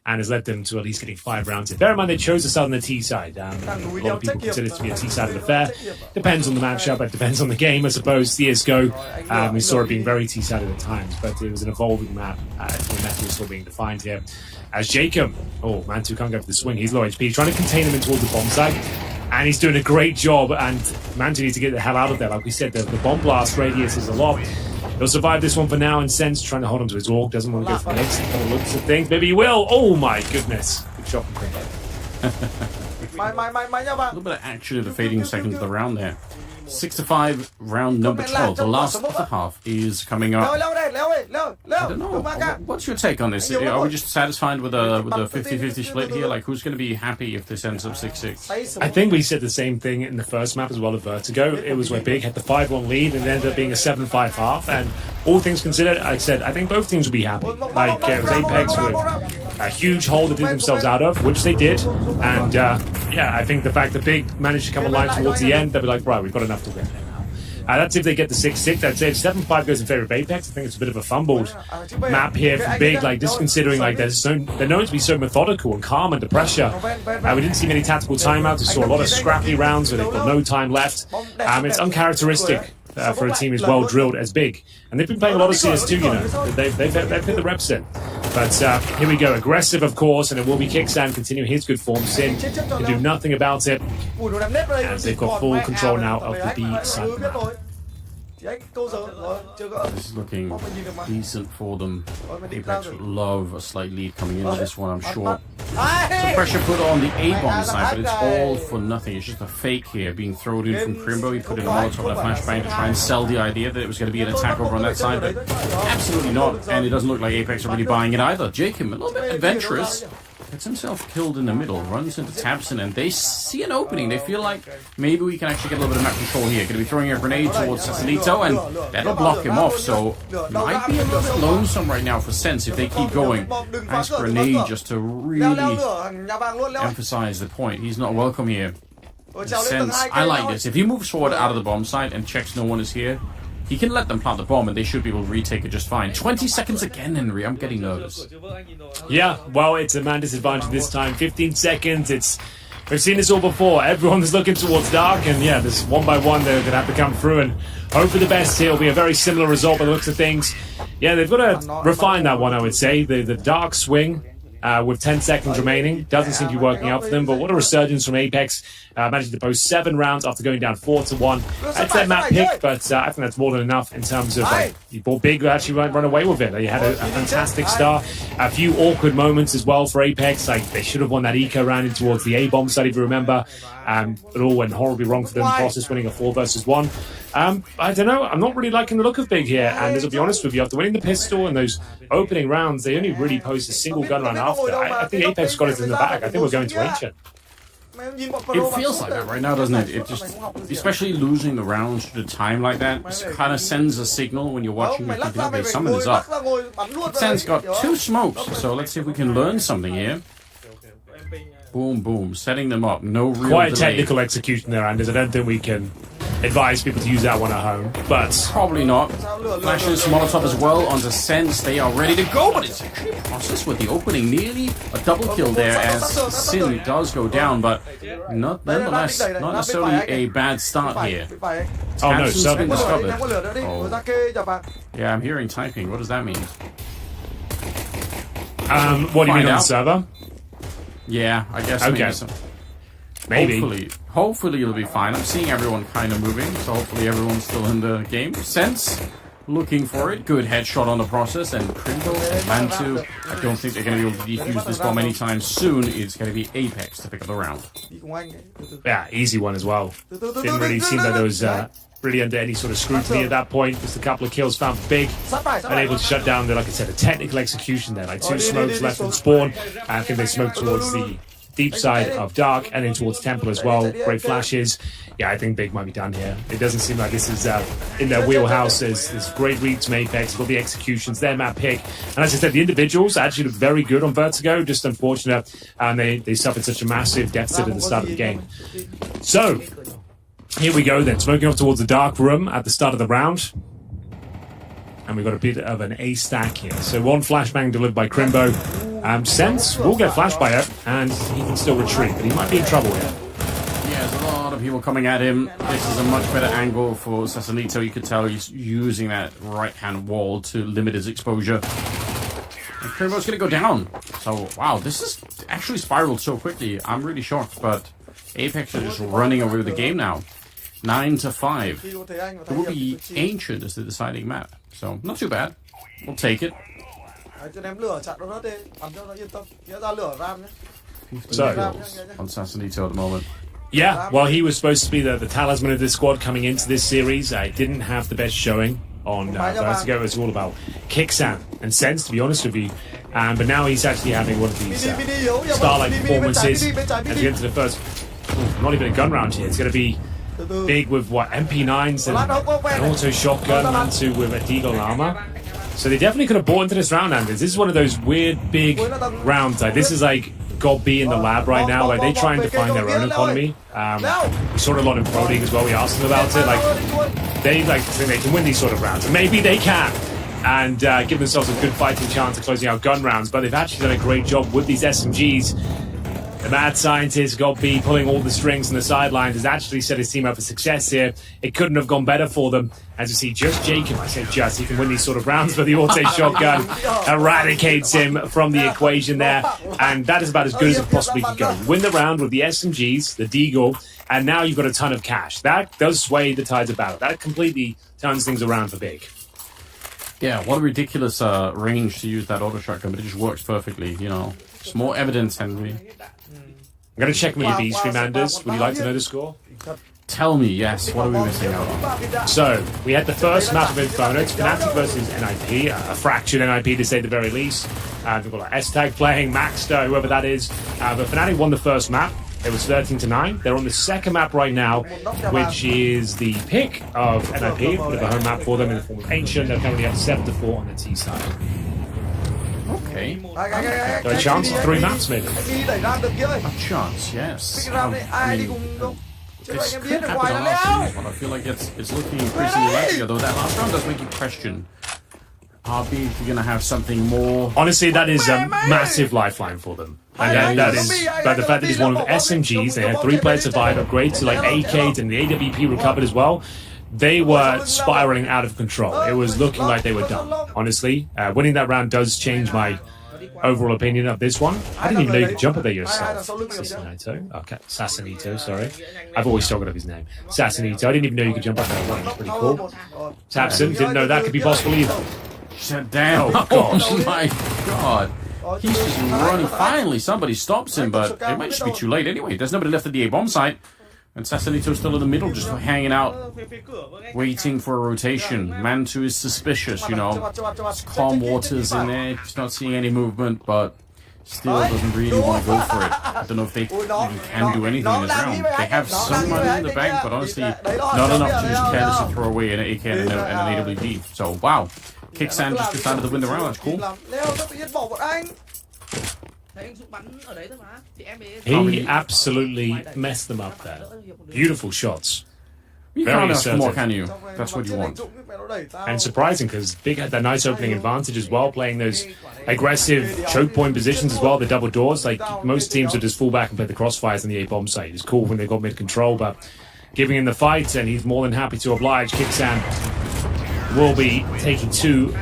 and has led them to at least getting 5 rounds in. Bear in mind, they chose to start on the T side. A lot of people consider it to be a T-sided affair. Depends on the matchup, it depends on the game, I suppose. CSGO, we saw it being very T-sided at times, but it was an evolving map. The map was still being defined here. As Jacob, Mantu can't go for the swing. He's low HP, trying to contain him in towards the bomb site. And he's doing a great job, and Mantu needs to get the hell out of there. Like we said, the bomb blast radius is a lot. He'll survive this one for now, and Sen's trying to hold on to his org. Doesn't want to go for the next couple of looks at things. Maybe he will. Oh my goodness. Good shot from him. A little bit of action in the fading seconds of the round there. 6-5, round number 12. The last of the half is coming up. I don't know. What's your take on this? Are we just satisfied with a 50-50 split here? Like, who's going to be happy if this ends up 6-6? I think we said the same thing in the first map as well at Vertigo. It was where Big had the 5-1 lead and it ended up being a 7-5 half. And all things considered, I think both teams would be happy. Like, it was Apeks with a huge hole to dig themselves out of, which they did. And, I think the fact that Big managed to come alive towards the end, they'll be like, right, we've got enough to win now. That's if they get the 6-6. I'd say if 7-5 goes in favor of Apeks, I think it's a bit of a fumbled map here for Big. Like, just considering like they're known to be so methodical and calm under pressure. We didn't see many tactical timeouts. We saw a lot of scrappy rounds where they've got no time left. It's uncharacteristic for a team as well drilled as Big. And they've been playing a lot of CS2, you know. They've hit the reps in. But here we go. Aggressive, of course, and it will be Kickstand continuing his good form. Sin can do nothing about it. As they've got full control now of the B side of the map. This is looking decent for them. Apeks would love a slight lead coming into this one, I'm sure. The pressure put on the A-bomb side, but it's all for nothing. It's just a fake here being thrown in from Crimbo. He put in a Molotov and a flashbang to try and sell the idea that it was going to be an attack over on that side, but absolutely not. And it doesn't look like Apeks are really buying it either. Jacob, a little bit adventurous. Gets himself killed in the middle, runs into Tabson, and they see an opening. They feel like maybe we can actually get a little bit of map control here. Going to be throwing a grenade towards Sasalito, and that'll block him off. So might be a little bit lonesome right now for Sense if they keep going. Nice grenade just to really emphasize the point. He's not welcome here. Sense, I like this. If he moves forward out of the bomb site and checks no one is here, he can let them plant the bomb and they should be able to retake it just fine. 20 seconds again, Henry. I'm getting nervous. Yeah, well, it's a man disadvantage this time. 15 seconds. We've seen this all before. Everyone's looking towards Dark, and this one by one they're going to have to come through and hope for the best here. It'll be a very similar result by the looks of things. Yeah, they've got to refine that one, I would say. The Dark swing with 10 seconds remaining doesn't seem to be working out for them, but what a resurgence from Apeks. Managing to post 7 rounds after going down 4-1. That's their map pick, but I think that's more than enough in terms of you bought Big to actually run away with it. They had a fantastic start. A few awkward moments as well for Apeks. Like, they should have won that eco round in towards the A-bomb side, if you remember. It all went horribly wrong for them. Process winning a 4 versus 1. I don't know. I'm not really liking the look of Big here, and as I'll be honest with you, after winning the pistol and those opening rounds, they only really posed a single gun round after. I think Apeks got it in the bag. I think we're going to Ancient. It feels like that right now, doesn't it? It just, especially losing the rounds at a time like that, kind of sends a signal when you're watching. You're thinking, okay, someone is up. Sen's got 2 smokes, so let's see if we can learn something here. Boom, boom, setting them up. No real Quite a delay. technical execution there, Anders. I don't think we can advise people to use that one at home, but Probably not. Flashes, Molotov as well onto Sense. They are ready to go, but it's actually a process with the opening. Nearly a double kill there as Sin does go down, but nonetheless, not necessarily a bad start here. oh no, Hansen's been so discovered. Oh. Yeah, I'm hearing typing. What does that mean? what do you mean Find on the out. server? Yeah, I guess Okay. maybe some. Maybe. Hopefully it'll be fine. I'm seeing everyone kind of moving, so hopefully everyone's still in the game. Sense looking for it. Good headshot on the process, and Crimbo and Mantu. I don't think they're going to be able to defuse this bomb anytime soon. It's going to be Apeks to pick up the round. Yeah, easy one as well. Didn't really seem like there was really under any sort of scrutiny at that point. Just a couple of kills found big, unable to shut down the, like I said, a technical execution there. Like 2 smokes left from spawn. I think they smoked towards the deep side of Dark and then towards Temple as well. Great flashes. Yeah, I think Big might be done here. It doesn't seem like this is in their wheelhouse. There's great reads from Apeks, got the executions, their map pick. And as I said, the individuals actually look very good on Vertigo, just unfortunate. And they suffered such a massive deficit at the start of the game. So, here we go then, smoking off towards the dark room at the start of the round. And we've got a bit of an A stack here. So 1 flashbang delivered by Crimbo. Sense will get flashed by it, and he can still retreat, but he might be in trouble here. Yeah, there's a lot of people coming at him. This is a much better angle for Sasanito. You could tell he's using that right-hand wall to limit his exposure. And Crimbo's going to go down. So, wow, this is actually spiraled so quickly. I'm really shocked, but Apeks are just running away with the game now. 9-5. It will be Ancient as the deciding map. So, not too bad. We'll take it. So, On Sasanito at the moment. yeah, well, he was supposed to be the talisman of this squad coming into this series. I didn't have the best showing on Vertigo. It was all about Kicksan and Sense, to be honest with you. But now he's actually having one of these starlight performances. As we get into the first, not even a gun round here. It's going to be Big with what, MP9s and also shotgun, Mantu with a Deagle armor. So they definitely could have bought into this round, Anders. This is one of those weird big rounds. Like, this is like God B in the lab right now. Like, they try and define their own economy. We saw it a lot in Pro League as well. We asked them about it. Like, they think they can win these sort of rounds, and maybe they can, and give themselves a good fighting chance of closing out gun rounds. But they've actually done a great job with these SMGs. The mad scientist, God B, pulling all the strings on the sidelines, has actually set his team up for success here. It couldn't have gone better for them. As you see, just Jacob, I say just, he can win these sort of rounds, but the auto shotgun eradicates him from the equation there. And that is about as good as it possibly can go. Win the round with the SMGs, the Deagle, and now you've got a ton of cash. That does sway the tides of battle. That completely turns things around for Big. Yeah, what a ridiculous range to use that auto shotgun, but it just works perfectly, you know. It's more evidence, Henry. I'm going to check my B stream, Anders. Would you like to know the score? Tell me, yes, what are we missing out on? So, we had the first map of Inferno. It's Fnatic versus NIP, a fractured NIP to say the very least. We've got like S-Tag playing, Maxter, whoever that is. But Fnatic won the first map. It was 13-9. They're on the second map right now, which is the pick of NIP. Bit of a home map for them in the form of Ancient. They're currently up 7-4 on the T side. Okay. So a chance of 3 maps, maybe. A chance, yes. I mean, this could happen on our series, but I feel like it's looking increasingly likely, although that last round does make you question, are we going to have something more? Honestly, that is a massive lifeline for them. And that is, but the fact that he's one of the SMGs, they had 3 players survive, upgrade to like AKs, and the AWP recovered as well. They were spiraling out of control. It was looking like they were done, honestly. Winning that round does change my overall opinion of this one. I didn't even know you could jump it there yourself. Sasanito. Okay, Sasanito, sorry. I've always struggled with his name. Sasanito. I didn't even know you could jump up there. It's pretty cool. Tapson, didn't know that could be possible either. Shut down. Oh, gosh. Oh my god. He's just running. Finally, somebody stops him, but it might just be too late anyway. There's nobody left at the A bomb site. And Sasanito's still in the middle, just hanging out, waiting for a rotation. Mantu is suspicious, you know. Calm waters in there, he's not seeing any movement, but still doesn't really want to go for it. I don't know if they even can do anything in this round. They have some money in the bank, but honestly, not enough to just carelessly throw away an AK and an AWD. So, wow. Kickstand just decided to win the round. That's cool. He absolutely messed them up there. Beautiful shots. You Very can't ask for more, assertive. can you? That's what you want. And surprising because Big had that nice opening advantage as well, playing those aggressive choke point positions as well, the double doors. Like most teams would just fall back and play the crossfires on the A bomb site. It's cool when they've got mid control, but giving him the fight, and he's more than happy to oblige. Kickstand will be taking 2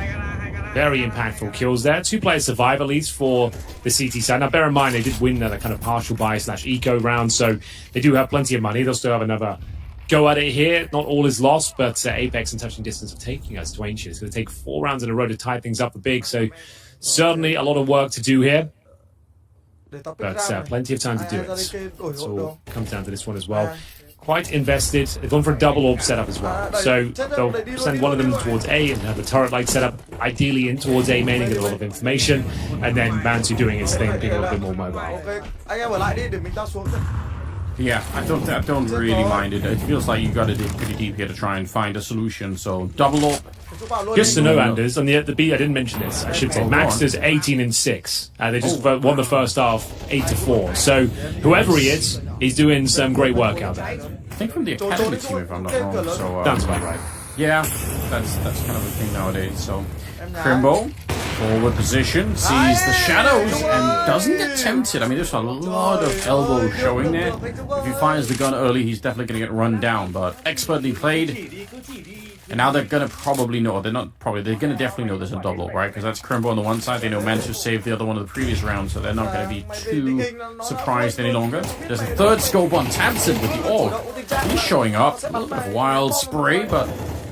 very impactful kills there. 2 player survivor leads for the CT side. Now, bear in mind, they did win that kind of partial buy / eco round, so they do have plenty of money. They'll still have another go at it here. Not all is lost, but Apeks and touching distance of taking us to Ancient. It's going to take 4 rounds in a row to tie things up for Big, so certainly a lot of work to do here, but plenty of time to do it. It all comes down to this one as well. Quite invested. They've gone for a double orb setup as well. So they'll send one of them towards A and have a turret light setup, ideally in towards A main and get a lot of information, and then Mantu doing his thing, being a little bit more mobile. Yeah, I don't really mind it. It feels like you got to dig pretty deep here to try and find a solution. So double up. Just to know, Anders, on the B, I didn't mention this. I should say, Maxter's 18-6. They just won the first half 8-4. So whoever he is, he's doing some great work out there. I think from the academy team, if I'm not wrong. So Sounds about right. yeah, that's kind of a thing nowadays. So Crimbo, forward position, sees the shadows and doesn't get tempted. I mean, there's a lot of elbow showing there. If he fires the gun early, he's definitely going to get run down, but expertly played. And now they're going to probably know, they're going to definitely know there's a double, right? Because that's Crimbo on the one side. They know Mantu saved the other one of the previous round, so they're not going to be too surprised any longer. There's a third scope on Tabson with the orb. He's showing up. A little bit of a wild spray, but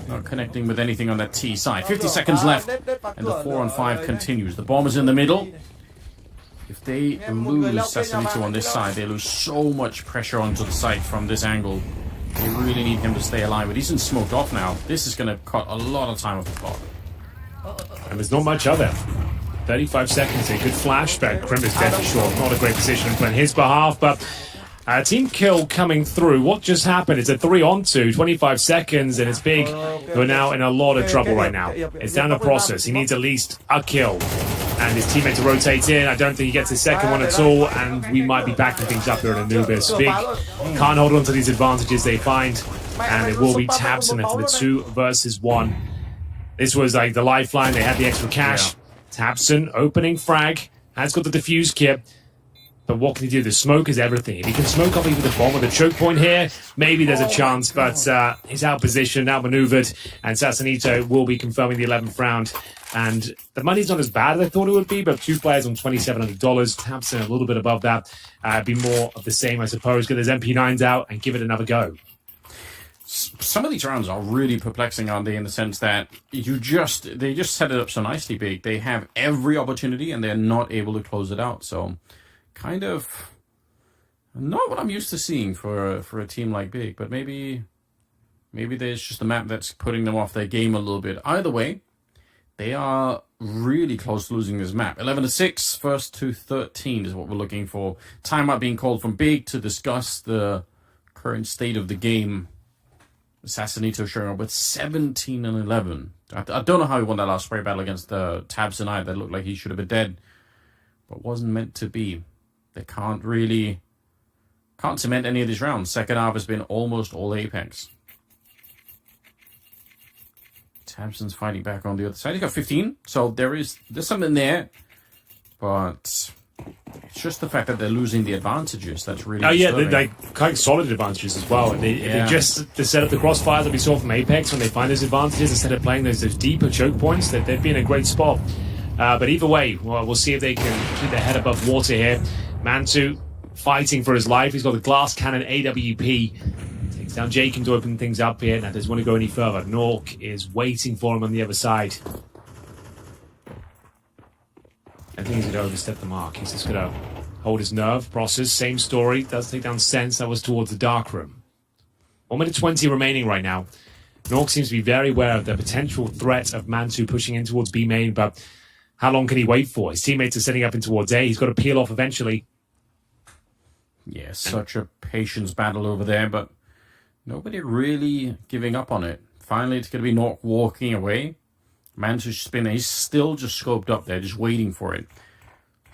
not connecting with anything on that T side. 50 seconds left, and the 4-on-5 continues. The bomb is in the middle. If they lose Sassanito on this side, they lose so much pressure onto the site from this angle. They really need him to stay alive, but he's in smoked off now. This is going to cut a lot of time off the clock. And there's not much of it. 35 seconds, a good flash, but Crim is dead for sure. Not a great position on his behalf, but team kill coming through. What just happened? It's a 3-on-2, 25 seconds, and it's Big, who are now in a lot of trouble right now. It's down to process. He needs at least a kill. And his teammate to rotate in. I don't think he gets his second one at all, and we might be backing things up here in Anubis. Big can't hold on to these advantages they find, and it will be Tabson into the 2 versus 1. This was like the lifeline. They had the extra cash. Tabson opening frag, has got the defuse kit. But what can he do? The smoke is everything. If he can smoke up even the bomb with a choke point here, maybe there's a chance, but he's outpositioned, outmaneuvered, and Sassanito will be confirming the 11th round. And the money's not as bad as I thought it would be, but 2 players on $2,700. Tabson a little bit above that. Be more of the same, I suppose. Get those MP9s out and give it another go. Some of these rounds are really perplexing, aren't they, in the sense that they just set it up so nicely, Big. They have every opportunity and they're not able to close it out. So kind of not what I'm used to seeing for a team like Big, but maybe there's just a map that's putting them off their game a little bit. Either way, they are really close to losing this map. 11-6, first to 13 is what we're looking for. Timeout being called from Big to discuss the current state of the game. Assassinito showing up with 17-11. I don't know how he won that last spray battle against the Tabs and I. That looked like he should have been dead, but wasn't meant to be. They can't cement any of these rounds. Second half has been almost all Apeks. Tabson's fighting back on the other side. He's got 15, so there's something there, but it's just the fact that they're losing the advantages that's really disturbing. They're quite solid advantages as well. They just to set up the crossfires that we saw from Apeks when they find those advantages instead of playing those deeper choke points. They'd be in a great spot. But either way, we'll see if they can keep their head above water here. Mantu fighting for his life. He's got the glass cannon AWP. Takes down Jacob to open things up here. Now doesn't want to go any further. Nork is waiting for him on the other side. I think he's going to overstep the mark. He's just going to hold his nerve, process. Same story. Does take down Sense. That was towards the dark room. 1 minute 20 remaining right now. Nork seems to be very aware of the potential threat of Mantu pushing in towards B main, but How long can he wait for? His teammates are setting up in towards A. He's got to peel off eventually. Yeah, such a patience battle over there, but nobody really giving up on it. Finally, it's going to be Nork walking away. Mantu's spinner, he's still just scoped up there, just waiting for it.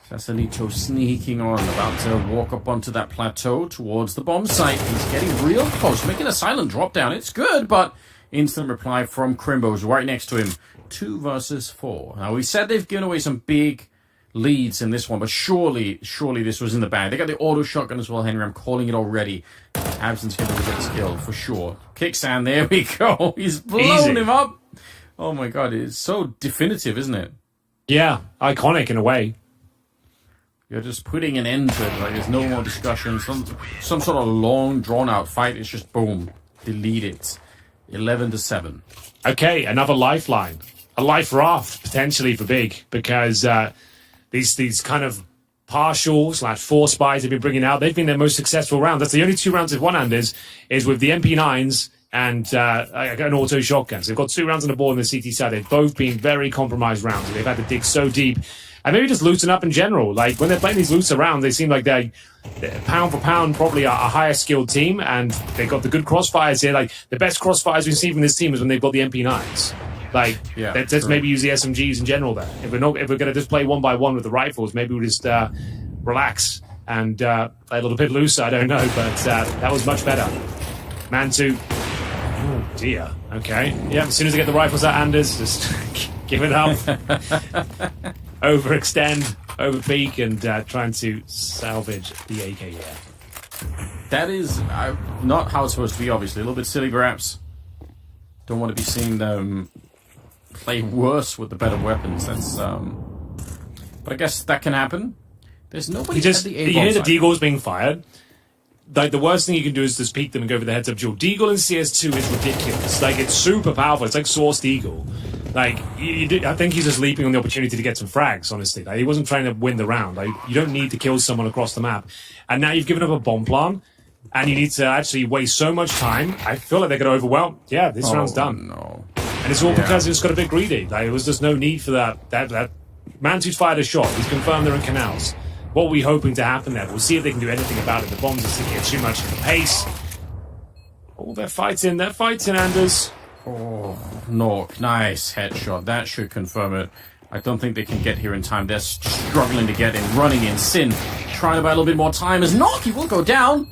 Sasanito sneaking on, about to walk up onto that plateau towards the bomb site. He's getting real close, making a silent drop down. It's good, but instant reply from Crimbo's right next to him. 2 versus 4. Now, we said they've given away some big leads in this one, but surely this was in the bag. They got the auto shotgun as well, Henry. I'm calling it already. Absence going to get this kill for sure. Kickstand, there we go. He's blown him up. Oh my god, it's so definitive, isn't it? Yeah, iconic in a way. You're just putting an end to it. Like there's no more discussion. Some sort of long, drawn-out fight. It's just boom, delete it. 11-7. Okay, another lifeline, a life raft potentially for Big, because these kind of partial / force buys they've been bringing out. They've been their most successful round. That's the only 2 rounds they've won, Anders, is with the MP9s and an auto shotgun. So they've got 2 rounds on the board on the CT side. They've both been very compromised rounds. They've had to dig so deep. And maybe just loosen up in general. Like, when they're playing these looser rounds, they seem like they're pound for pound probably a higher skilled team, and they've got the good crossfires here. Like, the best crossfires we've seen from this team is when they've got the MP9s. Like, let's maybe use the SMGs in general there. If we're going to just play 1-by-1 with the rifles, maybe we'll just relax and play a little bit looser. I don't know, but that was much better. Mantu. Oh, dear. Okay. Yeah, as soon as I get the rifles out, Anders, just give it up. Overextend, overpeak, and trying to salvage the AK here. That is not how it's supposed to be, obviously. A little bit silly, perhaps. Don't want to be seeing them play worse with the better weapons. That's, but I guess that can happen. There's nobody at the A-bomb You hear the side. deagles being fired. Like, the worst thing you can do is just peek them and go for the heads-up duel. Deagle in CS2 is ridiculous. Like, it's super powerful. It's like Source Deagle. Like, I think he's just leaping on the opportunity to get some frags, honestly. Like, he wasn't trying to win the round. Like, you don't need to kill someone across the map. And now you've given up a bomb plan, and you need to actually waste so much time. I feel like they're going to overwhelm. Yeah, this round's done. No. And it's all because he just got a bit greedy. Like, there was just no need for that. That Mantu's fired a shot. He's confirmed they're in canals. What were we hoping to happen there? We'll see if they can do anything about it. The bombs are sticking at too much pace. Oh, they're fighting, Anders. Oh, Nork, nice headshot. That should confirm it. I don't think they can get here in time. They're struggling to get in, running in. Sin trying to buy a little bit more time as Nork, he will go down.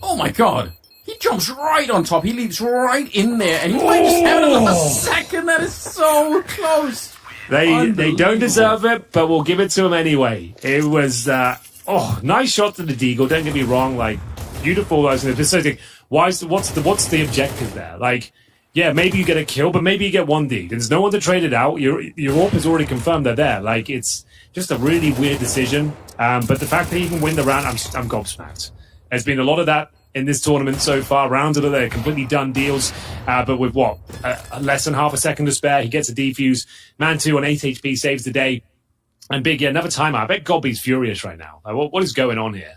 Oh my god. He jumps right on top. He leaps right in there, and he might just have another second. That is so close. They don't deserve it, but we'll give it to them anyway. It was nice shot to the Deagle. Don't get me wrong, like beautiful. What's the objective there? Like, yeah, maybe you get a kill, but maybe you get 1D. There's no one to trade it out. Your AWP has already confirmed they're there. Like, it's just a really weird decision. But the fact that he can win the round, I'm gobsmacked. There's been a lot of that in this tournament so far. Rounds that they're completely done deals, but with less than half a second to spare, he gets a defuse. Mantu on 8 HP saves the day, and Big, another timeout. I bet Gobby's furious right now. Like, what is going on here?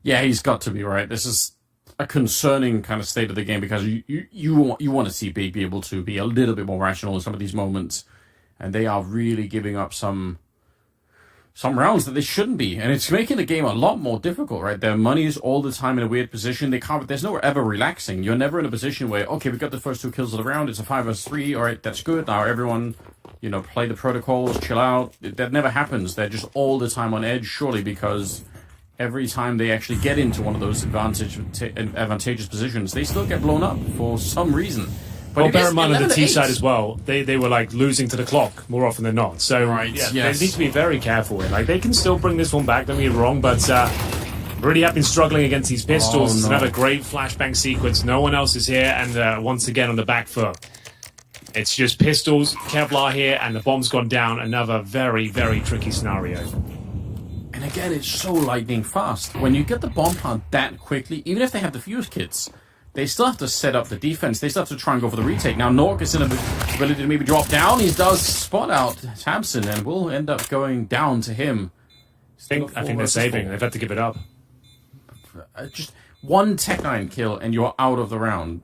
Yeah, he's got to be right. This is a concerning kind of state of the game, because you want to see Big be able to be a little bit more rational in some of these moments, and they are really giving up some rounds that they shouldn't be, and it's making the game a lot more difficult, right? Their money is all the time in a weird position. There's no ever relaxing. You're never in a position where, okay, we got the first 2 kills of the round, it's a 5 vs 3, all right, that's good. Now everyone, play the protocols, chill out. That never happens. They're just all the time on edge, surely because every time they actually get into one of those advantageous positions, they still get blown up for some reason. Well, bear in mind on the T side as well, they were like losing to the clock more often than not. So right, yeah, yes. They need to be very careful here. Like, they can still bring this one back, don't get me wrong, but really have been struggling against these pistols. It's another great flashbang sequence. No one else is here, and once again on the back foot. It's just pistols, Kevlar here, and the bomb's gone down. Another very, very tricky scenario. And again, it's so lightning fast. When you get the bomb plant that quickly, even if they have the fuse kits, they still have to set up the defense. They still have to try and go for the retake. Now, Nork is in an ability to maybe drop down. He does spot out Tamsin, and will end up going down to him. I think they're saving. They've had to give it up. Just one Tech-9 kill, and you're out of the round.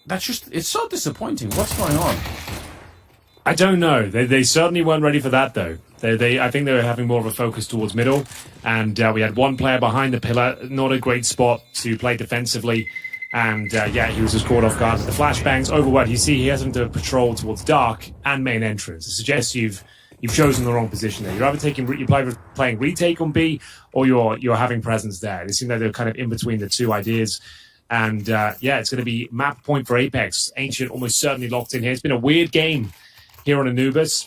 It's so disappointing. What's going on? I don't know. They certainly weren't ready for that, though. I think they were having more of a focus towards middle, and we had one player behind the pillar, not a great spot to play defensively, and he was just caught off guard with the flashbangs. Overword, you see he has him to patrol towards dark and main entrance. It suggests you've chosen the wrong position there. You're either playing retake on B, or you're having presence there. It seems like they're kind of in between the two ideas. And it's going to be map point for Apeks. Ancient almost certainly locked in here. It's been a weird game here on Anubis.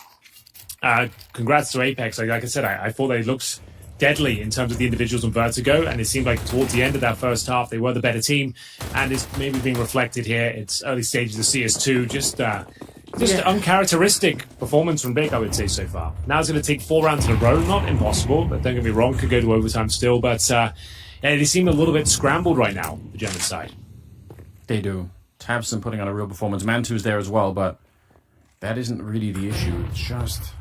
Congrats to Apeks. Like I said, I thought they looked deadly in terms of the individuals on Vertigo, and it seemed like towards the end of that first half, they were the better team, and it's maybe being reflected here. It's early stages of CS2, just uncharacteristic performance from Big, I would say, so far. Now it's going to take 4 rounds in a row. Not impossible, but don't get me wrong, could go to overtime still, but they seem a little bit scrambled right now, the German side. They do. Tabson putting on a real performance. Mantu's there as well, but that isn't really the issue. It's just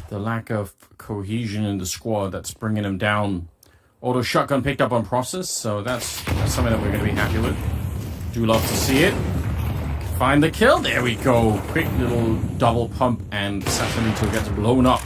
the lack of cohesion in the squad that's bringing them down. Auto shotgun picked up on process, so that's something that we're going to be happy with. Do love to see it. Find the kill. There we go. Quick little double pump, and Sasamito gets blown up.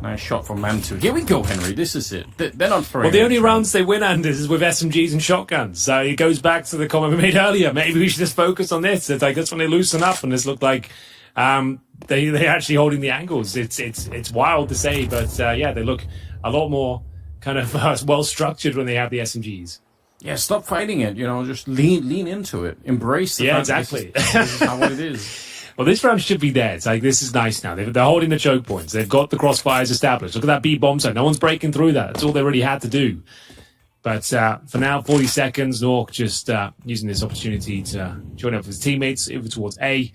Nice shot from Mantu. Here we go, Henry. This is it. They're not throwing. Well, the only rounds they win, Anders, is with SMGs and shotguns. So it goes back to the comment we made earlier. Maybe we should just focus on this. It's like that's when they loosen up, and this looked like they're actually holding the angles. It's wild to say, but they look a lot more kind of well structured when they have the SMGs. Yeah, stop fighting it. Just lean into it. Embrace the fact exactly. This is not what it is. Well, this round should be there. It's like, this is nice now. They're holding the choke points. They've got the crossfires established. Look at that B bomb site. No one's breaking through that. That's all they really had to do. But for now, 40 seconds, Nork just using this opportunity to join up with his teammates over towards A.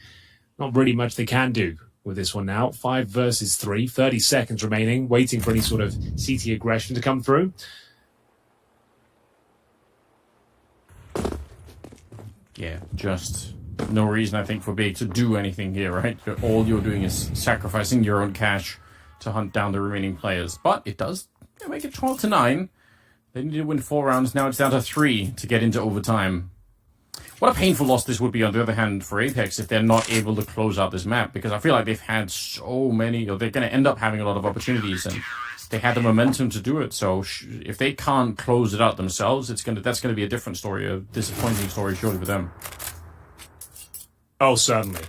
Not really much they can do with this one now. 5 versus 3, 30 seconds remaining, waiting for any sort of CT aggression to come through. Yeah, just no reason, I think, for B to do anything here, right? All you're doing is sacrificing your own cash to hunt down the remaining players. But it does make it 12-9. They need to win 4 rounds. Now it's down to 3 to get into overtime. What a painful loss this would be, on the other hand, for Apeks if they're not able to close out this map. Because I feel like they've had so many, or they're going to end up having a lot of opportunities, and they had the momentum to do it. So if they can't close it out themselves, that's going to be a different story, a disappointing story, surely, for them. Oh, certainly.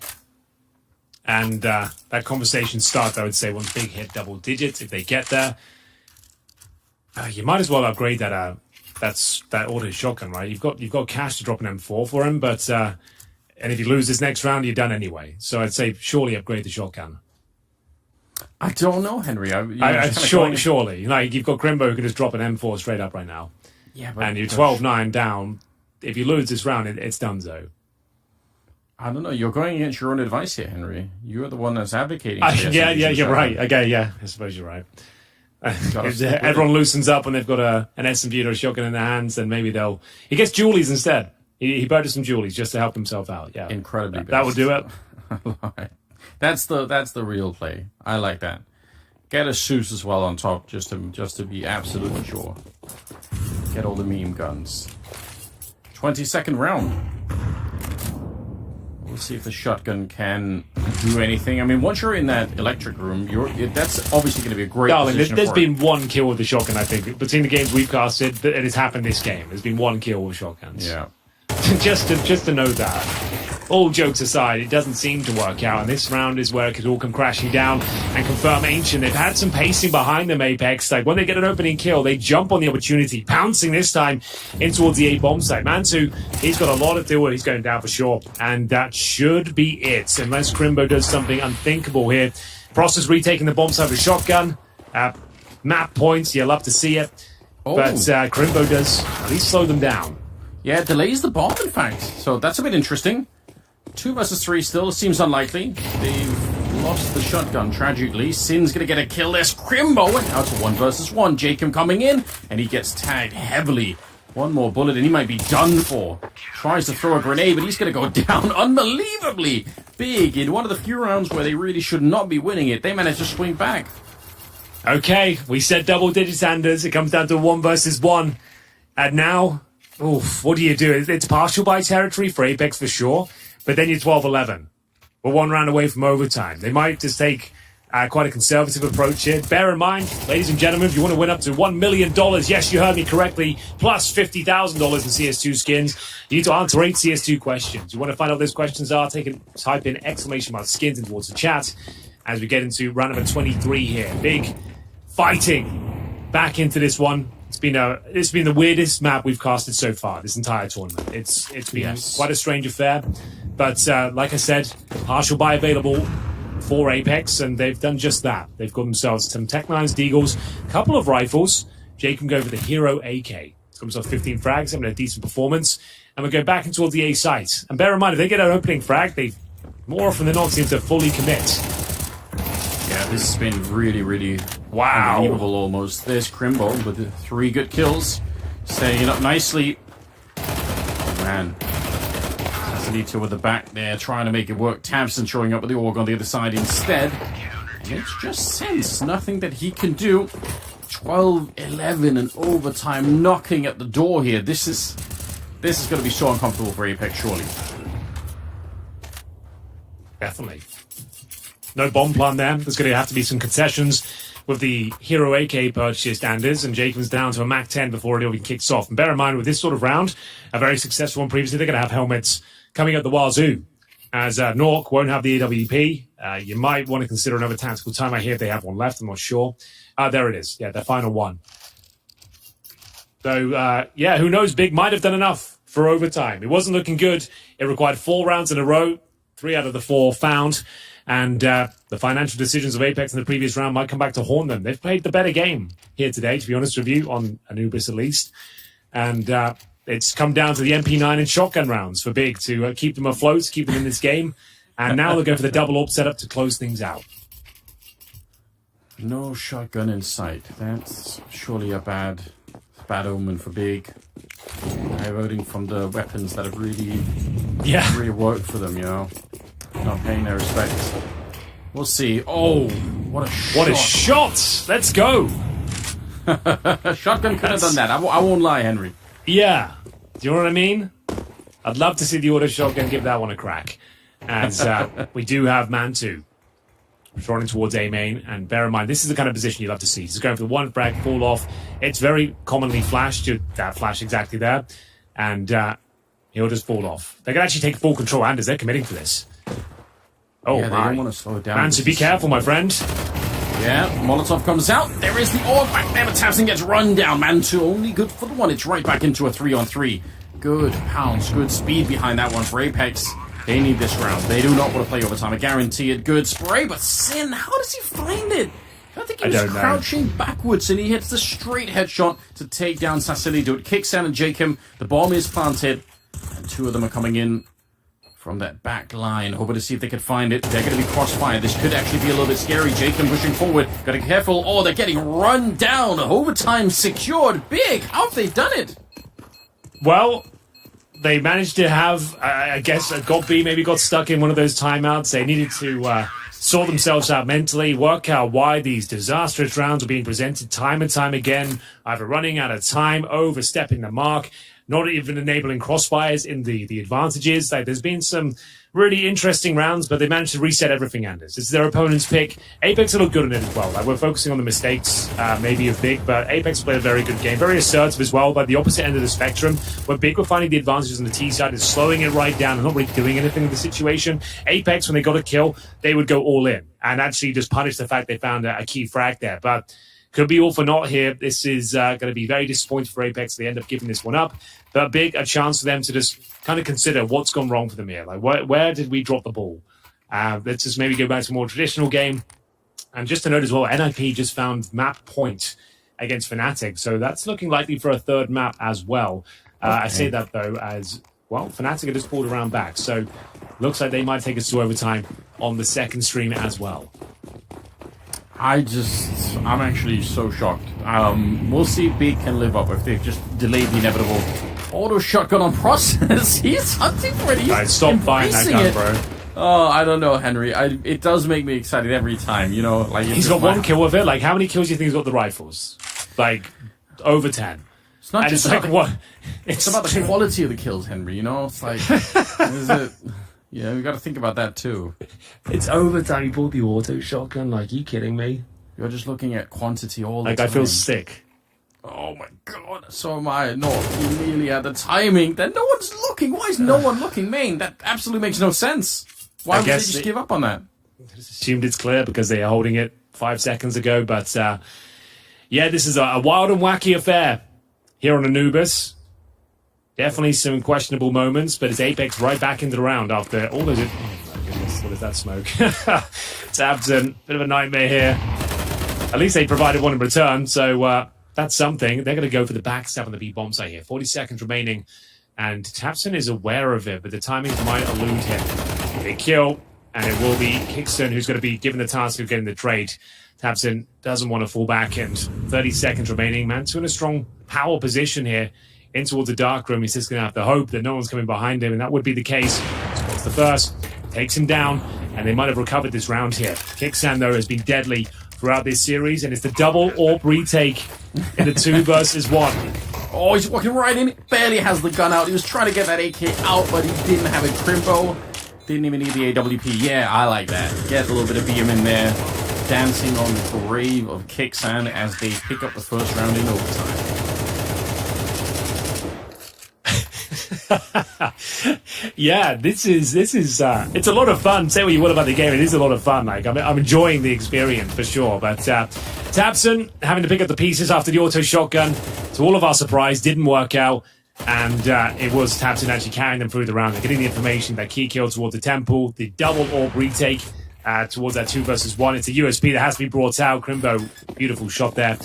And that conversation starts, I would say, once Big hit double digits. If they get there, you might as well upgrade that auto shotgun, right? You've got cash to drop an M4 for him, but and if you lose this next round, you're done anyway. So I'd say surely upgrade the shotgun. I don't know, Henry. Surely. Like, you've got Grimbo who can just drop an M4 straight up right now. Yeah, but and you're 12-9 down. If you lose this round, it's done, though. I don't know. You're going against your own advice here, Henry. You're the one that's advocating. You're right. Okay, yeah, I suppose you're right. If everyone loosens up and they've got an SMG or a shotgun in their hands, then maybe he gets Julies instead. He purchased some Julies just to help himself out. Yeah, incredibly. That would do it. That's the real play. I like that. Get a Seuss as well on top, just to be absolutely sure. Get all the meme guns. 22nd round. We'll see if the shotgun can do anything. I mean, once you're in that electric room, that's obviously going to be a great position. There's been one kill with the shotgun, I think. Between the games we've casted, it has happened this game. There's been one kill with shotguns. Yeah. just to know that. All jokes aside, it doesn't seem to work out, and this round is where it could all come crashing down and confirm Ancient. They've had some pacing behind them, Apeks. Like, when they get an opening kill, they jump on the opportunity, pouncing this time in towards the A bomb site. Mantu, he's got a lot to do with. He's going down for sure, and that should be it, unless Crimbo does something unthinkable here. Process retaking the bomb site with shotgun. Map points, you'll love to see it. But Crimbo does at least slow them down. Yeah, delays the bomb, in fact. So that's a bit interesting. 2 versus 3 still seems unlikely. They've lost the shotgun, tragically. Sin's going to get a kill. There's Crimbo, and now to 1 versus 1. Jacob coming in, and he gets tagged heavily. One more bullet, and he might be done for. Tries to throw a grenade, but he's going to go down unbelievably big. In one of the few rounds where they really should not be winning it, they managed to swing back. Okay, we said double digits, Anders. It comes down to 1 versus 1. And now, what do you do? It's partial buy territory for Apeks for sure. But then you're 12-11. We're 1 round away from overtime. They might just take quite a conservative approach here. Bear in mind, ladies and gentlemen, if you want to win up to $1 million, yes, you heard me correctly, plus $50,000 in CS2 skins, you need to answer 8 CS2 questions. You want to find out what those questions are, type in !skins towards the chat as we get into round number 23 here. Big fighting back into this one. It's been the weirdest map we've casted so far this entire tournament. It's been quite a strange affair, but like I said, partial buy available for Apeks, and they've done just that. They've got themselves some Tech 9s, Deagles, a couple of rifles. Jake can go for the Hero AK. He's got himself 15 frags, having a decent performance, and we're going back in towards the A site. And bear in mind, if they get an opening frag, they more often than not seem to fully commit. Yeah, this has been really, really unbelievable almost. There's Crimbo with the 3 good kills. Staying it up nicely. Oh, man. Sassonito with the back there, trying to make it work. Tabson showing up with the AUG on the other side instead. It's just sense. Nothing that he can do. 12-11 and overtime knocking at the door here. This is going to be so uncomfortable for Apeks, surely. Definitely. No bomb plan there. There's going to have to be some concessions with the Hero AK purchased Anders, and Jacob's down to a Mac 10 before it even kicks off. And bear in mind, with this sort of round, a very successful one previously, they're going to have helmets coming at the wazoo. As Nork won't have the AWP, you might want to consider another tactical time. I hear they have one left, I'm not sure. There it is. Yeah, their final one. So, who knows? Big might have done enough for overtime. It wasn't looking good. It required 4 rounds in a row. 3 out of the 4 found. And the financial decisions of Apeks in the previous round might come back to haunt them. They've played the better game here today, to be honest with you, on Anubis at least. And it's come down to the MP9 and shotgun rounds for Big to keep them afloat, keep them in this game. And now they're going for the double AWP setup to close things out. No shotgun in sight. That's surely a bad omen for Big. Diverting from the weapons that have really worked for them, you know. Not paying their respects. We'll see. Oh, what a shot. What a shot! Let's go! Shotgun could have done that. I won't lie, Henry. Yeah. Do you know what I mean? I'd love to see the auto shotgun give that one a crack. As we do have Man 2 running towards A main. And bear in mind, this is the kind of position you love to see. He's going for the 1 frag, fall off. It's very commonly flashed. That flash exactly there. And he'll just fall off. They can actually take full control, Anders. They're committing for this. Oh, yeah, they don't want to slow it down. Man, so be careful, my friend. Yeah, Molotov comes out. There is the AUG back there, but Tabson gets run down. Man 2 only good for the 1. It's right back into a 3-on-3. Good pounds, good speed behind that one for Apeks. They need this round. They do not want to play overtime. I guarantee it. Good spray, but Sin, how does he find it? I think he was crouching backwards, and he hits the straight headshot to take down Sassonito. It kicks out and Jacob. The bomb is planted, and 2 of them are coming in from that back line, hoping to see if they could find it. They're going to be crossfire. This could actually be a little bit scary. Jacob pushing forward. Got to be careful. Oh, they're getting run down. Overtime secured. Big. How have they done it? Well, they managed to have, I guess, got B maybe got stuck in one of those timeouts. They needed to sort themselves out mentally, work out why these disastrous rounds are being presented time and time again, either running out of time, overstepping the mark, not even enabling crossfires in the advantages. Like, there's been some really interesting rounds, but they managed to reset everything, Anders. It's their opponent's pick. Apeks look good in it as well. Like, we're focusing on the mistakes, maybe of Big, but Apeks played a very good game. Very assertive as well, but the opposite end of the spectrum, where Big were finding the advantages on the T side, is slowing it right down and not really doing anything with the situation. Apeks, when they got a kill, they would go all in and actually just punish the fact they found a key frag there. But could be all for naught here. This is going to be very disappointing for Apeks. They end up giving this one up. But Big, a chance for them to just kind of consider what's gone wrong for them here. Like, where did we drop the ball? Let's just maybe go back to a more traditional game. And just to note as well, NIP just found map point against Fnatic. So that's looking likely for a 3rd map as well. Okay. I say that, though, as, well, Fnatic have just pulled around back. So looks like they might take us to overtime on the 2nd stream as well. I'm actually so shocked. We'll see if Big can live up, if they've just delayed the inevitable. Auto shotgun on process. He's hunting for it. He's stop buying that gun, bro. Oh, I don't know, Henry. It does make me excited every time, you know. Like, he's got 1 kill with it. Like, how many kills do you think he's got with the rifles? Like, over 10. It's not and just it's about like what? It's about the quality of the kills, Henry. You know, it's like, is it? Yeah, we got to think about that too. It's overtime. You pulled the auto shotgun. Like, you kidding me? You're just looking at quantity all the Like, time. I feel sick. Oh my god, so am I. No, you nearly had the timing. Then no one's looking. Why is no one looking, main? That absolutely makes no sense. Why would they just give up on that? Just assumed it's clear because they are holding it 5 seconds ago. But yeah, this is a wild and wacky affair here on Anubis. Definitely some questionable moments, but it's Apeks right back into the round after all those. Oh my goodness, what is that smoke? tabseN, bit of a nightmare here. At least they provided one in return, so that's something. They're going to go for the backstab on the B bomb site here. 40 seconds remaining, and tabseN is aware of it, but the timing might elude him. Big kill, and it will be Kickstone who's going to be given the task of getting the trade. tabseN doesn't want to fall back, and 30 seconds remaining. Mantu in a strong power position here in towards the dark room. He's just going to have to hope that no one's coming behind him, and that would be the case. Spots the first, takes him down, and they might have recovered this round here. Kickstone, though, has been deadly throughout this series, and it's the double AWP retake in the 2 versus 1. Oh, he's walking right in. Barely has the gun out. He was trying to get that AK out, but he didn't have a crimpo. Didn't even need the AWP. Yeah, I like that. Get a little bit of BM in there. Dancing on the grave of Kickstone as they pick up the first round in overtime. Yeah, this is it's a lot of fun. Say what you will about the game, it is a lot of fun. Like, I'm enjoying the experience for sure. But tabseN having to pick up the pieces after the auto shotgun, to all of our surprise, didn't work out, and it was tabseN actually carrying them through the round. They're getting the information, that key kill towards the temple, the double AWP retake towards that 2 versus 1. It's a USP that has to be brought out. Crimbo, beautiful shot there,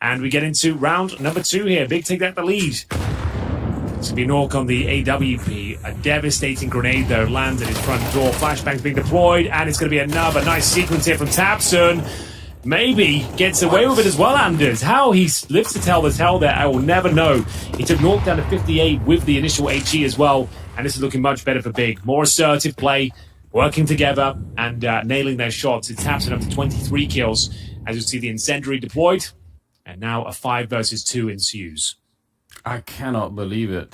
and we get into round number 2 here. Big take that the lead. It's going to be Nork on the AWP. A devastating grenade, though, lands at his front door. Flashbang's being deployed, and it's going to be another nice sequence here from tabseN. Maybe gets away with it as well, Anders. How he lives to tell the tale there, I will never know. He took Nork down to 58 with the initial HE as well, and this is looking much better for Big. More assertive play, working together, and nailing their shots. It's tabseN up to 23 kills, as you see the incendiary deployed, and now a 5 versus 2 ensues. I cannot believe it.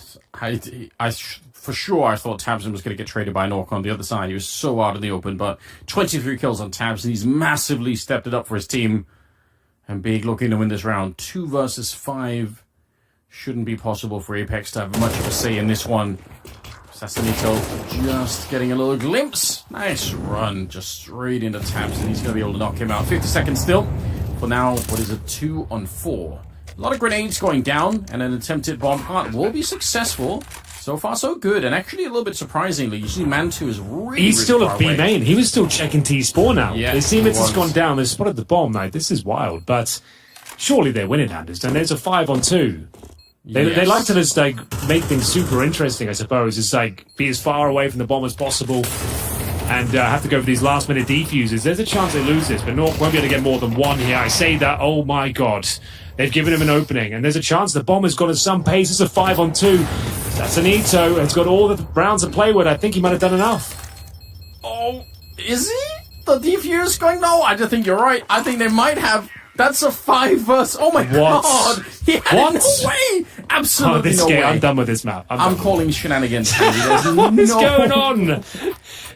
For sure, I thought tabseN was going to get traded by Nork on the other side. He was so out in the open, but 23 kills on tabseN. He's massively stepped it up for his team. And Big looking to win this round. 2 versus 5 shouldn't be possible for Apeks to have much of a say in this one. Sassanito just getting a little glimpse. Nice run, just straight into tabseN. He's going to be able to knock him out. 50 seconds still. For now, what is it? 2 on 4. A lot of grenades going down, and an attempted bomb plant will be successful. So far, so good. And actually, a little bit surprisingly, you see Mantu is really, He's still far a B away. main. He was still checking T-spawn now. Yeah, they see he it's just was. gone down. They spotted the bomb. Like, this is wild. But surely they're winning, Anders. And there's a 5 on 2. They like to just, like, make things super interesting, I suppose. It's like, be as far away from the bomb as possible and have to go for these last-minute defuses. There's a chance they lose this, but Nork won't be able to get more than 1 here. I say that, oh my god. They've given him an opening, and there's a chance the bomb has gone at some pace. It's a 5 on 2. Sassanito has got all the rounds to play with. I think he might have done enough. Oh, is he? The defuse going? No, I just think you're right. I think they might have. That's a 5 versus. Oh my god! He had What? no way! Absolutely This no game, way. I'm done with this map. I'm calling shenanigans. There's What is no- going on?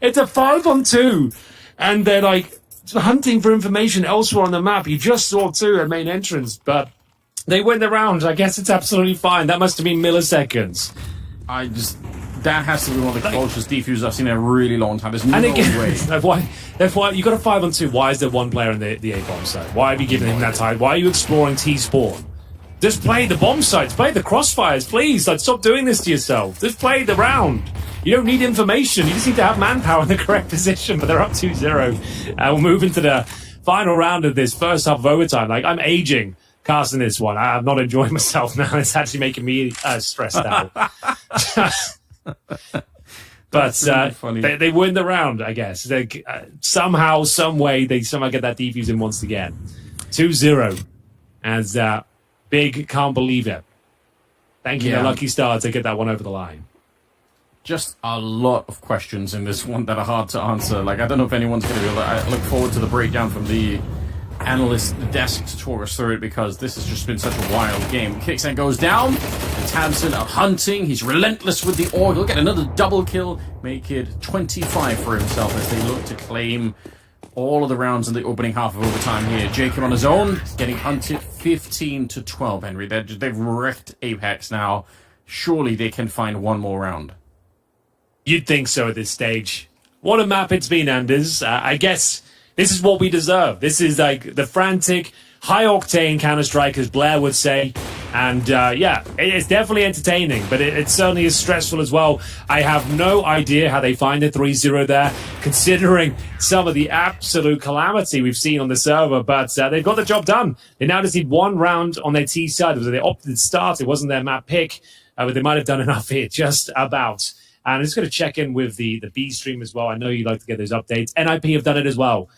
It's a 5 on 2, and they're like hunting for information elsewhere on the map. You just saw 2 at main entrance, but they win the round. I guess it's absolutely fine. That must have been milliseconds. That has to be one of the closest defuses I've seen in a really long time. There's no And again, way. that's why you got a 5 on 2. Why is there 1 player in the A bomb site? Why have you given him that time? Why are you exploring T spawn? Just play the bomb sites, play the crossfires, please. Like, stop doing this to yourself. Just play the round. You don't need information. You just need to have manpower in the correct position. But they're up 2-0. We'll move into the final round of this first half of overtime. Like, I'm aging casting this one. I'm not enjoying myself now. It's actually making me stressed out. But funny. they win the round, I guess. They, somehow, some way, they somehow get that defuse in once again. 2-0. As Big can't believe it. Thank you, Yeah. the lucky star, to get that one over the line. Just a lot of questions in this one that are hard to answer. Like, I don't know if anyone's going to be able to. I look forward to the breakdown from the analyst desk to talk us through it, because this has just been such a wild game. Kickstone goes down. Tamsin are hunting. He's relentless with the orb. He'll get another double kill, make it 25 for himself as they look to claim all of the rounds in the opening half of overtime here. Jacob on his own, getting hunted 15-12, Henry. They've wrecked Apeks now. Surely they can find one more round. You'd think so at this stage. What a map it's been, Anders. I guess this is what we deserve. This is like the frantic, high-octane Counter-Strike, as Blair would say. And yeah, it's definitely entertaining, but it certainly is stressful as well. I have no idea how they find the 3-0 there, considering some of the absolute calamity we've seen on the server. But they've got the job done. They now just need one round on their T side. They opted to start. It wasn't their map pick, but they might have done enough here, just about. And I'm just going to check in with the B stream as well. I know you like to get those updates. NIP have done it as well.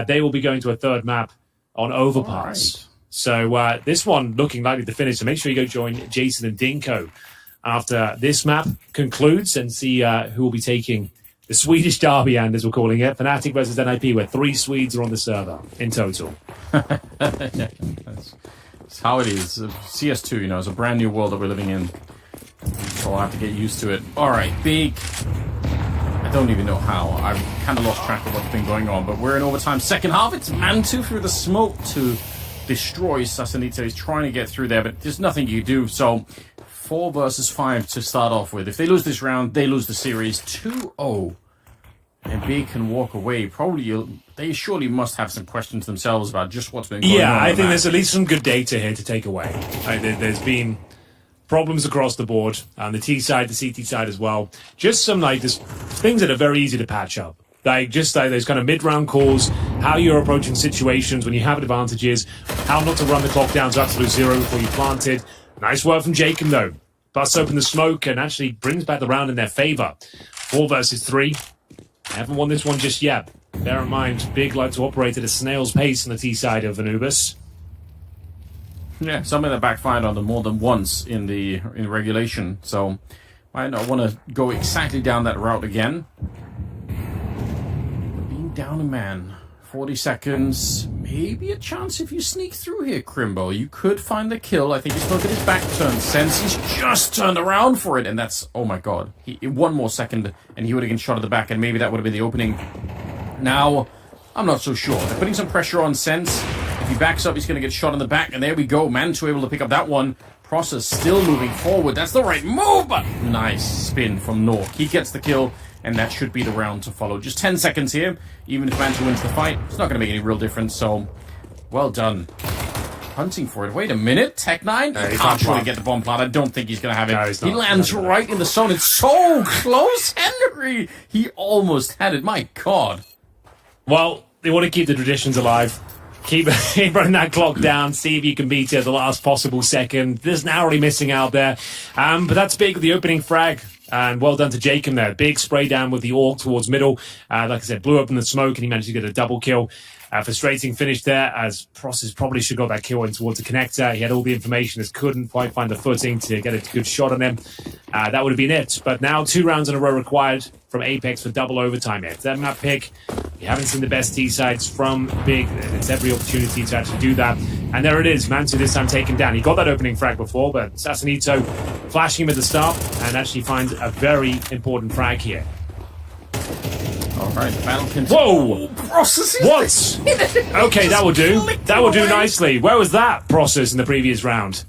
They will be going to a third map on Overpass. So this one looking likely to finish. So make sure you go join Jason and Dinko after this map concludes and see who will be taking the Swedish derby, and as we're calling it, Fnatic versus NIP, where 3 Swedes are on the server in total. That's how it is. CS2, you know, is a brand new world that we're living in. So I'll have to get used to it. All right, big. I don't even know how. I've kind of lost track of what's been going on, but we're in overtime. Second half, it's Mantu through the smoke to destroy Sasanito. He's trying to get through there, but there's nothing you do. So 4 versus 5 to start off with. If they lose this round, they lose the series 2-0. And Big can walk away. Probably they surely must have some questions themselves about just what's been going on. Yeah, I think there's at least some good data here to take away. There's been problems across the board on the T side, the CT side as well. Just some just things that are very easy to patch up. Just those kind of mid-round calls, how you're approaching situations when you have advantages, how not to run the clock down to absolute zero before you plant it. Nice work from Jacob, though. Busts open the smoke and actually brings back the round in their favor. 4 versus 3. They haven't won this one just yet. Bear in mind, Big like to operate at a snail's pace on the T side of Anubis. Yeah, something that backfired on them more than once in regulation. So might not want to go exactly down that route again. Down a man. 40 seconds. Maybe a chance if you sneak through here, Crimbo. You could find the kill. I think he's still got his back turned. Sense he's just turned around for it. And that's, oh my god. One more second and he would have been shot at the back, and maybe that would have been the opening. Now, I'm not so sure. They're putting some pressure on Sense. If he backs up, he's going to get shot in the back. And there we go. Mantu able to pick up that one. Process still moving forward. That's the right move, but nice spin from Nork. He gets the kill. And that should be the round to follow. Just 10 seconds here. Even if Mantu wins the fight, it's not going to make any real difference. So, well done. Hunting for it. Wait a minute. Tech9? He can't surely get the bomb plant. I don't think he's going to have it. No, he lands right in the zone. It's so close, Henry. He almost had it. My God. Well, they want to keep the traditions alive. Keep running that clock down. See if you can beat it at the last possible second. There's narrowly missing out there. But that's big with the opening frag. And well done to Jacob there. Big spray down with the AUG towards middle. Like I said, blew open the smoke and he managed to get a double kill. Frustrating finish there, as Process probably should have got that kill in towards the connector. He had all the information, just couldn't quite find the footing to get a good shot on him. That would have been it. But now 2 rounds in a row required from Apeks for double overtime. It's that map pick. You haven't seen the best T-sides from Big. It's every opportunity to actually do that. And there it is. Mantu this time taken down. He got that opening frag before, but Sasanito flashing him at the start and actually finds a very important frag here. All right, battle continues. Whoa! Process What? Okay, that will do. That will do nicely. Where was that Process in the previous round?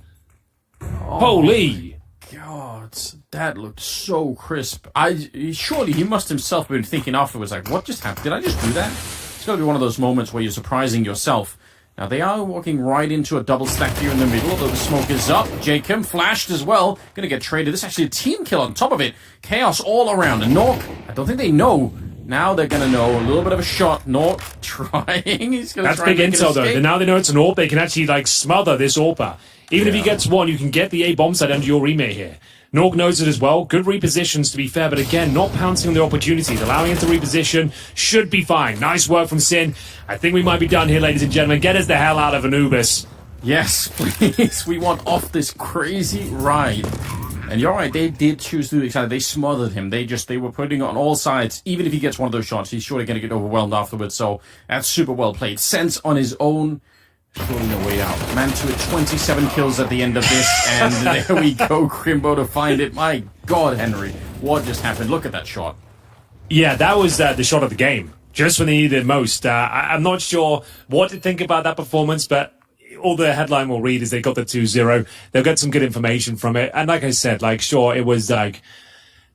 Holy! God, that looked so crisp. Surely he must himself have been thinking afterwards, like, what just happened? Did I just do that? It's got to be one of those moments where you're surprising yourself. Now, they are walking right into a double stack here in the middle, although the smoke is up. Jacob flashed as well. Going to get traded. This is actually a team kill on top of it. Chaos all around. And Nork, I don't think they know. Now they're going to know. A little bit of a shot. Nork trying. He's going to That's big intel, though. Now they know it's an AWP. They can actually, smother this AWPer. Even if he gets one, you can get the A bomb site under your remake here. Nork knows it as well. Good repositions, to be fair, but again, not pouncing on the opportunities. Allowing it to reposition should be fine. Nice work from Sin. I think we might be done here, ladies and gentlemen. Get us the hell out of Anubis. Yes, please. We want off this crazy ride. And you're right, they did choose to do exactly. They smothered him. They were putting on all sides. Even if he gets one of those shots, he's surely going to get overwhelmed afterwards. So that's super well played. Sense on his own. Surely no way out. Mantu at 27 kills at the end of this, and there we go, Crimbo to find it. My God, Henry, what just happened? Look at that shot. Yeah, that was the shot of the game. Just when they needed it most. I'm not sure what to think about that performance, but all the headline will read is they got the 2-0. They'll get some good information from it. And like I said, like, sure, it was like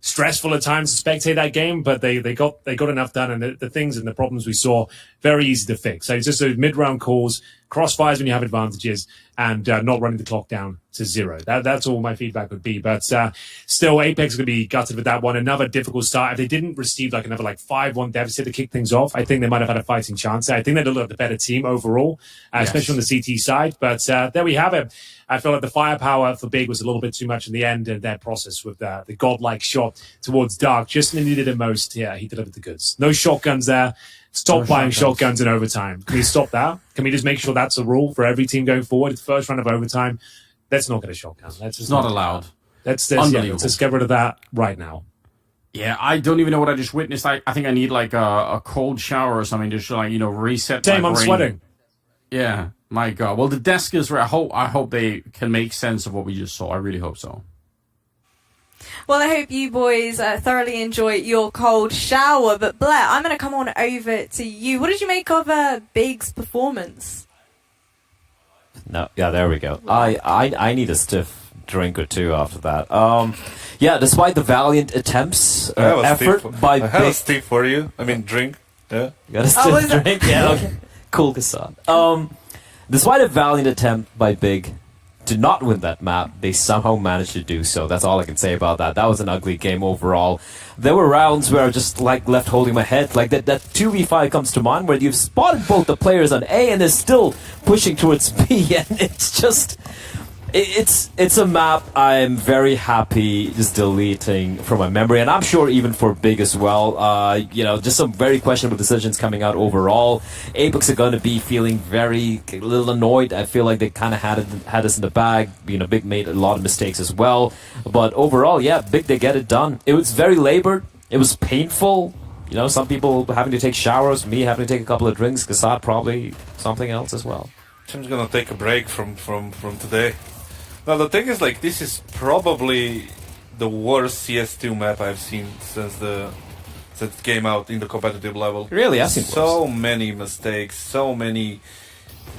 stressful at times to spectate that game, but they got enough done, and the things and the problems we saw, very easy to fix. So it's just those mid-round calls, crossfires when you have advantages, and not running the clock down to 0. That's all my feedback would be. But still, Apeks is going to be gutted with that one. Another difficult start. If they didn't receive like another 5-1 deficit to kick things off, I think they might have had a fighting chance. I think they'd look like the better team overall, especially on the CT side. But there we have it. I feel like the firepower for Big was a little bit too much in the end, and their process with the godlike shot towards Dark, just when they needed it most. Yeah, he delivered the goods. No shotguns there. Stop buying shotguns in overtime. Can we stop that? Can we just make sure that's a rule for every team going forward? It's the first round of overtime. Let's not get a shotgun. That's just not allowed. Let's just get rid of that right now. Yeah, I don't even know what I just witnessed. I think I need like a cold shower or something to just reset my brain. I'm sweating. Yeah, my God. Well, the desk is right. I hope they can make sense of what we just saw. I really hope so. Well, I hope you boys thoroughly enjoy your cold shower. But Blair, I'm going to come on over to you. What did you make of Big's performance? No, yeah, there we go. I need a stiff drink or two after that. Yeah, despite the valiant attempts, effort by Big. I have a stiff for you. I mean, drink. Yeah. You got a stiff drink? Yeah, okay. Cool, Kassan. Despite a valiant attempt by Big to not win that map, they somehow managed to do so. That's all I can say about that. That was an ugly game overall. There were rounds where I just left holding my head. Like that 2v5 comes to mind where you've spotted both the players on A and they're still pushing towards B, and it's just... It's a map I'm very happy just deleting from my memory, and I'm sure even for Big as well. Just some very questionable decisions coming out overall. Apeks are going to be feeling a little annoyed. I feel like they kind of had us in the bag. Big made a lot of mistakes as well. But overall, yeah, Big, they get it done. It was very labored. It was painful. Some people having to take showers, me having to take a couple of drinks, Kassad probably something else as well. I'm going to take a break from today. Now the thing is, this is probably the worst CS2 map I've seen since it came out in the competitive level. Really? I've seen so many mistakes, so many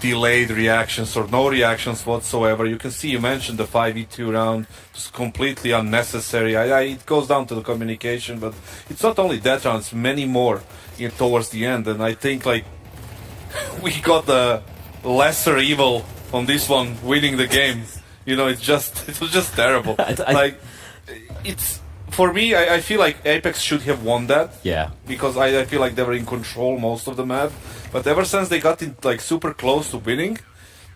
delayed reactions or no reactions whatsoever. You can see you mentioned the 5v2 round. It's completely unnecessary. It goes down to the communication, but it's not only that round, it's many more towards the end, and I think we got the lesser evil on this one, winning the game. It was just terrible. For me, I feel like Apeks should have won that. Yeah. Because I feel like they were in control most of the map. But ever since they got in super close to winning,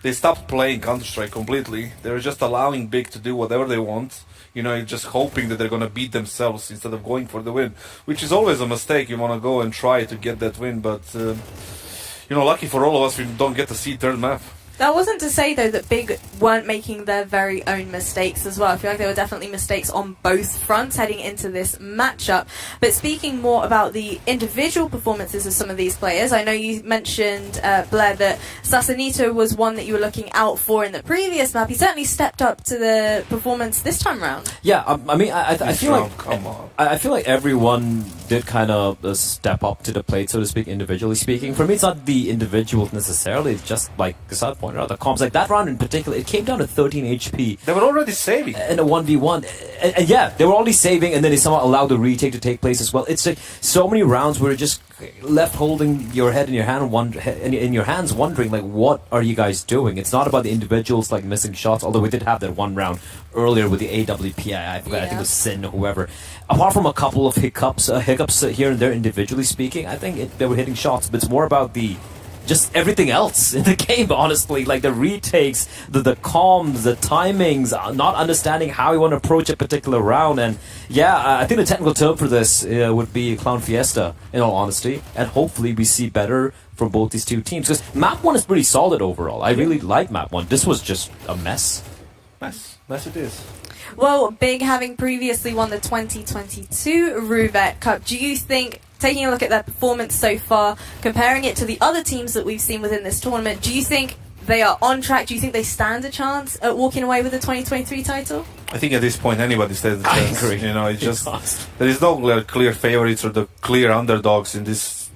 they stopped playing Counter-Strike completely. They were just allowing Big to do whatever they want. Just hoping that they're gonna beat themselves instead of going for the win, which is always a mistake. You wanna go and try to get that win, but lucky for all of us, we don't get to see third map. That wasn't to say, though, that Big weren't making their very own mistakes as well. I feel like there were definitely mistakes on both fronts heading into this matchup. But speaking more about the individual performances of some of these players, I know you mentioned, Blair, that Sasanito was one that you were looking out for in the previous map. He certainly stepped up to the performance this time round. Yeah, I feel like... Come on. I feel like everyone did kind of step up to the plate, so to speak, individually speaking. For me, it's not the individuals necessarily. It's just, like Kassad pointed out, the comps. Like that round in particular, it came down to 13 HP. They were already saving. In a 1v1. And yeah, they were already saving, and then they somehow allowed the retake to take place as well. It's like so many rounds where you're just left holding your head in your hand, in your hands, wondering, what are you guys doing? It's not about the individuals, missing shots, although we did have that one round earlier with the AWP. I forgot, I think it was Sin or whoever. Apart from a couple of hiccups here and there individually speaking, I think they were hitting shots, but it's more about just everything else in the game, honestly. The retakes, the comms, the timings, not understanding how you want to approach a particular round. And yeah, I think the technical term for this would be Clown Fiesta, in all honesty. And hopefully we see better from both these two teams. Because map 1 is pretty solid overall. I really like map 1. This was just a mess. Mess it is. Well, Big having previously won the 2022 Roobet Cup, do you think, taking a look at their performance so far, comparing it to the other teams that we've seen within this tournament, do you think they are on track? Do you think they stand a chance at walking away with the 2023 title? I think at this point anybody stands a chance. agree. You know, it's just there is no clear favorites or the clear underdogs in this.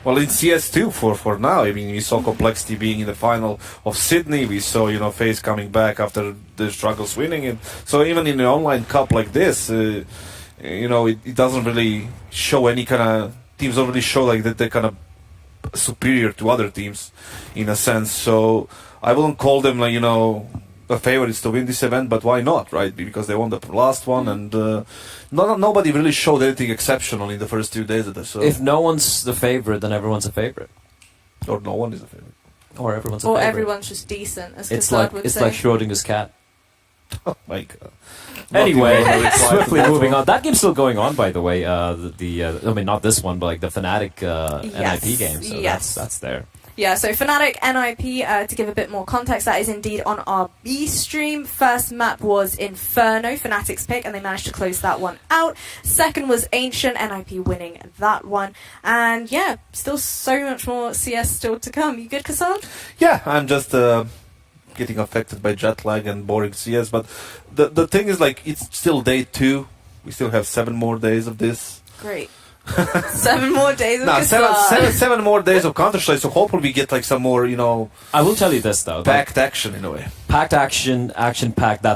Well, in CS2 for now. I mean, we saw Complexity being in the final of Sydney. We saw FaZe coming back after the struggles winning it. So even in an online cup like this, it doesn't really show any kind of teams. Don't really show like that they're kind of superior to other teams in a sense. So I wouldn't call them like the favorites to win this event, but why not, right? Because they won the last one, and nobody really showed anything exceptional in the first 2 days of this. So. If no one's the favorite, then everyone's a favorite, Or no one is a favorite. or everyone's a Or favorite. everyone's just decent, as It's Kassad like would it's say. like Schrodinger's cat. Oh my god. Anyway, Not even reply to swiftly that moving one. on. That game's still going on, by the way. I mean, not this one, but like the Fnatic NIP game. So yes. that's there. Yeah, so Fnatic NIP, to give a bit more context, that is indeed on our B stream. First map was Inferno, Fnatic's pick, and they managed to close that one out. Second was Ancient, NIP winning that one. And yeah, still so much more CS still to come. You good, Kassad? Yeah, I'm just getting affected by jet lag and boring CS, but the thing is, like, it's still day 2. We still have 7 more days of this. Great. 7 more days of No, Kassad. seven more days of Counter-Strike, so hopefully we get like some more, I will tell you this though. packed action in a way. Packed action packed.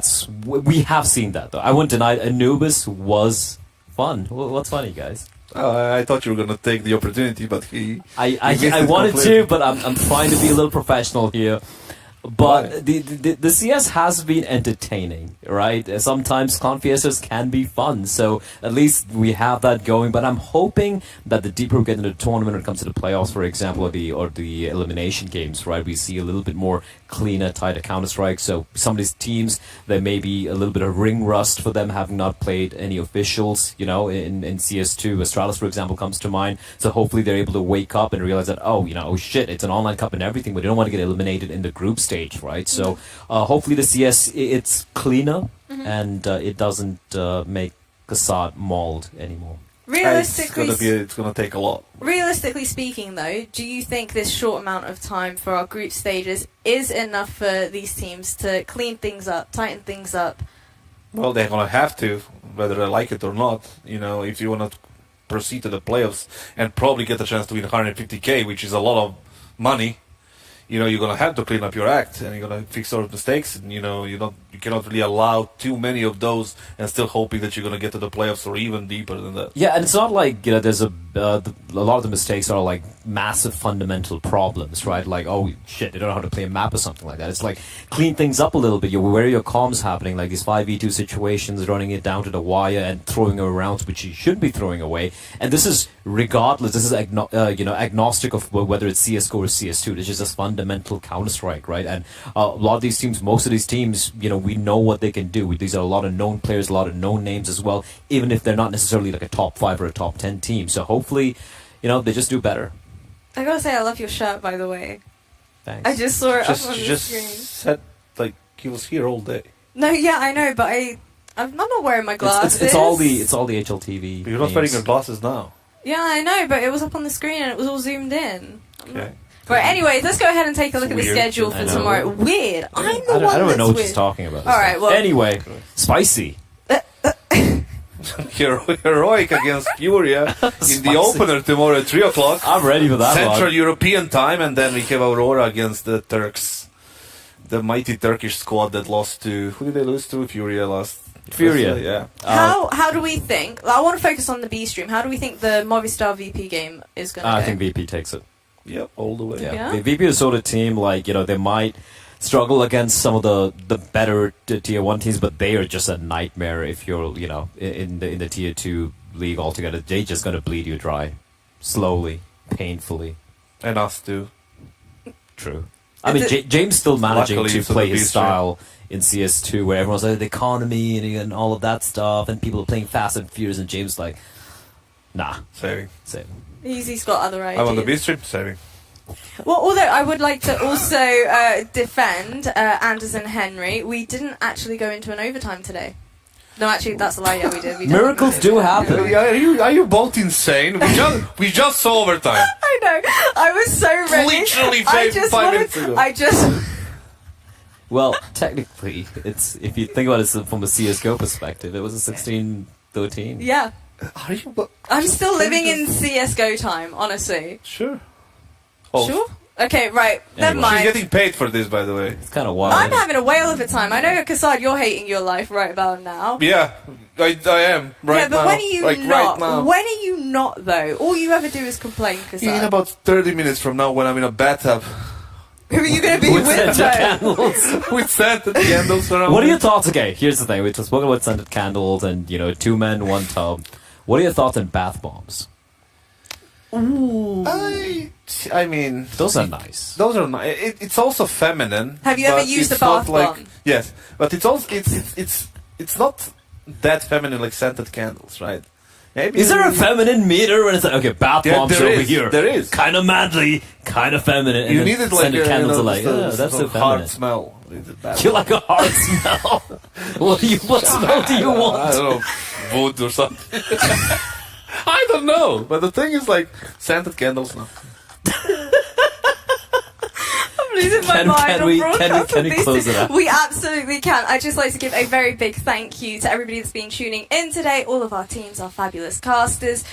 We have seen that though. I won't deny Anubis was fun. What's funny, guys? I thought you were gonna take the opportunity, but he I missed it wanted completely. to, but I'm trying to be a little professional here. But the CS has been entertaining, right? Sometimes Confiesers can be fun, so at least we have that going. But I'm hoping that the deeper we get into the tournament when it comes to the playoffs, for example, or the elimination games, right? We see a little bit more cleaner, tighter Counter-Strike. So some of these teams, there may be a little bit of ring rust for them, having not played any officials, in CS2. Astralis, for example, comes to mind. So hopefully they're able to wake up and realize that, oh shit, it's an online cup and everything, but they don't want to get eliminated in the group stage, right? So hopefully the CS, it's cleaner and it doesn't make Kassad mauled anymore. Realistically, It's gonna take a lot. realistically speaking, though, do you think this short amount of time for our group stages is enough for these teams to clean things up, tighten things up? Well, they're gonna have to, whether they like it or not. If you wanna proceed to the playoffs and probably get a chance to win 150k, which is a lot of money. You're gonna have to clean up your act, and you're gonna fix all mistakes, and you cannot really allow too many of those, and still hoping that you're gonna get to the playoffs or even deeper than that. Yeah, and it's not like there's a lot of the mistakes are like massive fundamental problems, right? Like, oh shit, they don't know how to play a map or something like that. It's like clean things up a little bit. Where are your comms happening? Like these 5v2 situations, running it down to the wire and throwing them around, which you shouldn't be throwing away. And this is regardless. This is agnostic of whether it's CSGO or CS2. This is just fundamental Counter-Strike, right? And a lot of these teams, most of these teams, we know what they can do. These are a lot of known players, a lot of known names as well, even if they're not necessarily like a top 5 or a top 10 team. So hopefully, they just do better. I gotta say, I love your shirt, by the way. Thanks. I just saw it Just, up on you the just screen. said like he was here all day. No, yeah, I know, but I'm not wearing my glasses. It's all the HLTV. But you're not wearing your glasses now. Yeah, I know, but it was up on the screen and it was all zoomed in. Okay. But anyways, let's go ahead and take a look at the Weird. schedule I for know. tomorrow. Weird. I'm the I one don't that's even know what weird. she's talking about. All right, well- Anyway, spicy. Heroic against Furia in the Spicy. opener tomorrow at 3 o'clock. I'm ready for that Central one. European time, and then we have Aurora against the Turks. The mighty Turkish squad that lost to... Who did they lose to? Furia last... Furia. Yeah. How do we think? I want to focus on the B stream. How do we think the Movistar VP game is going to go? I think VP takes it. Yep, all the way. Yeah. Yeah? The VP is sort of team, like, they might struggle against some of the better tier 1 teams, but they are just a nightmare if you're, in the tier 2 league altogether. They're just going to bleed you dry. Slowly. Painfully. And us too. True. I mean, James still managing Luckily, to it's on play the his B stream. style in CS2, where everyone's like, the economy and all of that stuff, and people are playing Fast and Furious, and James like, nah, Saving. same. He's got other ideas. I'm on the B stream, saving. Well, although I would like to also defend Anders and Henry, we didn't actually go into an overtime today. No, actually, that's a lie. Yeah, we did. We Miracles do happen. Are you both insane? We just saw overtime. I know. I was so ready. Literally I five just minutes wanted. ago. I just. Well, technically, it's if you think about it from a CSGO perspective, it was a 16-13. Yeah. Are you? But I'm still living in CSGO time, honestly. sure. Sure? Okay, right. Never Anyway. She's mind. getting paid for this, by the way. It's kind of wild. I'm having a whale of a time. I know, Kassad, you're hating your life right about now. Yeah, I am right yeah, but now. when are you like not? right now. When are you not, though? All you ever do is complain, In Kassad. about 30 minutes from now, when I'm in a bathtub Who are you going to be with, Scented though? candles. with scented candles around. What are me. your thoughts? Okay, here's the thing. We just spoken about scented candles and 2 men, 1 tub. What are your thoughts on bath bombs? I mean, Those are nice. those are nice. It's also feminine. Have you ever but used it's a bath not like, bomb? Yes, but it's also it's not that feminine like scented candles, right? Maybe Is there a feminine meter when it's like, okay, bath Yeah, bombs there over is, here? there is. Kind of manly, kind of feminine. And You then need it like scented candles are like, oh, that's so hard feminine. smell. You like a hard smell? What smell do you I want? don't know, wood or something. I don't know, but the thing is, like scented candles. No. I'm losing my mind Can on we broadcast with these close two. it up? We absolutely can. I'd just like to give a very big thank you to everybody that's been tuning in today. All of our teams, our fabulous casters,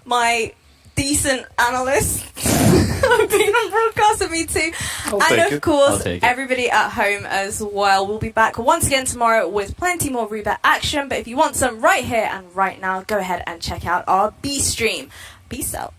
my decent analysts have been on broadcast with me too. take And of it. I'll course, take it. everybody at home as well. We'll be back once again tomorrow with plenty more Roobet action. But if you want some right here and right now, go ahead and check out our B stream. Peace out.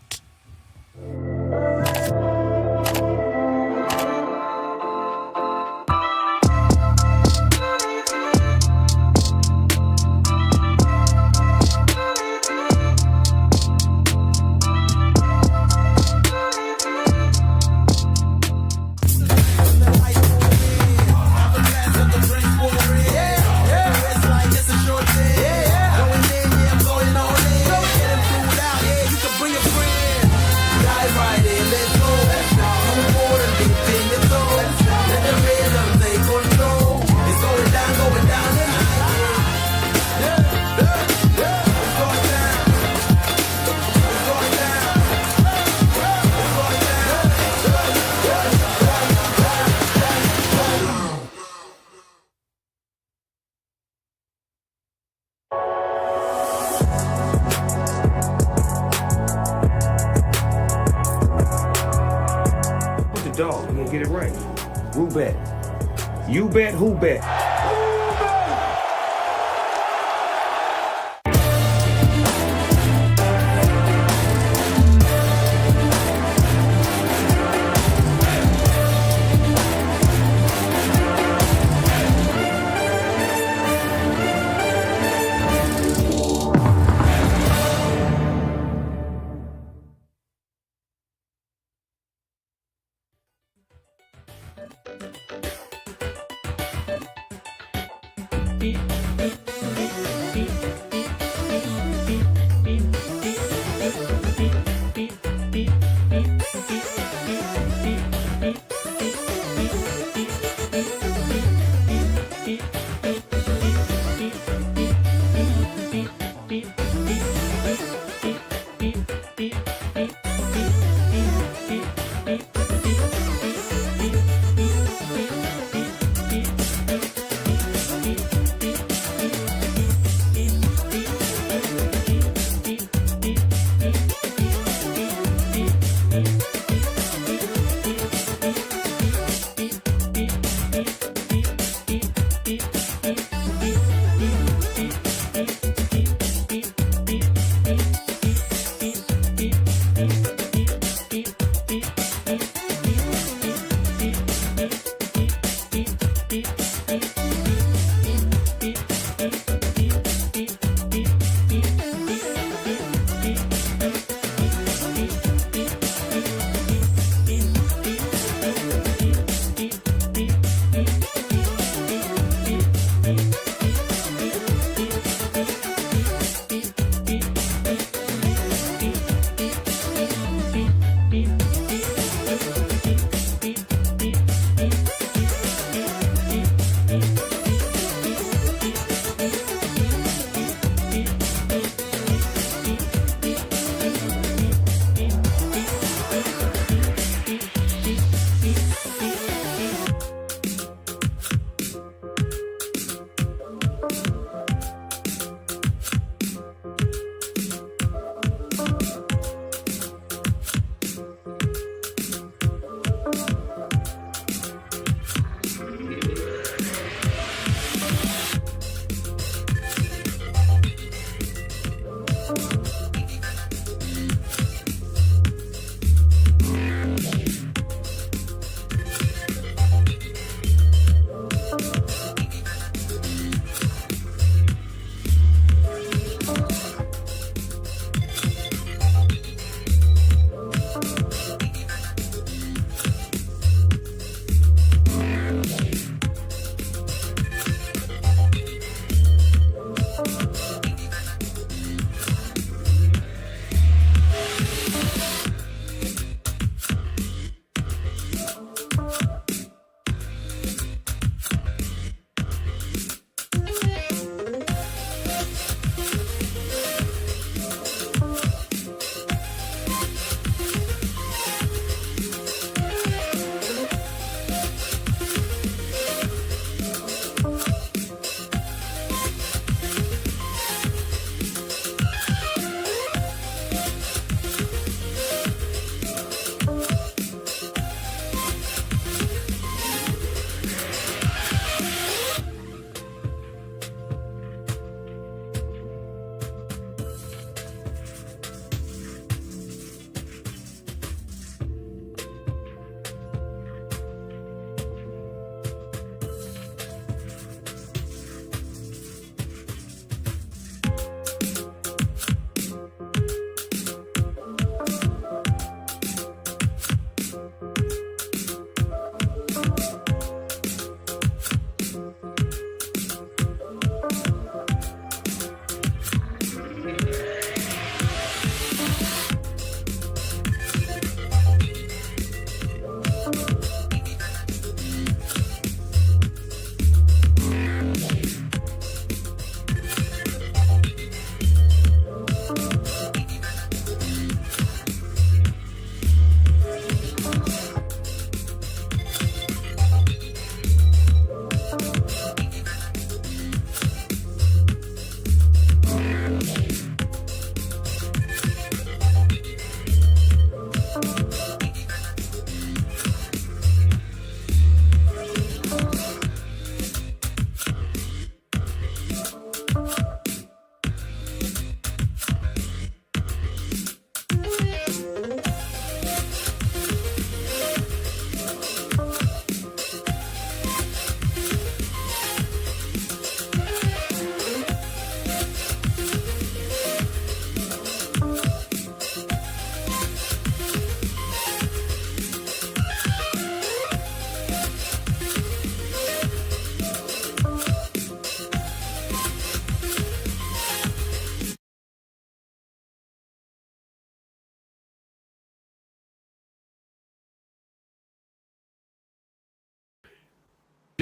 What's the dog? I'm gonna get it right. Roobet. You bet, who bet?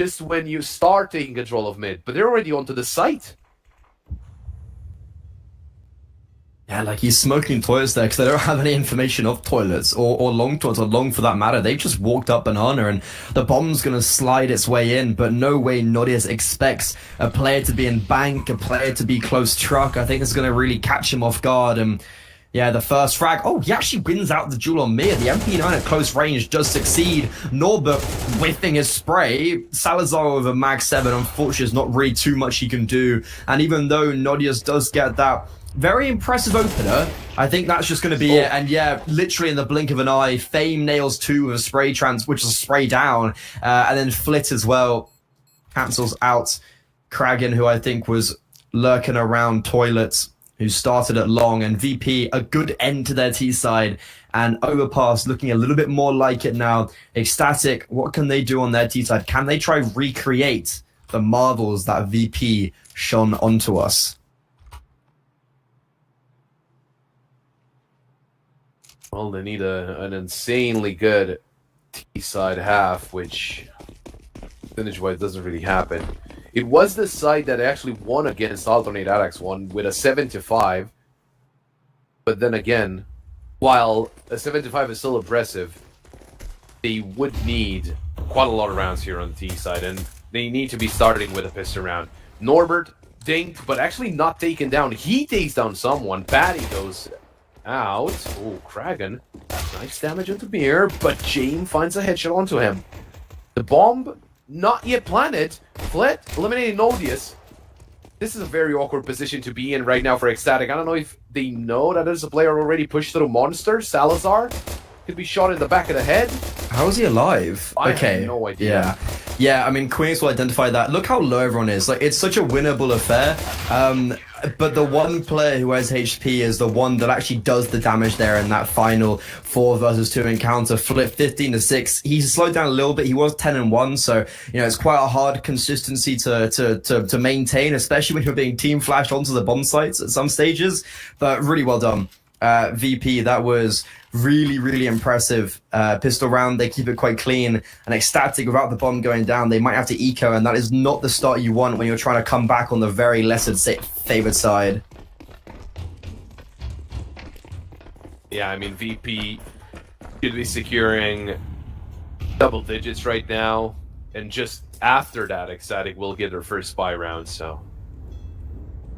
just when you start taking control of mid, but they're already onto the site. Yeah, like he's smoking toilets there because they don't have any information of toilets or long toilets or long for that matter. They've just walked up banana and the bomb's going to slide its way in, but no way Nodius expects a player to be in bank, a player to be close truck. I think it's going to really catch him off guard. And yeah, the first frag. Oh, he actually wins out the duel on Mir. The MP9 at close range does succeed. Norbert whiffing his spray. Salazar with a mag 7, unfortunately, there's not really too much he can do. And even though Nodius does get that very impressive opener, I think that's just going to be it. And yeah, literally in the blink of an eye, Fame nails 2 with a spray which is a spray down. And then Flit as well cancels out Kragan, who I think was lurking around toilets, who started at long, and VP, a good end to their T side, and Overpass looking a little bit more like it now. Ecstatic, what can they do on their T side? Can they try recreate the marvels that VP shone onto us? Well, they need an insanely good T-side half, which percentage-wise doesn't really happen. It was the side that actually won against Alternate Alex one with a 7-5. But then again, while a 7-5 is still impressive, they would need quite a lot of rounds here on the T side, and they need to be starting with a pistol round. Norbert dinked, but actually not taken down. He takes down someone. Patty goes out. Oh, Kragan. Nice damage onto Mir, but James finds a headshot onto him. The bomb, not yet planted. Flet, eliminating Nodius. This is a very awkward position to be in right now for Ecstatic. I don't know if they know that there's a player already pushed through Monster. Salazar could be shot in the back of the head. How is he alive? I Okay. have no idea. Yeah. Yeah, I mean, Queens will identify that. Look how low everyone is. Like, it's such a winnable affair. But the one player who has HP is the one that actually does the damage there in that final 4 versus 2 encounter. Flip 15-6. He's slowed down a little bit. He was 10-1, so it's quite a hard consistency to maintain, especially when you're being team flashed onto the bomb sites at some stages. But really well done. VP, that was really, really impressive. Pistol round, they keep it quite clean. And Ecstatic, without the bomb going down, they might have to eco, and that is not the start you want when you're trying to come back on the very lesser favored side. Yeah, I mean, VP should be securing double digits right now. And just after that, Ecstatic will get their first spy round, so...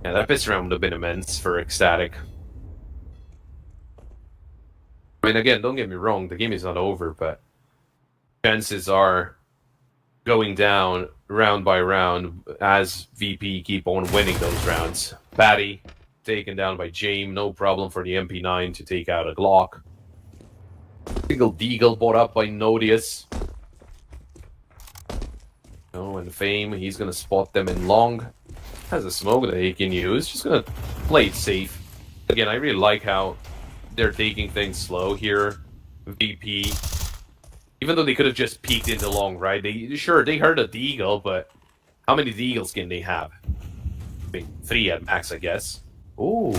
Yeah, that pistol round would have been immense for Ecstatic. I mean, again, don't get me wrong, the game is not over, but chances are going down round by round as VP keep on winning those rounds. Patty taken down by James, no problem for the MP9 to take out a Glock. Single Deagle bought up by Nodius. Oh, and Fame, he's gonna spot them in long. Has a smoke that he can use, just gonna play it safe. Again, I really like how they're taking things slow here. VP, even though they could have just peeked into long, right? They heard a Deagle, but how many Deagles can they have? I mean, 3 at max, I guess. Ooh,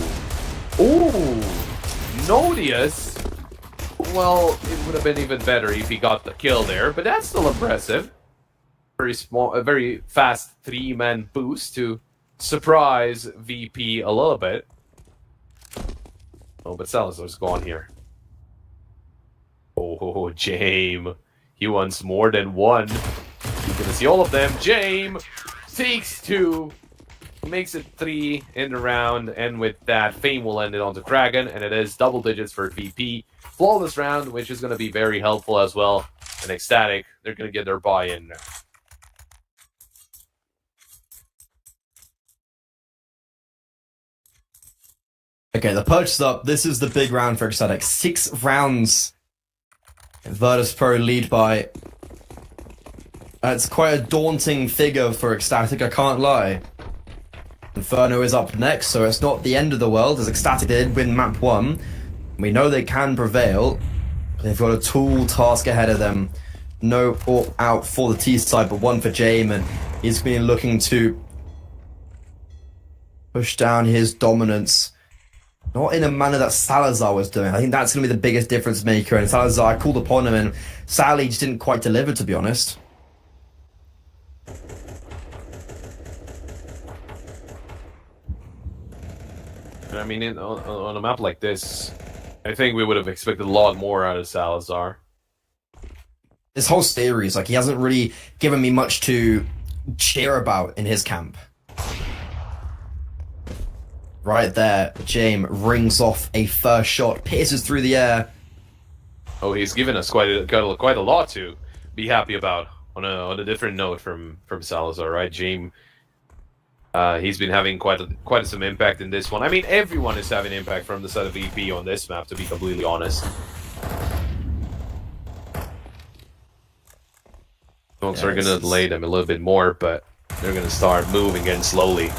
Nodius. Well, it would have been even better if he got the kill there, but that's still impressive. Very small, a very fast 3-man boost to surprise VP a little bit. Oh, but Salazar's gone here. Oh, James. He wants more than one. You're gonna see all of them. James takes 2. Makes it 3 in the round. And with that, Fame will end it on to Kragan. And it is double digits for VP. Flawless round, which is gonna be very helpful as well. And Ecstatic, they're gonna get their buy-in now. Okay, the purchase up. This is the big round for Ecstatic. 6 rounds. Virtus Pro lead by... it's quite a daunting figure for Ecstatic, I can't lie. Inferno is up next, so it's not the end of the world, as Ecstatic did win map 1. We know they can prevail. They've got a tall task ahead of them. No out for the T side, but 1 for James, and he's been looking to push down his dominance. Not in a manner that Salazar was doing. I think that's going to be the biggest difference maker. And Salazar called upon him, and Sally just didn't quite deliver, to be honest. I mean, on a map like this, I think we would have expected a lot more out of Salazar. This whole series, like, he hasn't really given me much to cheer about in his camp. Right there, James rings off a first shot, pierces through the air. Oh, he's given us quite a lot to be happy about on a different note from Salazar, right? James, he's been having quite some impact in this one. I mean, everyone is having impact from the side of VP on this map, to be completely honest. Folks are gonna delay them a little bit more, but they're gonna start moving again slowly.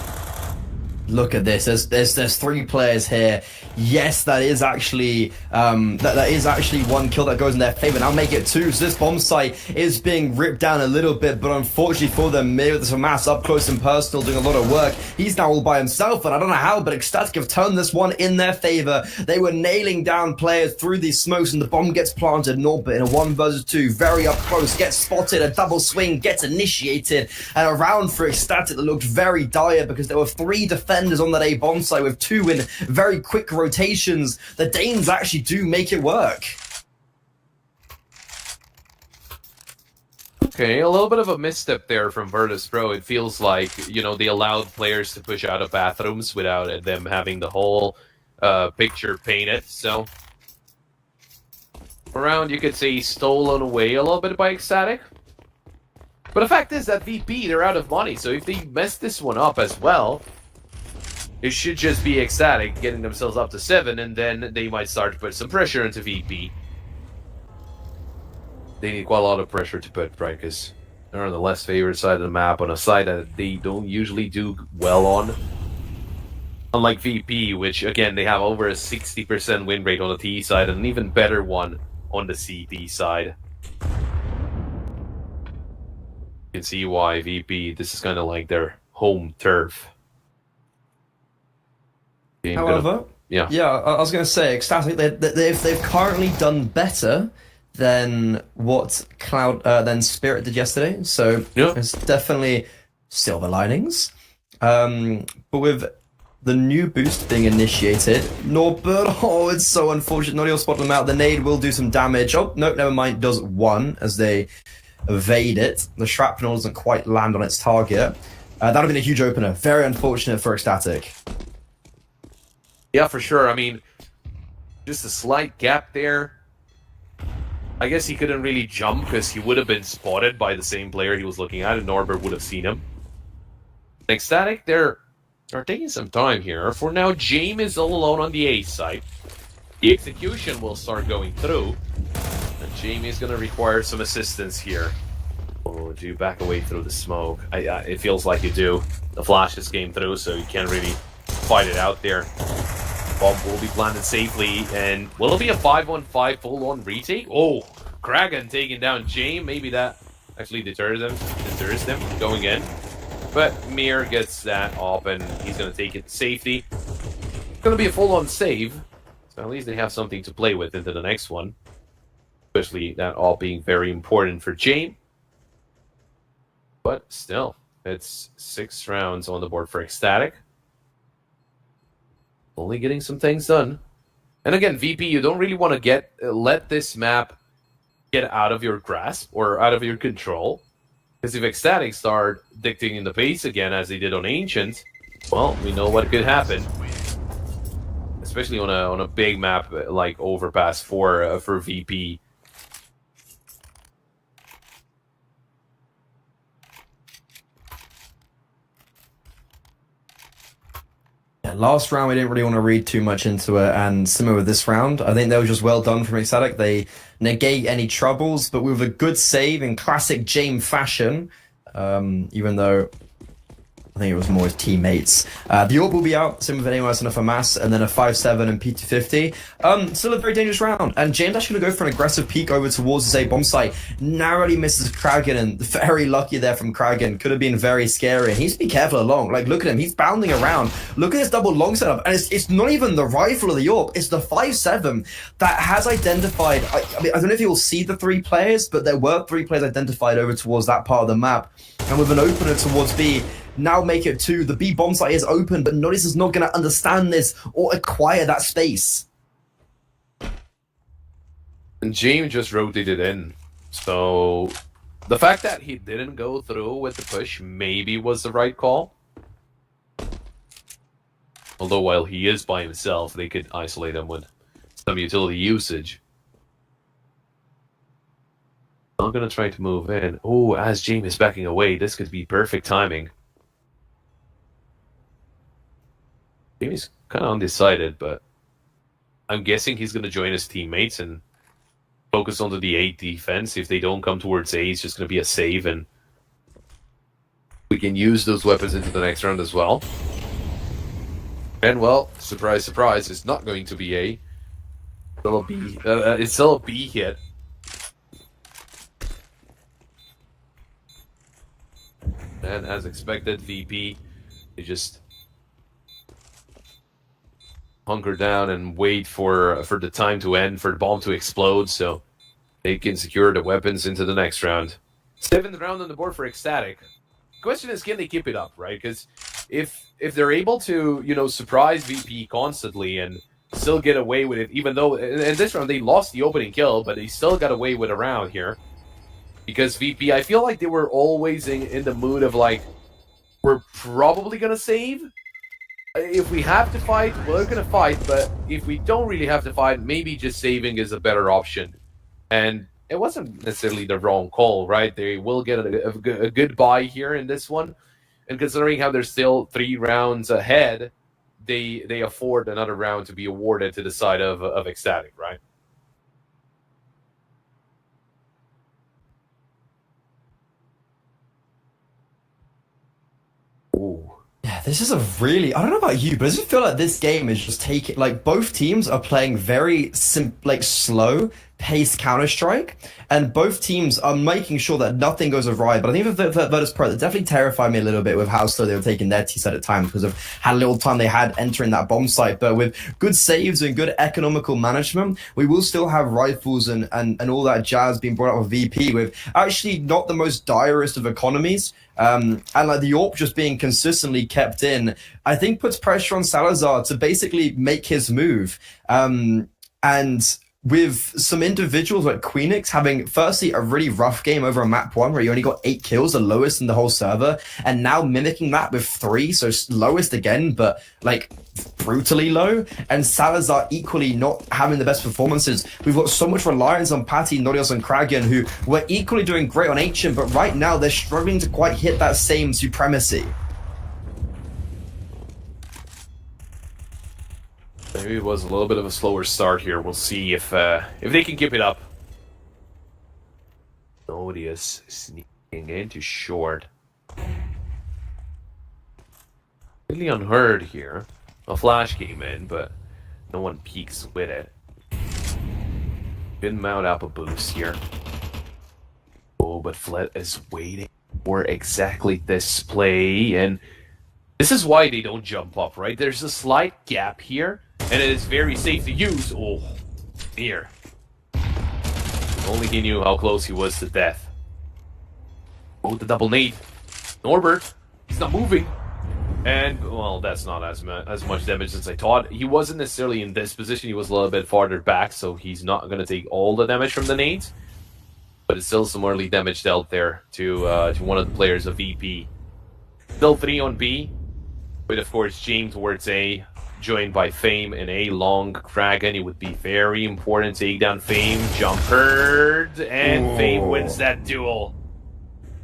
Look at this. There's 3 players here. Yes, that is actually that is actually 1 kill that goes in their favor. Now make it 2. So this bomb site is being ripped down a little bit, but unfortunately for them, Mir with Mass up close and personal doing a lot of work. He's now all by himself, and I don't know how, but Ecstatic have turned this one in their favor. They were nailing down players through these smokes, and the bomb gets planted. Norbit in a 1 versus 2, very up close, gets spotted, a double swing gets initiated, and a round for Ecstatic that looked very dire because there were 3 defenders on that A bomb site with 2 in very quick rotations. The Danes actually do make it work. Okay, a little bit of a misstep there from Virtus Pro. It feels like, they allowed players to push out of bathrooms without them having the whole picture painted. So, around, you could say, stolen away a little bit by Ecstatic. But the fact is that VP, they're out of money. So if they mess this one up as well, it should just be Ecstatic getting themselves up to 7, and then they might start to put some pressure into VP. They need quite a lot of pressure to put, right? Because they're on the less favored side of the map, on a side that they don't usually do well on. Unlike VP, which, again, they have over a 60% win rate on the T side, and an even better one on the CT side. You can see why VP, this is kind of like their home turf. However, yeah, I was going to say, Ecstatic, they've currently done better than what than Spirit did yesterday. So It's definitely silver linings. But with the new boost being initiated, Norbert, it's so unfortunate. Not your spot them out. The nade will do some damage. Oh, no, never mind. Does 1 as they evade it. The shrapnel doesn't quite land on its target. That would have been a huge opener. Very unfortunate for Ecstatic. Yeah, for sure. I mean, just a slight gap there. I guess he couldn't really jump because he would have been spotted by the same player he was looking at, and Norbert would have seen him. Ecstatic, they're taking some time here. For now, James is all alone on the A side. The execution will start going through, and James is going to require some assistance here. Oh, do you back away through the smoke? It feels like you do. The flash just came through, so you can't really fight it out there. Bomb will be planted safely, and will it be a 5-1-5 full-on retake? Oh, Kragan taking down James. Maybe that actually deters them going in. But Mir gets that up, and he's going to take it to safety. It's going to be a full-on save, so at least they have something to play with into the next one. Especially that all being very important for James. But still, it's 6 rounds on the board for Ecstatic. Only getting some things done. And again, VP, you don't really want to let this map get out of your grasp or out of your control. Because if Ecstatic start dictating the pace again, as they did on Ancient, well, we know what could happen. Especially on a big map like Overpass for VP. Last round, we didn't really want to read too much into it, and similar with this round, I think they were just well done from Ecstatic. They negate any troubles, but with a good save in classic James fashion, even though I think it was more his teammates. The orb will be out, same with anyone else enough for Mass, and then a 5-7 and P250. Still a very dangerous round, and James actually going to go for an aggressive peek over towards the A bomb site. Narrowly misses Kragan, and very lucky there from Kragan. Could have been very scary, and he's to be careful along. Like, look at him, he's bounding around. Look at this double long setup, and it's not even the rifle or the orb, it's the 5-7 that has identified. I don't know if you'll see the 3 players, but there were 3 players identified over towards that part of the map, and with an opener towards B. Now make it 2. The B bomb site is open, but Nodis is not going to understand this or acquire that space. And James just rotated in. So the fact that he didn't go through with the push maybe was the right call. Although while he is by himself, they could isolate him with some utility usage. I'm going to try to move in. Oh, as James is backing away, this could be perfect timing. He's kind of undecided, but I'm guessing he's going to join his teammates and focus on the A defense. If they don't come towards A, it's just going to be a save, and we can use those weapons into the next round as well. And, well, surprise, surprise, it's not going to be A. It's still a B hit. And as expected, VP, they just hunker down and wait for the time to end, for the bomb to explode, so they can secure the weapons into the next round. 7th round on the board for Ecstatic. Question is, can they keep it up, right? Because if they're able to, surprise VP constantly and still get away with it, even though in this round they lost the opening kill, but they still got away with a round here. Because VP, I feel like they were always in the mood of like, we're probably gonna save. If we have to fight, we're gonna fight, but if we don't really have to fight, maybe just saving is a better option. And it wasn't necessarily the wrong call, right? They will get a good buy here in this one. And considering how they're still 3 rounds ahead, they afford another round to be awarded to the side of Ecstatic, right? Ooh. Yeah, this is a really, I don't know about you, but I just feel like this game is just taking, like, both teams are playing very slow paced Counter-Strike, and both teams are making sure that nothing goes awry. But I think for Virtus Pro, that definitely terrified me a little bit with how slow they were taking their T-side at times because of how little time they had entering that bomb site. But with good saves and good economical management, we will still have rifles and all that jazz being brought out with VP with actually not the most direst of economies. And like the AWP just being consistently kept in, I think puts pressure on Salazar to basically make his move. And with some individuals like Queenix having firstly a really rough game over on map 1 where he only got 8 kills, the lowest in the whole server, and now mimicking that with 3, so lowest again, but like brutally low, and Salazar equally not having the best performances. We've got so much reliance on Patty, Norios, and Kragan, who were equally doing great on HM, but right now they're struggling to quite hit that same supremacy. Maybe it was a little bit of a slower start here. We'll see if they can keep it up. Odious sneaking into short. Really unheard here. A flash came in, but no one peeks with it. Didn't mount up a boost here. Oh, but Flett is waiting for exactly this play, and this is why they don't jump up, right? There's a slight gap here, and it is very safe to use. Oh, near. Only he knew how close he was to death. Oh, the double nade. Norbert, he's not moving. And, well, that's not as much damage as I thought. He wasn't necessarily in this position. He was a little bit farther back, so he's not going to take all the damage from the nades. But it's still some early damage dealt there to one of the players of VP. Still 3 on B, with, of course, James towards A, joined by Fame and A long Kragan. It would be very important to take down Fame. Jump heard, and Fame wins that duel.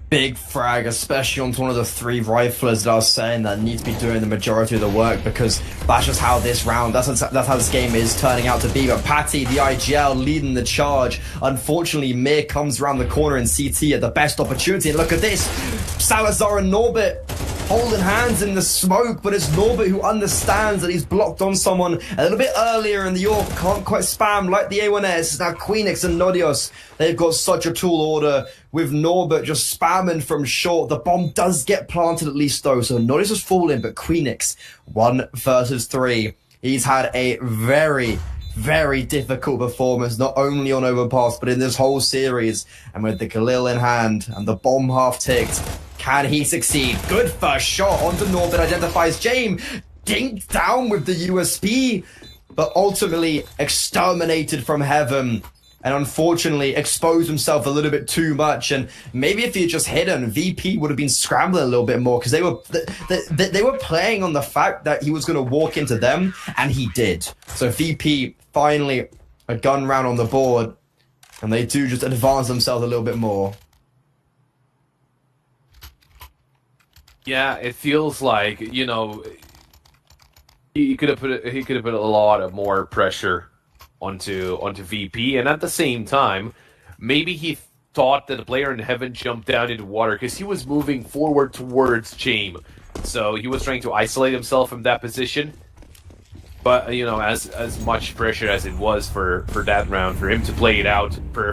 Big frag, especially onto one of the 3 riflers that I was saying that need to be doing the majority of the work, because that's just how this round, that's how this game is turning out to be. But Patty, the IGL, leading the charge. Unfortunately, Mir comes around the corner in CT at the best opportunity. And look at this, Salazar and Norbit holding hands in the smoke, but it's Norbit who understands that he's blocked on someone a little bit earlier, and the AWP can't quite spam like the A1S. Now Queenix and Nodios, they've got such a tall order with Norbit just spamming from short. The bomb does get planted at least though, so Nodios has fallen, but Queenix 1 versus 3. He's had a very, very difficult performance, not only on Overpass, but in this whole series. And with the Khalil in hand and the bomb half ticked, can he succeed? Good first shot onto Norbit, identifies James, dinked down with the USP, but ultimately exterminated from heaven. And unfortunately exposed himself a little bit too much. And maybe if he had just hidden, VP would have been scrambling a little bit more, because they were playing on the fact that he was going to walk into them, and he did. So VP finally a gun round on the board, and they do just advance themselves a little bit more. Yeah, it feels like, you know, he could have put a lot of more pressure onto VP, and at the same time, maybe he thought that the player in heaven jumped down into water because he was moving forward towards James, so he was trying to isolate himself from that position. But you know, as much pressure as it was for that round, for him to play it out for